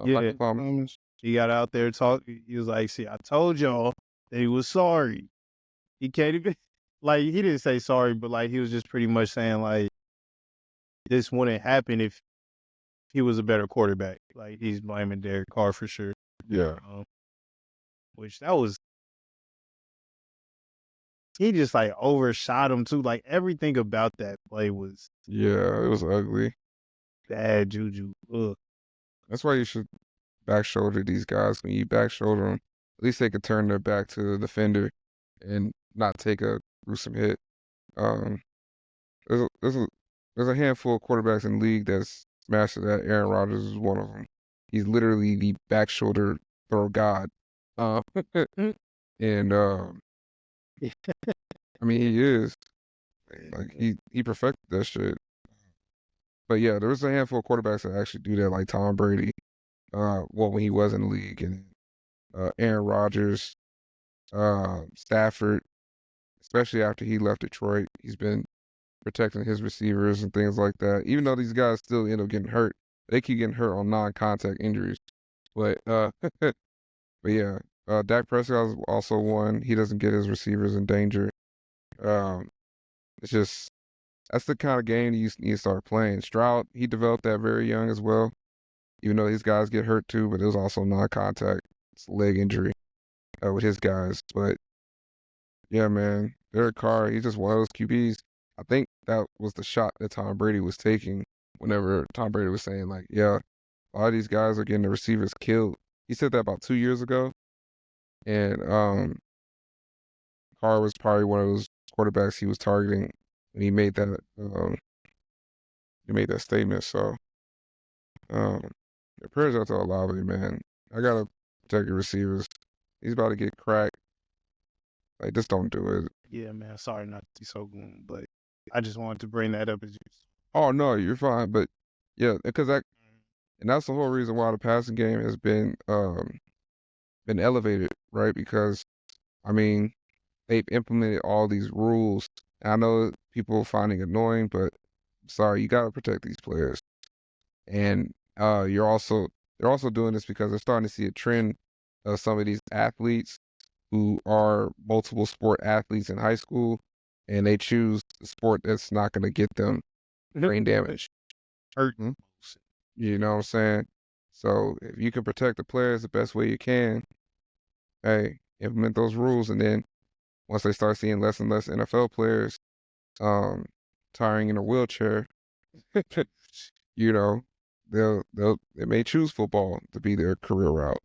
Yeah. Michael Thomas. He got out there talking. He was like, "See, I told y'all that he was sorry. He can't even like he didn't say sorry, but like he was just pretty much saying like this wouldn't happen if he was a better quarterback. Like he's blaming Derek Carr for sure. Yeah. Which that was he just like overshot him too. Like everything about that play was Yeah, it was ugly. bad juju. Ugh. That's why you should back shoulder these guys. When you back shoulder them, at least they could turn their back to the defender and not take a gruesome hit. There's a handful of quarterbacks in the league that's mastered that. Aaron Rodgers is one of them. He's literally the back shoulder throw god. And I mean he is. Like he perfected that shit. But yeah, there was a handful of quarterbacks that actually do that, like Tom Brady. When he was in the league, and Aaron Rodgers, Stafford, especially after he left Detroit, he's been protecting his receivers and things like that. Even though these guys still end up getting hurt, they keep getting hurt on non-contact injuries. But but yeah, Dak Prescott is also one. He doesn't get his receivers in danger. It's just that's the kind of game you need to start playing. Stroud, he developed that very young as well. Even though these guys get hurt too, but it was also non-contact. It's a leg injury with his guys. But yeah, man, Derek Carr, he's just one of those QBs. I think that was the shot that Tom Brady was taking whenever Tom Brady was saying, like, yeah, a lot of these guys are getting the receivers killed. He said that about 2 years ago. And Carr was probably one of those quarterbacks he was targeting when he made that statement. So yeah, prayers out to Olave, man. I gotta protect your receivers. He's about to get cracked. Like, just don't do it. Yeah, man. Sorry not to be so gloom, but I just wanted to bring that up as you. Oh no, you're fine. But yeah, because and that's the whole reason why the passing game has been elevated, right? Because I mean, they've implemented all these rules. And I know people are finding it annoying, but sorry, you gotta protect these players. And they're also doing this because they're starting to see a trend of some of these athletes who are multiple sport athletes in high school, and they choose the sport that's not going to get them brain damage. Hurting. You know what I'm saying? So if you can protect the players the best way you can, hey, implement those rules, and then once they start seeing less and less NFL players tiring in a wheelchair, they may choose football to be their career route.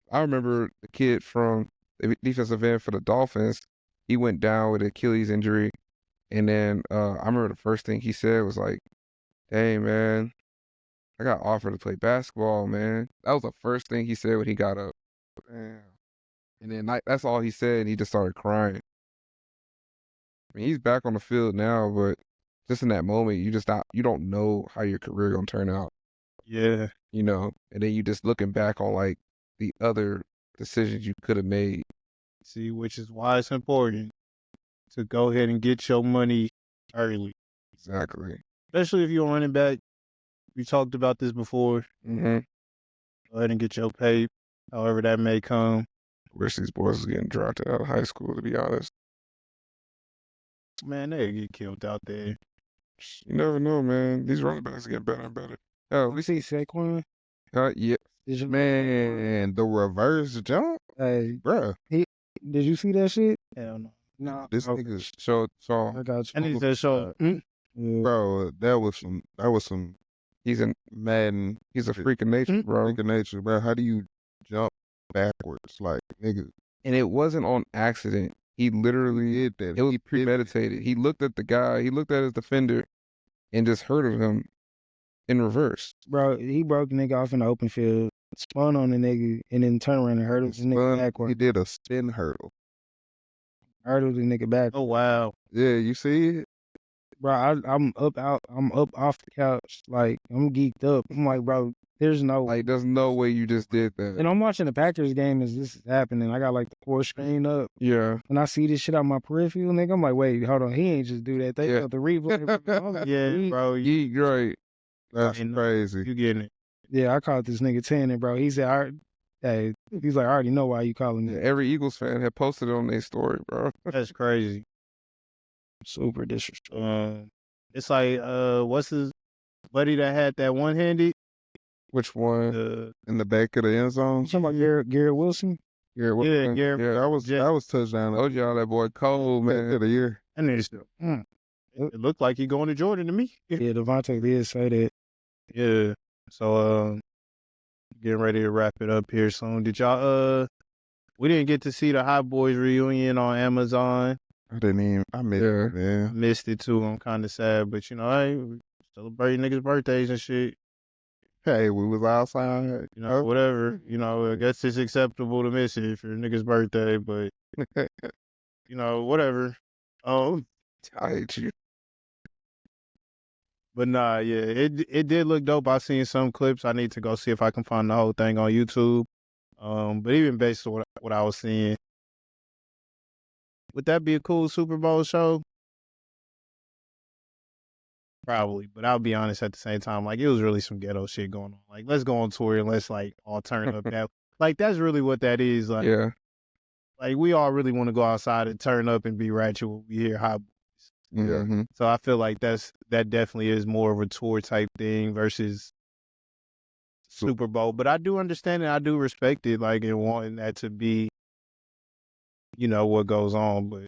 I remember the kid from the defensive end for the Dolphins. He went down with an Achilles injury, and then I remember the first thing he said was like, "Hey man, I got offered to play basketball, man." That was the first thing he said when he got up. Damn. And then that's all he said, and he just started crying. I mean, he's back on the field now, but just in that moment, you don't know how your career gonna turn out. Yeah. And then you just looking back on like the other decisions you could have made. See, which is why it's important to go ahead and get your money early. Exactly. Especially if you're a running back. We talked about this before. Mm-hmm. Go ahead and get your pay, however that may come. Wish these boys was getting dropped out of high school, to be honest. Man, they get killed out there. You never know, man. These running backs are getting better and better. Hell, We see Saquon. yeah. Did you, Man, the reverse jump, hey, bruh. did you see that shit? Hell no. No. This Okay. nigga, So I got I you. need to show. Yeah. bro, that was some he's a Madden freak of nature, bro. freak of nature, bro. How do you jump backwards, like nigga? And it wasn't on accident. He literally Did that? It was He did premeditated. He looked at the guy. He looked at his defender, and just hurted him in reverse. Bro, he broke the nigga off in the open field, spun on the nigga, and then turned around and hurdled the nigga He backward. did a spin hurdle. Hurdled the nigga back. Oh wow. Yeah, you see it? Bro, I'm up off the couch, like I'm geeked up. I'm like, bro, there's no Like, there's no way you just did that. And I'm watching the Packers game as this is happening. I got like the core screen up. Yeah. When I see this shit on my peripheral, nigga, I'm like, wait, hold on, he ain't just do that. They Yeah. got the replay. Yeah, bro. He right. That's crazy. You getting it? Yeah, I caught this nigga 10 and bro. He said, hey, he's like, I already know why you calling me. Yeah, every Eagles fan had posted it on their story, bro. That's crazy. Super disrespectful. It's like what's his buddy that had that one-handed? Which one? In the back of the end zone. You talking about Garrett Wilson? Yeah, Garrett. Yeah. That was touchdown. Told y'all that boy cold, man. of the year. And it's it looked like he going to Jordan to me. Yeah, Devontae did say that. Yeah. So getting ready to wrap it up here soon. Did y'all we didn't get to see the Hot Boys reunion on Amazon. I didn't even. I missed it, man. Missed it too. I'm kind of sad, but you know, we celebrate niggas' birthdays and shit. Hey, we was outside. You know, whatever. You know, I guess it's acceptable to miss it for a nigga's birthday, but you know, whatever. I hate you. But nah, yeah, it did look dope. I seen some clips. I need to go see if I can find the whole thing on YouTube. But even based on what I was seeing, would that be a cool Super Bowl show? Probably, but I'll be honest at the same time, like it was really some ghetto shit going on. Like, let's go on tour and let's like all turn up that. Like that's really what that is. Like, Yeah. like we all really want to go outside and turn up and be ratchet when we hear Hot Boys. Yeah. Mm-hmm. So I feel like that definitely is more of a tour type thing versus Super Bowl. But I do understand it. I do respect it, like and wanting that to be, you know, what goes on. But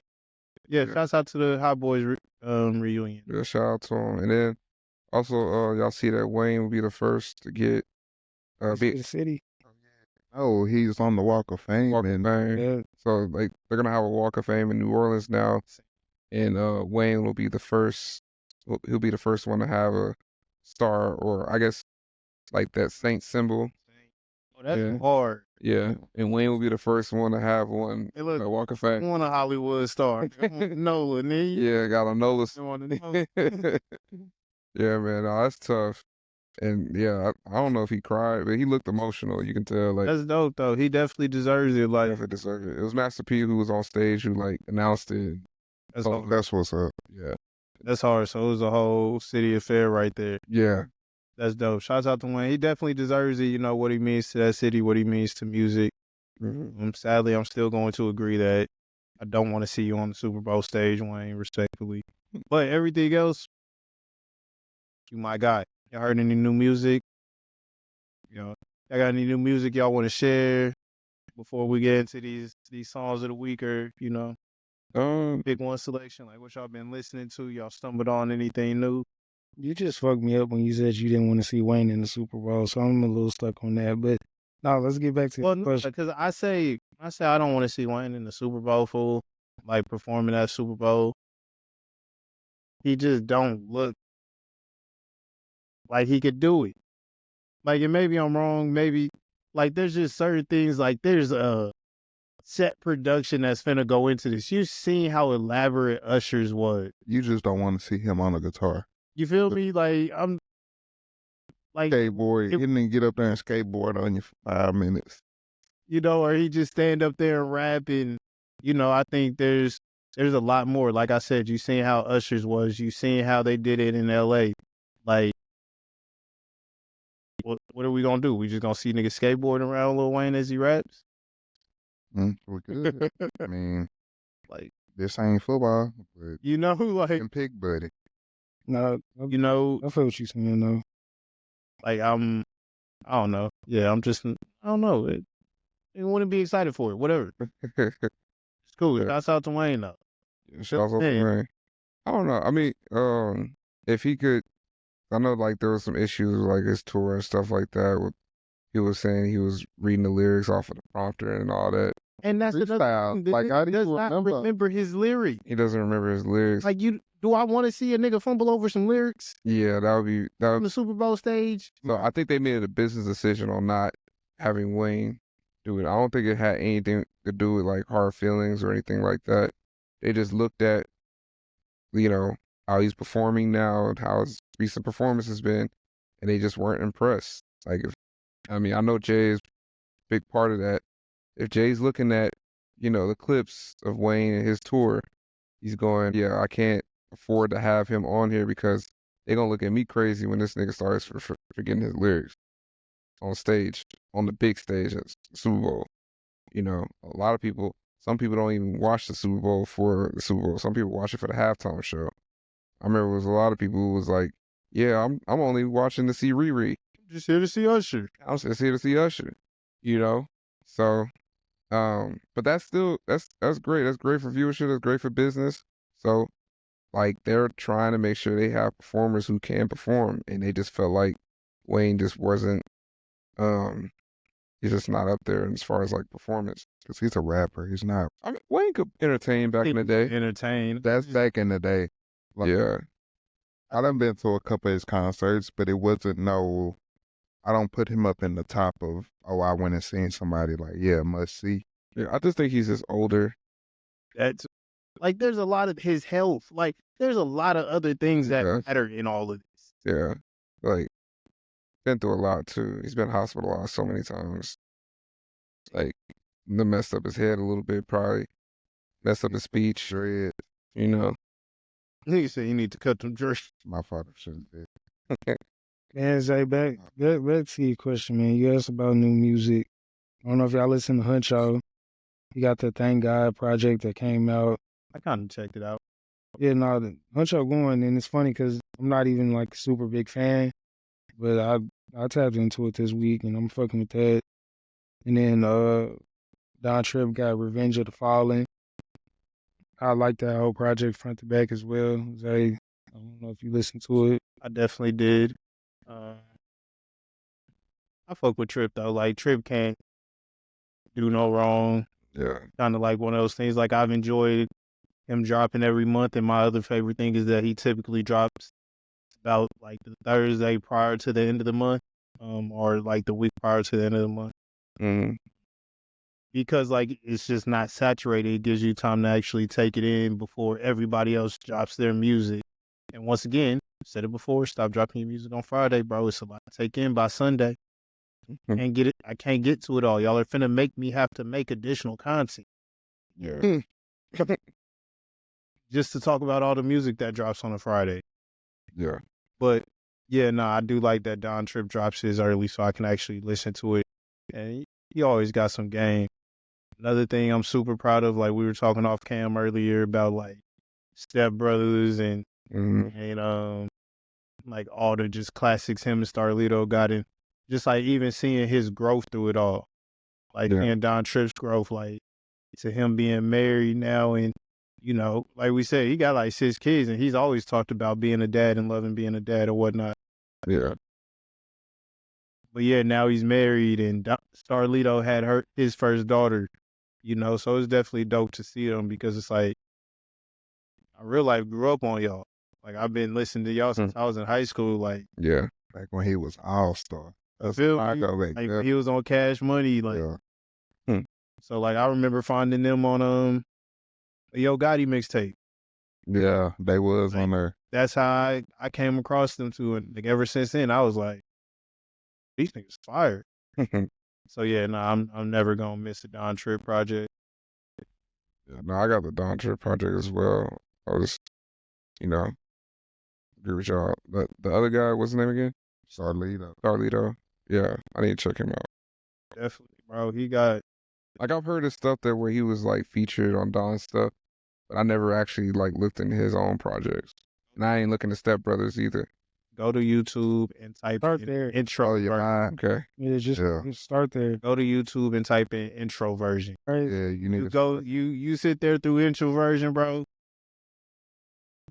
yeah, shouts out to the Hot Boys reunion. Yeah, shout out to him. And then also, y'all see that Wayne will be the first to get The city. Oh, he's on the Walk of Fame. Walk of Fame. Yeah. So like they're gonna have a Walk of Fame in New Orleans now, and Wayne will be the first. He'll be the first one to have a star, or I guess like that Saint symbol. Oh, that's Yeah. hard. Yeah, and Wayne will be the first one to have one. Hey, look, Walk of I Fame. want a Hollywood star. Nola, nigga. Yeah, got a Nola. I want to know. Yeah, man, no, that's tough. And yeah, I don't know if he cried, but he looked emotional. You can tell, like, That's dope though. He definitely deserves it. Like definitely deserved it. It was Master P who was on stage who like announced it. that's Oh, hard. That's what's up. Yeah, That's hard. So it was a whole city affair right there. yeah, That's dope. Shouts out to Wayne. He definitely deserves it. You know what he means to that city, what he means to music. Sadly, I'm still going to agree that I don't want to see you on the Super Bowl stage, Wayne, respectfully. But everything else, you my guy. Y'all heard any new music? You know, y'all got any new music y'all want to share before we get into these songs of the week, or you know, pick one selection? Like what y'all been listening to? Y'all stumbled on anything new? You just fucked me up when you said you didn't want to see Wayne in the Super Bowl, so I'm a little stuck on that. But no, let's get back to the question. Because I say I don't want to see Wayne in the Super Bowl, fool, like performing at Super Bowl. He just don't look like he could do it. Like, and maybe I'm wrong. Maybe like there's just certain things. Like there's a set production that's finna go into this. You've seen how elaborate Usher's was. You just don't want to see him on a guitar. You feel me? Like I'm like Skateboard. He didn't get up there and skateboard on you for 5 minutes. or he just stand up there and rap. And, I think there's a lot more. Like I said, you seen how Usher's was. You seen how they did it in L.A. Like, what are we going to do? We just going to see niggas skateboarding around Lil Wayne as he raps? We good. I mean, Like, this ain't football, but like, can pick buddy. No, I feel what you saying though. like I don't know. Yeah, I don't know. It wouldn't be excited for it. Whatever. It's cool. Yeah. Shouts out to Wayne though. Shouts out to Hey. Wayne. I don't know. I mean, if he could, I know like there was some issues with, like his tour and stuff like that. With he was saying he was reading the lyrics off of the prompter and all that. And that's another Freestyle. thing. The Like, nigga how do you does not remember his lyrics. He doesn't remember his lyrics. Like, do I want to see a nigga fumble over some lyrics Yeah, that would on the Super Bowl stage? So I think they made a business decision on not having Wayne do it. I don't think it had anything to do with like hard feelings or anything like that. They just looked at, how he's performing now and how his recent performance has been, and they just weren't impressed. Like, I know Jay is a big part of that. If Jay's looking at, the clips of Wayne and his tour, he's going, yeah, I can't afford to have him on here because they're going to look at me crazy when this nigga starts forgetting his lyrics on stage, on the big stage at the Super Bowl. A lot of people, some people don't even watch the Super Bowl for the Super Bowl. Some people watch it for the halftime show. I remember it was a lot of people who was like, yeah, I'm only watching to see Riri. Just here to see Usher. I'm just here to see Usher, So, but that's great. That's great for viewership. That's great for business. So, like, they're trying to make sure they have performers who can perform, and they just felt like Wayne just wasn't, he's just not up there as far as like performance. Because he's a rapper. He's not. I mean, Wayne could entertain back in the day. Entertain. That's back in the day. Like, Yeah. I done been to a couple of his concerts, but it wasn't I don't put him up in the top of, I went and seen somebody like, yeah, must see. Yeah, I just think he's just older. That's like, there's a lot of his health. Like, there's a lot of other things that Yeah. matter in all of this. Yeah. Like, been through a lot too. He's been hospitalized so many times. Like, messed up his head a little bit, probably. Messed up his speech. Dread. Nigga said you need to cut them dreads. My father shouldn't have. Man, Zay, back to your question, man. You asked about new music. I don't know if y'all listen to Huncho. He got the Thank God project that came out. I kind of checked it out. Yeah, no, the Huncho going, and it's funny because I'm not even like a super big fan, but I tapped into it this week, and I'm fucking with that. And then Don Tripp got Revenge of the Fallen. I like that whole project front to back as well. Zay, I don't know if you listened to it. I definitely did. I fuck with Tripp though. Like, Tripp can't do no wrong. Yeah. Kind of like one of those things. Like, I've enjoyed him dropping every month, and my other favorite thing is that he typically drops about like the Thursday prior to the end of the month, or like the week prior to the end of the month. Mm-hmm. Because like it's just not saturated. It gives you time to actually take it in before everybody else drops their music. And once again, said it before, stop dropping your music on Friday, bro. It's a lot to take in by Sunday. And get it. I can't get to it all. Y'all are finna make me have to make additional content. Yeah. Just to talk about all the music that drops on a Friday. Yeah. But yeah, I do like that Don Tripp drops his early so I can actually listen to it. And he always got some game. Another thing I'm super proud of, like we were talking off cam earlier about like Step Brothers and like all the just classics him and Starlito got in. Just like even seeing his growth through it all. Like seeing Don Tripp's growth, like to him being married now and like we said, he got like 6 kids and he's always talked about being a dad and loving being a dad or whatnot. Yeah. But yeah, now he's married and Starlito had his first daughter, so it's definitely dope to see them because it's like, I real life grew up on y'all. Like, I've been listening to y'all since I was in high school. Like, yeah, back when he was all-star. Like, he was on Cash Money. Like, so like I remember finding them on a Yo Gotti mixtape. Yeah, they was on there. That's how I came across them too, and like ever since then I was like, these niggas fire. So yeah, I'm never gonna miss a Don Trip project. Yeah, no, I got the Don Trip project as well. I was, you know, agree with y'all. The other guy, what's his name again? Carlito. Yeah, I need to check him out. Definitely, bro. He got Like I've heard of stuff that where he was like featured on Don's stuff, but I never actually like looked into his own projects. And I ain't looking to Step Brothers either. go to YouTube and type Start in there. intro. Oh, your mind. Okay. Yeah, just Yeah. start there. Go to YouTube and type in intro version. Right? Yeah, you need You to go, start. you sit there through intro version, bro.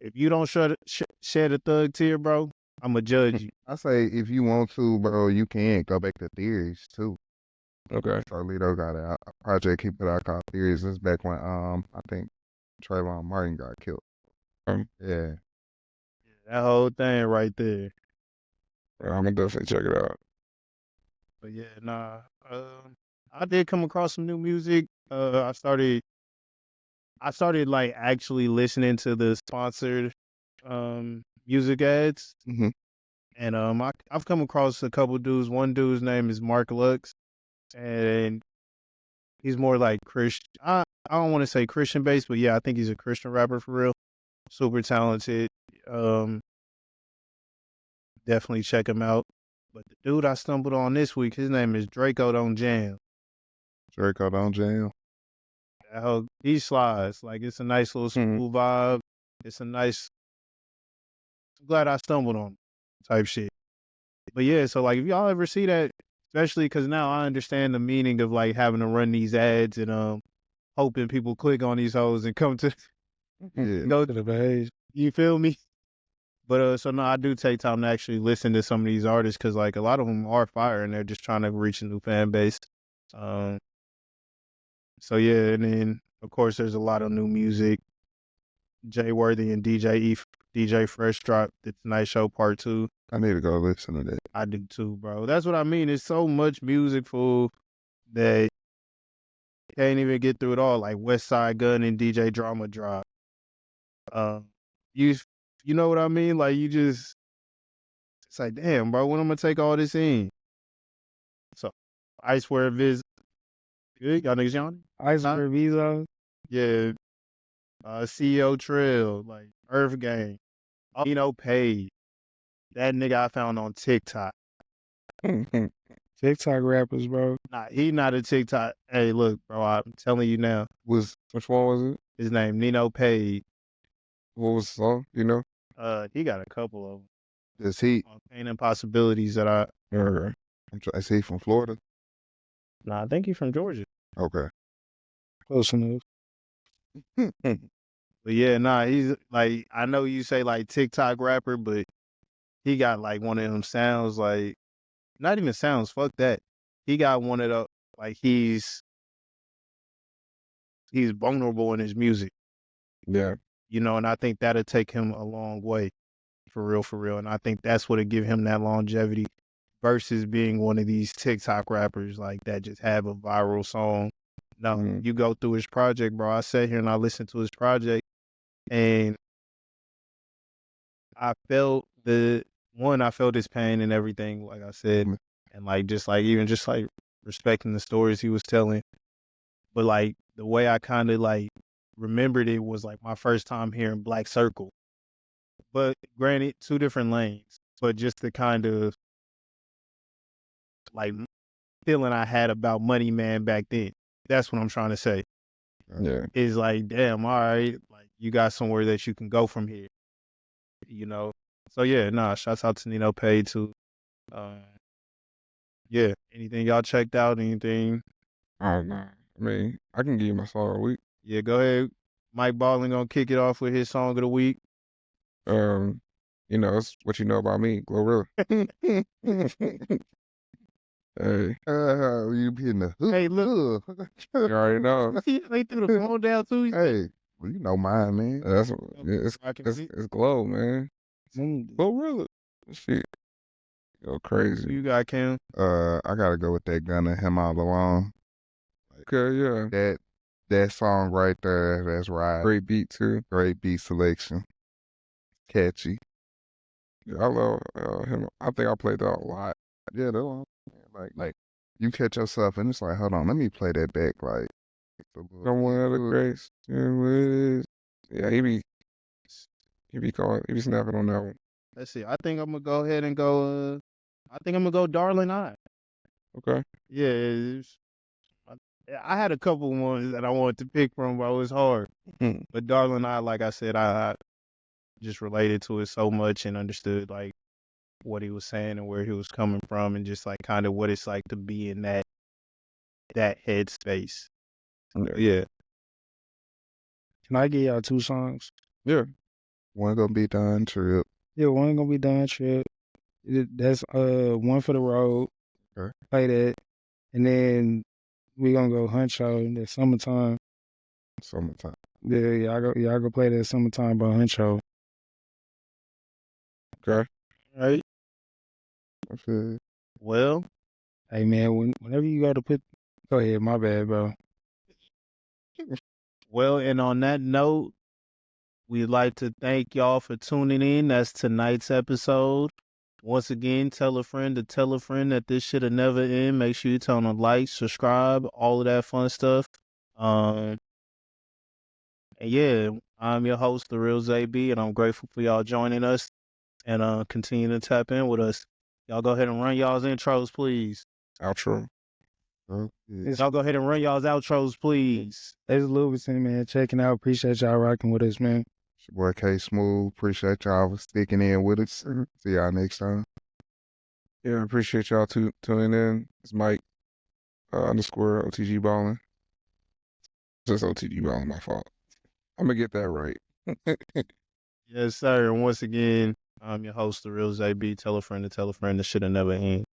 If you don't shed a thug tear, bro, I'ma judge you. I say if you want to, bro, you can go back to Theories too. Okay. Carlito got a project he put out called Theories. This back when I think Trayvon Martin got killed. Yeah. That whole thing right there. I'm gonna definitely check it out. But yeah, nah. I did come across some new music. I started like actually listening to the sponsored music ads. Mhm. And I've come across a couple dudes. One dude's name is Mark Lux, and he's more like Christian. I don't want to say Christian based, but yeah, I think he's a Christian rapper for real. Super talented. Definitely check him out. But the dude I stumbled on this week, his name is Draco Don't Jam. Draco Don't Jam. He slides. Like it's a nice little smooth vibe. It's a nice. I'm glad I stumbled on him type shit. But yeah, so like if y'all ever see that, especially because now I understand the meaning of like having to run these ads and hoping people click on these hoes and come to Yeah. go To the page. You feel me? But so no, I do take time to actually listen to some of these artists because like a lot of them are fire and they're just trying to reach a new fan base. So yeah, and then of course there's a lot of new music. Jay Worthy and DJ Fresh dropped the Tonight Show Part 2. I need to go listen to that. I do too, bro. That's what I mean. It's so much music for that can't even get through it all. Like West Side Gun and DJ Drama drop. You know what I mean? Like you just it's like damn, bro. When I'm gonna take all this in? So Icewear Viz, good. Y'all niggas yawning? Iceberg Visa. Yeah. CEO Trail, like Earth Gang, Paid. That nigga I found on TikTok. TikTok rappers, bro. Nah, he not a TikTok. Hey, look, bro, I'm telling you now. Which one was it? His name Nino Paid. What was the song? You know? He got a couple of them. Is he? Pain and Possibilities that I. Okay. Is he from Florida? Nah, I think he's from Georgia. Okay. Close enough. But yeah, nah, he's like I know you say like TikTok rapper, but he got like one of them sounds like not even sounds. Fuck that. He got one of the like he's vulnerable in his music. Yeah. And I think that'll take him a long way, for real. And I think that's what'll give him that longevity versus being one of these TikTok rappers like that just have a viral song. No, you go through his project, bro. I sat here and I listened to his project and I felt I felt his pain and everything, like I said, and like just like even just like respecting the stories he was telling. But like the way I kind of like remembered it was like my first time hearing Black Circle. But granted, two different lanes, but just the kind of like feeling I had about Money Man back then. That's what I'm trying to say. Yeah. Is like, damn, all right, like you got somewhere that you can go from here. So yeah, nah, shouts out to Nino Pay too. Yeah. Anything y'all checked out? Anything? Oh no. I mean, I can give you my song of the week. Yeah, go ahead. Mike Baldwin gonna kick it off with his song of the week. It's what you know about me, Glorilla. Hey. You be in the hood. Hey, look. You already know. He threw the phone down too. Hey, well, you know mine, man. It's Glow, man. Glorilla. Shit. Go crazy. You got Cam. I gotta go with that Gunna Him All Alone. Okay, yeah. That song right there, that's right. Great beat too. Great beat selection. Catchy. Yeah, I love him. I think I played that a lot. Yeah, that one. Like you catch yourself and it's like, hold on, let me play that back. Like, Someone other grace. Yeah, he be snapping on that one. Let's see. I think I'm gonna go ahead and go. I think I'm gonna go Darling I. Okay. Yeah, I had a couple ones that I wanted to pick from, but it was hard. Hmm. But Darling I, like I said, I just related to it so much and understood like what he was saying and where he was coming from, and just like kind of what it's like to be in that headspace. Yeah. Can I give y'all 2 songs? Yeah. One gonna be done, Trip. Yeah, one gonna be done, Trip. That's one for the road. Okay. Play that. And then we gonna go Huncho. That's Summertime. Summertime. Yeah, y'all go play that Summertime by Huncho. Okay. Right. I feel it. Well, Hey man, whenever you go ahead, my bad, bro. Well, and on that note, we'd like to thank y'all for tuning in. That's tonight's episode. Once again, tell a friend to tell a friend that this shit'll never end. Make sure you tell them to like, subscribe, all of that fun stuff. And yeah, I'm your host, The Real ZB, and I'm grateful for y'all joining us and continue to tap in with us. Y'all go ahead and run y'all's intros, please. Outro. Okay. Y'all go ahead and run y'all's outros, please. It's Louisville, man. Checking out. Appreciate y'all rocking with us, man. It's your boy K Smooth. Appreciate y'all for sticking in with us. See y'all next time. Yeah, I appreciate y'all tuning in. It's Mike _ OTG Ballin. Just OTG Ballin, my fault. I'm gonna get that right. Yes, sir. And once again, I'm your host, The Real ZB. Tell a friend to tell a friend. This shit'll never end.